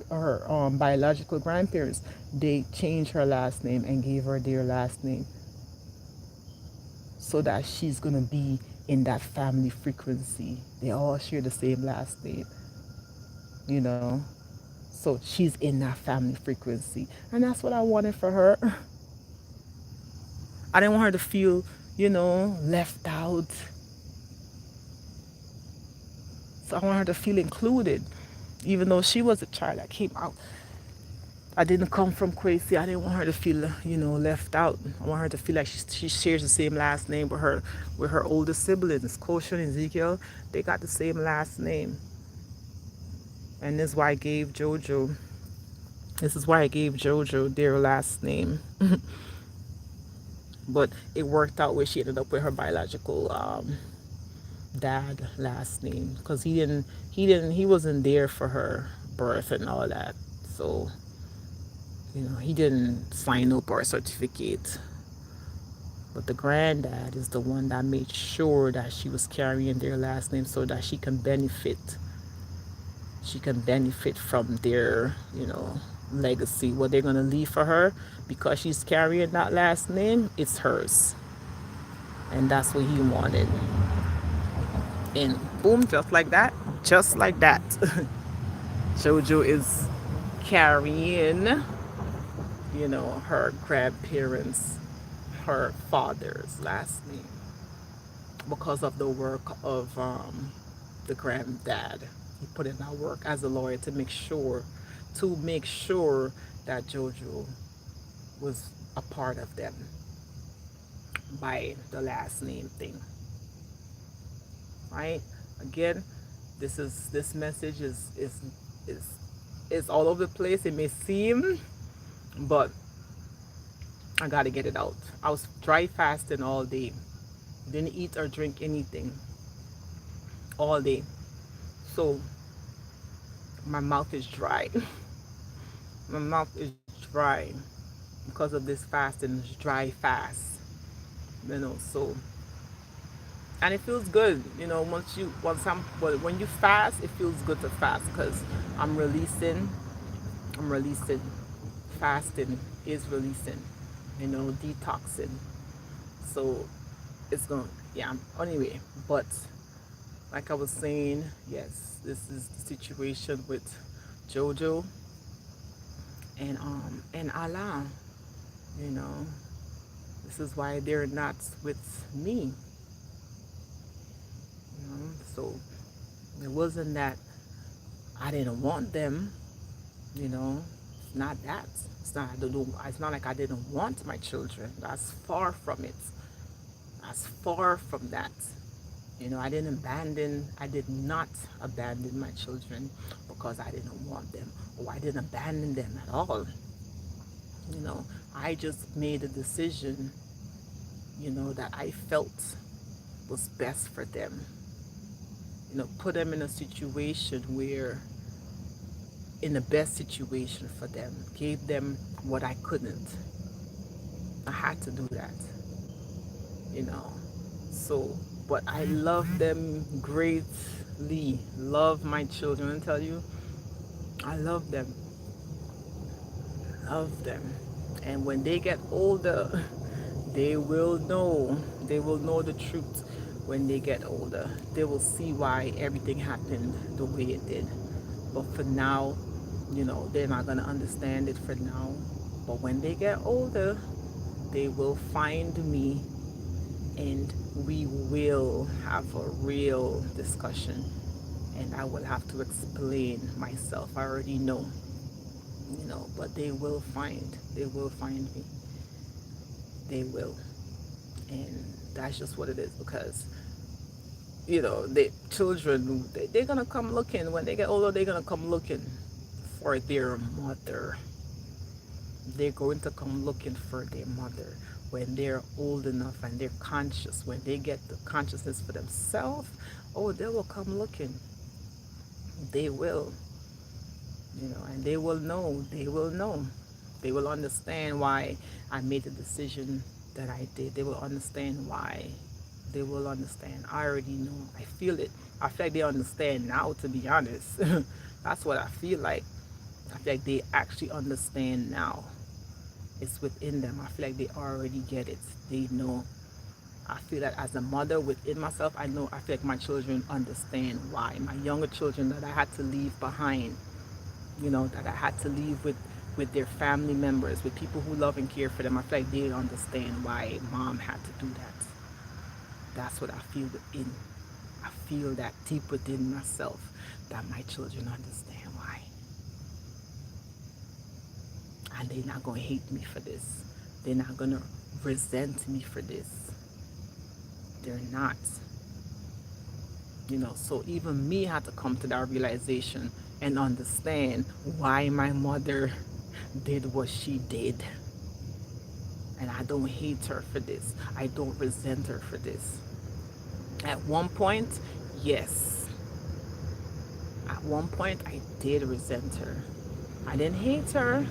S1: biological grandparents, they changed her last name and gave her their last name so that she's going to be in that family frequency. They all share the same last name, So she's in that family frequency. And that's what I wanted for her. I didn't want her to feel, left out. So I want her to feel included, even though she was a child that came out I didn't come from Quasi. I didn't want her to feel, left out. I want her to feel like she shares the same last name with her older siblings, Kosha and Ezekiel. They got the same last name, and this is why I gave JoJo. This is why I gave JoJo their last name. But it worked out where she ended up with her biological dad last name because he wasn't there for her birth and all that. So he didn't sign no birth certificate. But the granddad is the one that made sure that she was carrying their last name so that she can benefit. She can benefit from their, legacy. What they're gonna leave for her because she's carrying that last name, it's hers. And that's what he wanted. And boom, just like that, just like that. Jojo is carrying, her grandparents, her father's last name because of the work of the granddad. He put in that work as a lawyer to make sure that Jojo was a part of them by the last name thing. Right? Again, this message is is all over the place. It may seem, but I gotta get it out. I was dry fasting all day. Didn't eat or drink anything all day. So my mouth is dry. My mouth is dry because of this fasting. It's dry fast. So and it feels good, when you fast, it feels good to fast because I'm releasing. I'm releasing. Fasting is releasing, detoxing. So it's going, yeah. Anyway, but like I was saying, yes, this is the situation with JoJo and Allah. You know, this is why they're not with me. So it wasn't that I didn't want them. It's not that. It's not like I didn't want my children. That's far from it. That's far from that. I did not abandon my children because I didn't want them, or I didn't abandon them at all. You know, I just made a decision, that I felt was best for them. Put them in a situation where, in the best situation for them, gave them what I couldn't. I had to do that, you know. So, but I love them greatly. Love my children. I tell you, I love them. Love them. And when they get older, they will know. They will know the truth when they get older. They will see why everything happened the way it did. But for now, they're not going to understand it for now. But when they get older, they will find me and we will have a real discussion. And I will have to explain myself. I already know, but they will find me. They will. And that's just what it is because, the children, they're going to come looking. When they get older, they're going to come looking for their mother. They're going to come looking for their mother when they're old enough and they're conscious. When they get the consciousness for themselves, oh, they will come looking. They will, and they will know. They will know. They will understand why I made the decision that I did. They will understand why. They will understand. I already know. I feel it. I feel like they understand now, to be honest. That's what I feel like. I feel like they actually understand now. It's within them. I feel like they already get it. They know. I feel that as a mother within myself, I feel like my children understand why. My younger children that I had to leave behind, that I had to leave with their family members, with people who love and care for them. I feel like they understand why mom had to do that. That's what I feel within. I feel that deep within myself that my children understand why. And they're not going to hate me for this. They're not going to resent me for this. They're not. So even me had to come to that realization and understand why my mother did what she did. And I don't hate her for this. I don't resent her for this. At one point, yes. At one point, I did resent her. I didn't hate her,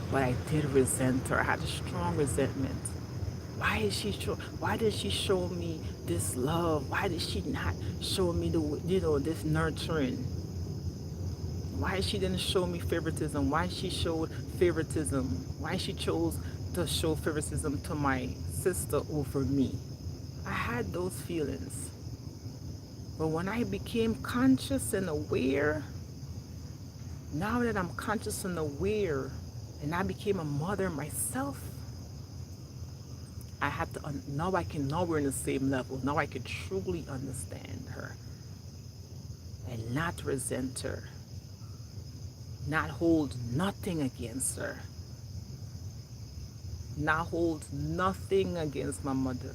S1: but I did resent her. I had a strong resentment. Why did she show me this love? Why did she not show me this nurturing? Why she didn't show me favoritism? Why she showed favoritism? Why she chose to show favoritism to my sister over me? I had those feelings. But when I became conscious and aware, now that I'm conscious and aware, and I became a mother myself, I had to, now we're in the same level. Now I can truly understand her and not resent her, not hold nothing against her, not hold nothing against my mother,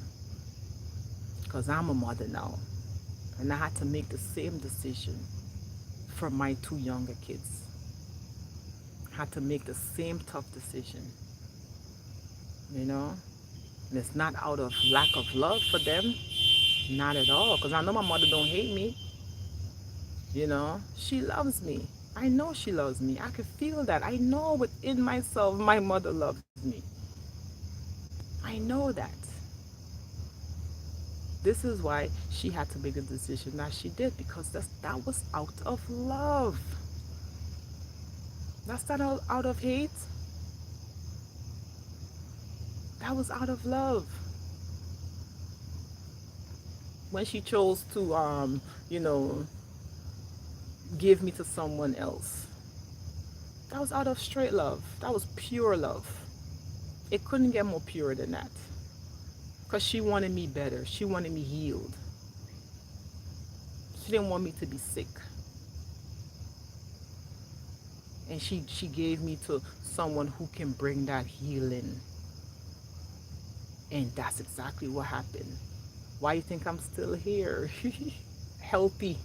S1: because I'm a mother now. And I had to make the same decision for my two younger kids. I had to make the same tough decision, you know? And it's not out of lack of love for them, not at all, because I know my mother don't hate me, She loves me. I know she loves me. I can feel that. I know within myself my mother loves me. I know that. This is why she had to make the decision that she did, because that was out of love. That's not out of hate. That was out of love. When she chose to, give me to someone else, that was out of straight love. That was pure love. It couldn't get more pure than that. Because she wanted me better. She wanted me healed. She didn't want me to be sick. And she gave me to someone who can bring that healing. And that's exactly what happened. Why you think I'm still here? Healthy.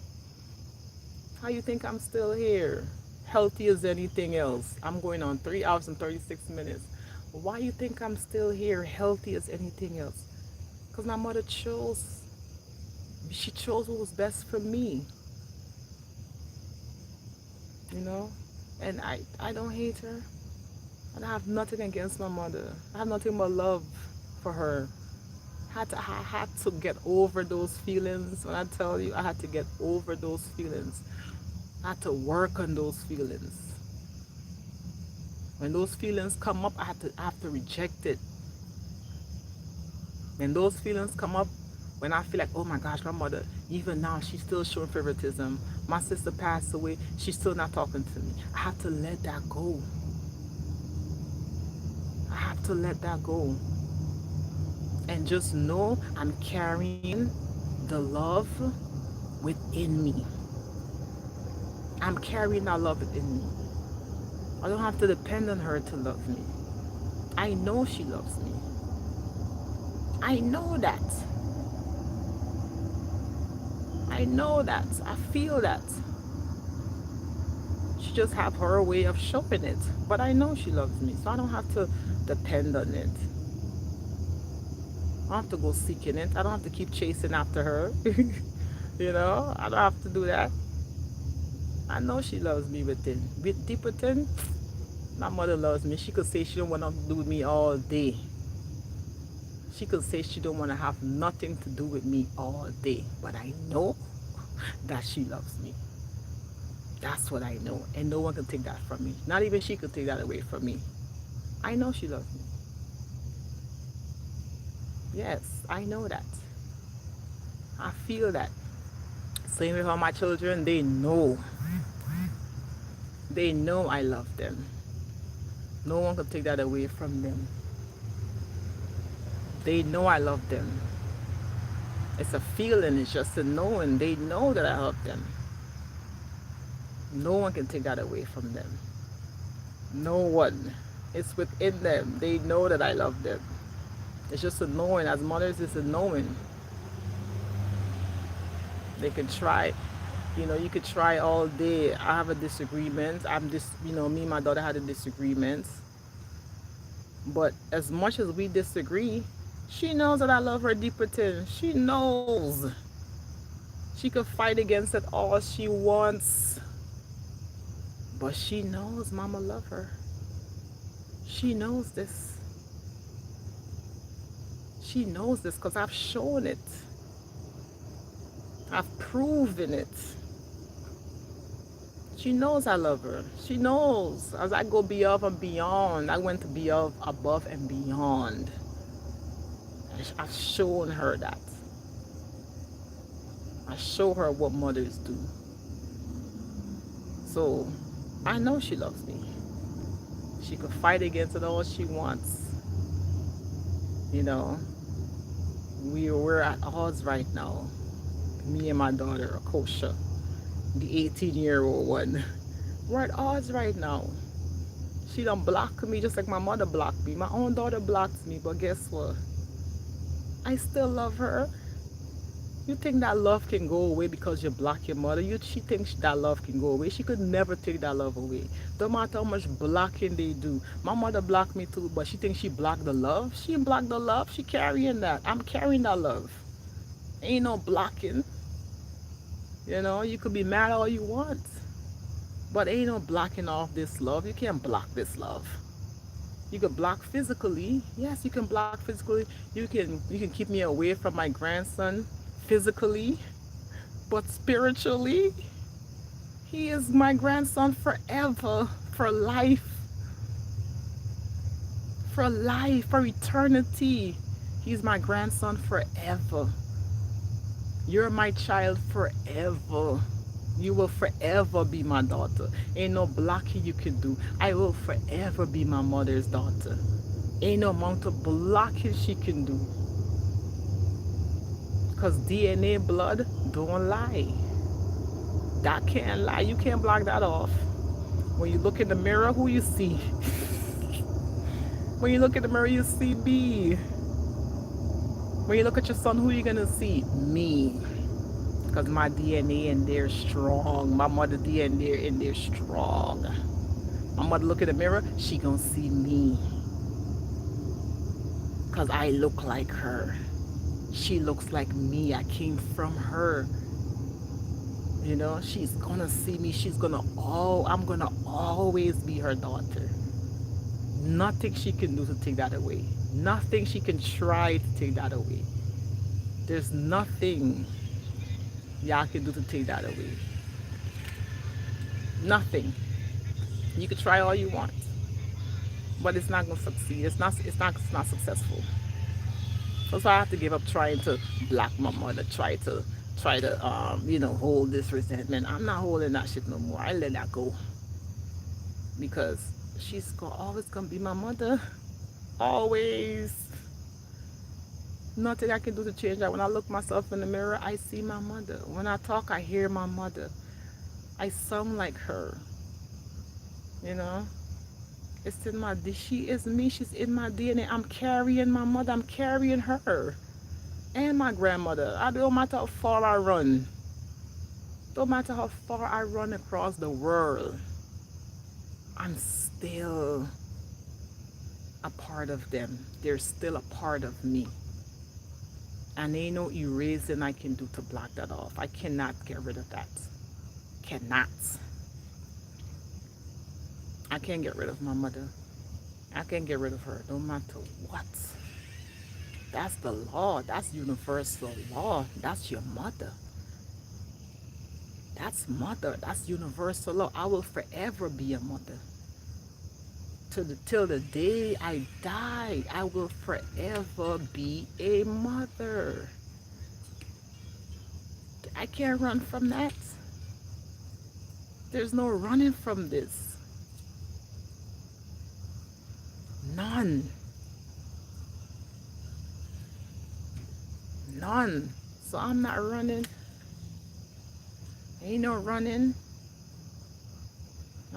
S1: How you think I'm still here? Healthy as anything else. I'm going on 3 hours and 36 minutes. Why you think I'm still here? Healthy as anything else? Because my mother she chose what was best for me. And I don't hate her. I have nothing against my mother. I have nothing but love for her. I had to get over those feelings. When I tell you, I had to get over those feelings. I had to work on those feelings. When those feelings come up, I have to reject it. When those feelings come up, when I feel like, oh my gosh, my mother, even now, she's still showing favoritism. My sister passed away, she's still not talking to me. I have to let that go. I have to let that go. And just know I'm carrying the love within me. I'm carrying that love within me. I don't have to depend on her to love me. I know she loves me. I know that. I know that. I feel that. She just have her way of showing it. But I know she loves me. So I don't have to depend on it. I don't have to go seeking it. I don't have to keep chasing after her. I don't have to do that. I know she loves me within. Deep within, my mother loves me. She could say she don't want to do with me all day. She could say she don't want to have nothing to do with me all day. But I know that she loves me. That's what I know. And no one can take that from me. Not even she could take that away from me. I know she loves me. Yes, I know that. I feel that. Same with all my children. They know. They know I love them. No one can take that away from them. They know I love them. It's a feeling. It's just a knowing. They know that I love them. No one can take that away from them. No one. It's within them. They know that I love them. It's just a knowing. As mothers, it's a knowing. They can try, you could try all day. I have a disagreement. Me and my daughter had a disagreement. But as much as we disagree, she knows that I love her deep within. She knows. She could fight against it all she wants. But she knows mama love her. She knows this. She knows this because I've shown it. I've proven it. She knows I love her. She knows as I go beyond and beyond. I went to beyond, above and beyond. I've shown her that. I show her what mothers do. So I know she loves me. She could fight against it all she wants. You know, we're at odds right now. Me and my daughter, Kosha, the 18-year-old one. We're at odds right now. She done blocked me just like my mother blocked me. My own daughter blocked me, but guess what? I still love her. You think that love can go away because you block your mother? She thinks that love can go away. She could never take that love away. Don't matter how much blocking they do. My mother blocked me too, but she thinks she blocked the love. She ain't blocked the love. She carrying that. I'm carrying that love. Ain't no blocking. You could be mad all you want, but ain't no blocking off this love. You can't block this love. You can block physically. Yes, you can block physically. You can keep me away from my grandson physically, but spiritually, he is my grandson forever, for life, for eternity. He's my grandson forever. You're my child forever. You will forever be my daughter. Ain't no blocking you can do. I will forever be my mother's daughter. Ain't no amount of blocking she can do. Because DNA blood don't lie. That can't lie. You can't block that off. When you look in the mirror, who you see? When you look in the mirror, you see me. When you look at your son, who you gonna see? Me. Because my DNA in there strong. My mother DNA in there strong. My mother look in the mirror, she gonna see me. Because I look like her. She looks like me. I came from her. She's gonna see me. I'm gonna always be her daughter. Nothing she can do to take that away. Nothing she can try to take that away. There's nothing y'all can do to take that away. Nothing. You can try all you want, but it's not gonna succeed. It's not successful. That's why I have to give up trying to block my mother, try to hold this resentment. I'm not holding that shit no more. I let that go. Because always gonna be my mother. Always. Nothing I can do to change that. When I look myself in the mirror, I see my mother. When I talk, I hear my mother. I sound like her. You know? It's in my she is me, she's in my DNA. I'm carrying my mother, I'm carrying her. And my grandmother. I don't matter how far I run. Don't matter how far I run across the world. I'm still a part of them. They're still a part of me. And ain't no erasing I can do to block that off. I cannot get rid of that. Cannot. I can't get rid of my mother. I can't get rid of her, no matter what. That's the law. That's universal law. That's your mother. That's mother. That's universal law. I will forever be a mother. Till the day I die, I will forever be a mother. I can't run from that. There's no running from this. None. None. So I'm not running. Ain't no running.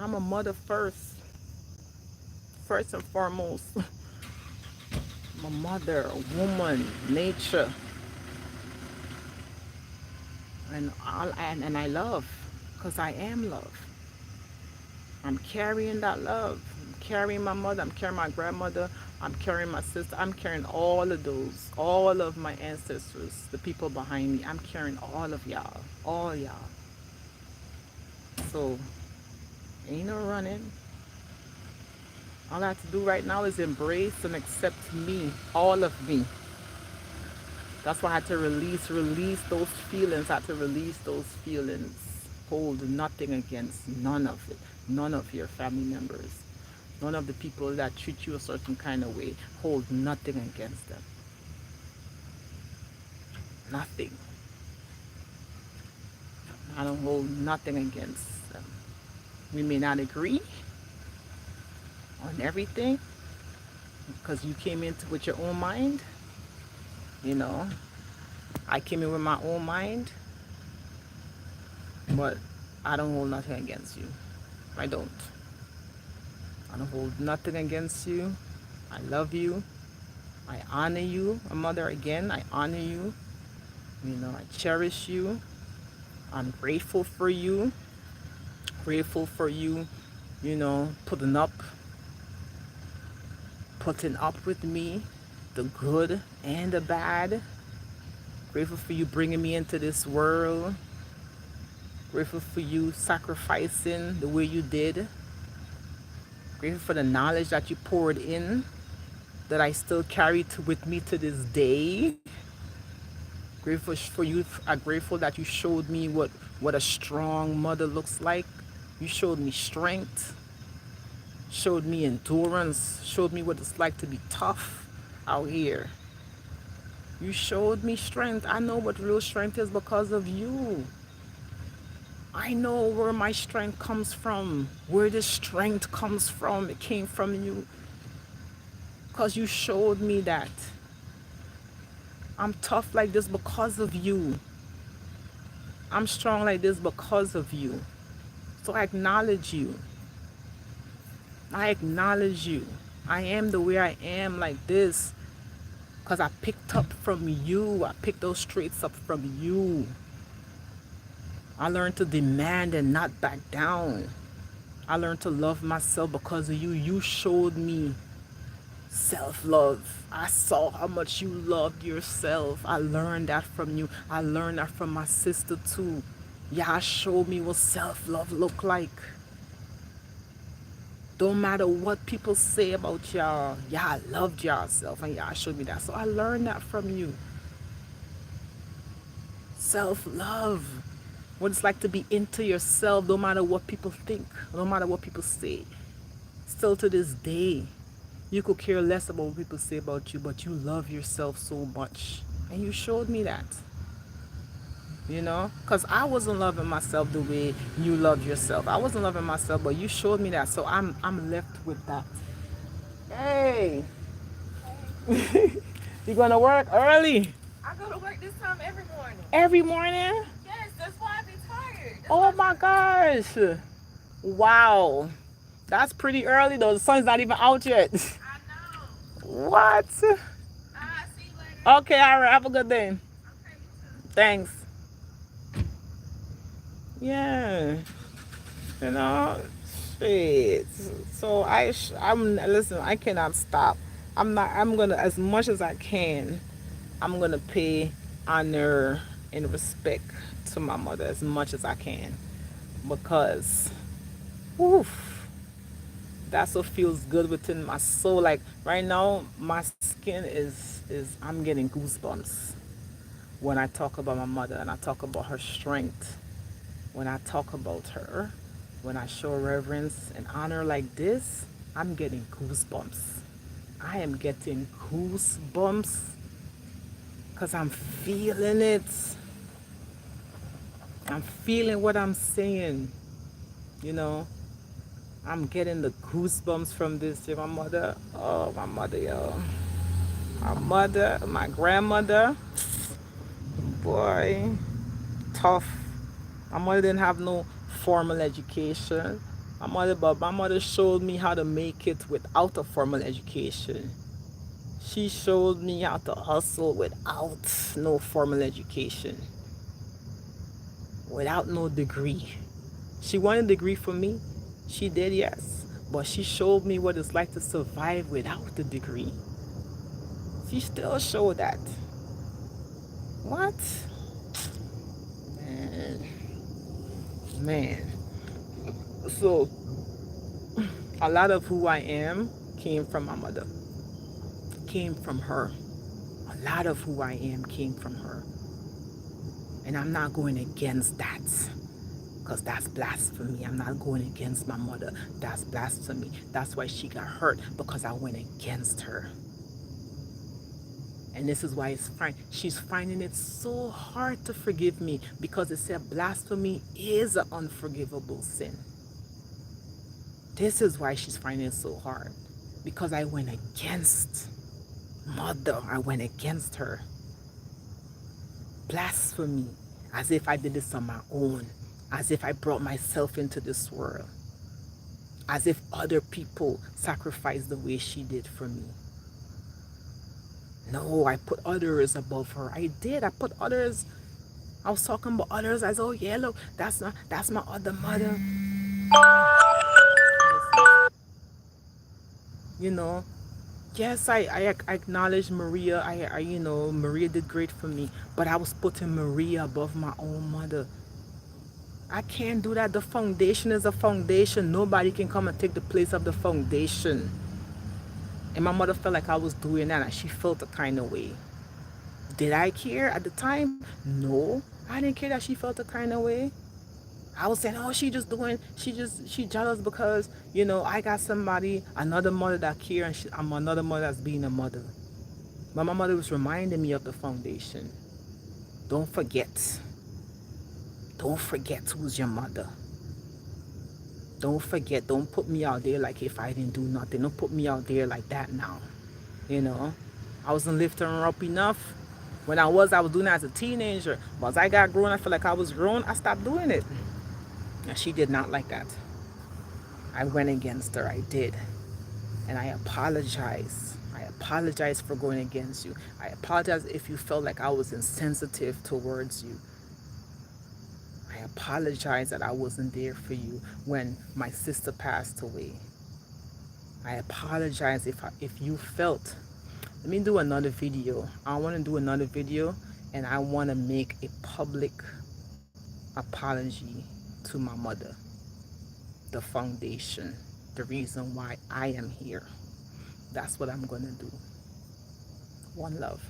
S1: I'm a mother first. first and foremost, my mother, a woman, nature, and I love, because I am love. I'm carrying that love. I'm carrying my mother. I'm carrying my grandmother. I'm carrying my sister. I'm carrying all of those, all of my ancestors, the people behind me. I'm carrying all of y'all, all y'all. So, ain't no running. All I have to do right now is embrace and accept me, all of me. That's why I had to release those feelings. I had to release those feelings. Hold nothing against none of it. None of your family members. None of the people that treat you a certain kind of way. Hold nothing against them. Nothing. I don't hold nothing against them. We may not agree on everything because you came into with your own mind. You know, I came in with my own mind, but I don't hold nothing against you. I don't. I don't hold nothing against you. I love you. I honor you. A mother, again, I honor you. You know, I cherish you. I'm grateful for you. Grateful for you, you know, putting up with me, the good and the bad. Grateful for you bringing me into this world. Grateful for you sacrificing the way you did. Grateful for the knowledge that you poured in that I still carry with me to this day. Grateful for you. I'm grateful that you showed me what a strong mother looks like. You showed me strength, showed me endurance, showed me what it's like to be tough out here. You showed me strength. I know what real strength is because of you. I know where my strength comes from, where this strength comes from. It came from you because you showed me that. I'm tough like this because of you. I'm strong like this because of you. So I acknowledge you. I acknowledge you. I am the way I am like this because I picked up from you. I picked those traits up from you. I learned to demand and not back down. I learned to love myself because of you. You showed me self-love. I saw how much you loved yourself. I learned that from you. I learned that from my sister too. Y'all showed me what self-love look like. Don't matter what people say about y'all, y'all loved yourself and y'all showed me that. So I learned that from you. Self-love. What it's like to be into yourself, no matter what people think, no matter what people say. Still to this day, you could care less about what people say about you, but you love yourself so much. And you showed me that. You know? Because I wasn't loving myself the way you loved yourself. I wasn't loving myself, but you showed me that. So I'm left with that. Hey! You gonna work early?
S2: I go to work this time every morning.
S1: Every morning?
S2: Yes, that's why I be tired. That's
S1: Oh
S2: why
S1: my gosh. Wow. That's pretty early though. The sun's not even out yet.
S2: I know.
S1: What?
S2: See you later.
S1: Okay, alright. Have a good day.
S2: Okay, you too.
S1: Thanks. Yeah. You know, shit. So I'm listen. I cannot stop. I'm gonna, as much as I can, I'm gonna pay honor and respect to my mother as much as I can, because, oof, that's what feels good within my soul. Like right now, my skin is I'm getting goosebumps when I talk about my mother and I talk about her strength. When I talk about her, when I show reverence and honor like this, I'm getting goosebumps. I am getting goosebumps because I'm feeling it. I'm feeling what I'm saying. You know, I'm getting the goosebumps from this. My mother, oh, my mother, yo. My mother, my grandmother, boy, tough. My mother didn't have no formal education. But my mother showed me how to make it without a formal education. She showed me how to hustle without no formal education, without no degree. She wanted a degree for me. She did, yes. But she showed me what it's like to survive without the degree. She still showed that. What? Man. Man. So, a lot of who I am came from my mother, came from her. A lot of who I am came from her. And I'm not going against that because that's blasphemy. I'm not going against my mother. That's blasphemy. That's why she got hurt because I went against her. And this is why she's finding it so hard to forgive me because it said blasphemy is an unforgivable sin. This is why she's finding it so hard because I went against mother. I went against her. Blasphemy, as if I did this on my own, as if I brought myself into this world, as if other people sacrificed the way she did for me. No, I put others above her. I did. I put others. I was talking about others as, oh yeah, look, that's my other mother. You know, yes, I acknowledge Maria. Maria did great for me, but I was putting Maria above my own mother. I can't do that. The foundation is a foundation. Nobody can come and take the place of the foundation. And my mother felt like I was doing that and she felt a kind of way. Did I care at the time? No. I didn't care that she felt a kind of way. I was saying, oh, she jealous because, I got another mother that care and I'm another mother that's being a mother. But my mother was reminding me of the foundation. Don't forget. Don't forget who's your mother. Don't forget, don't put me out there like if I didn't do nothing. Don't put me out there like that now. You know, I wasn't lifting her up enough. When I was doing it as a teenager. But as I got grown, I felt like I was grown, I stopped doing it. And she did not like that. I went against her, I did. And I apologize. I apologize for going against you. I apologize if you felt like I was insensitive towards you. I apologize that I wasn't there for you when my sister passed away. I apologize if you felt. Let me do another video. I want to do another video and I want to make a public apology to my mother. The foundation, the reason why I am here. That's what I'm going to do. One love.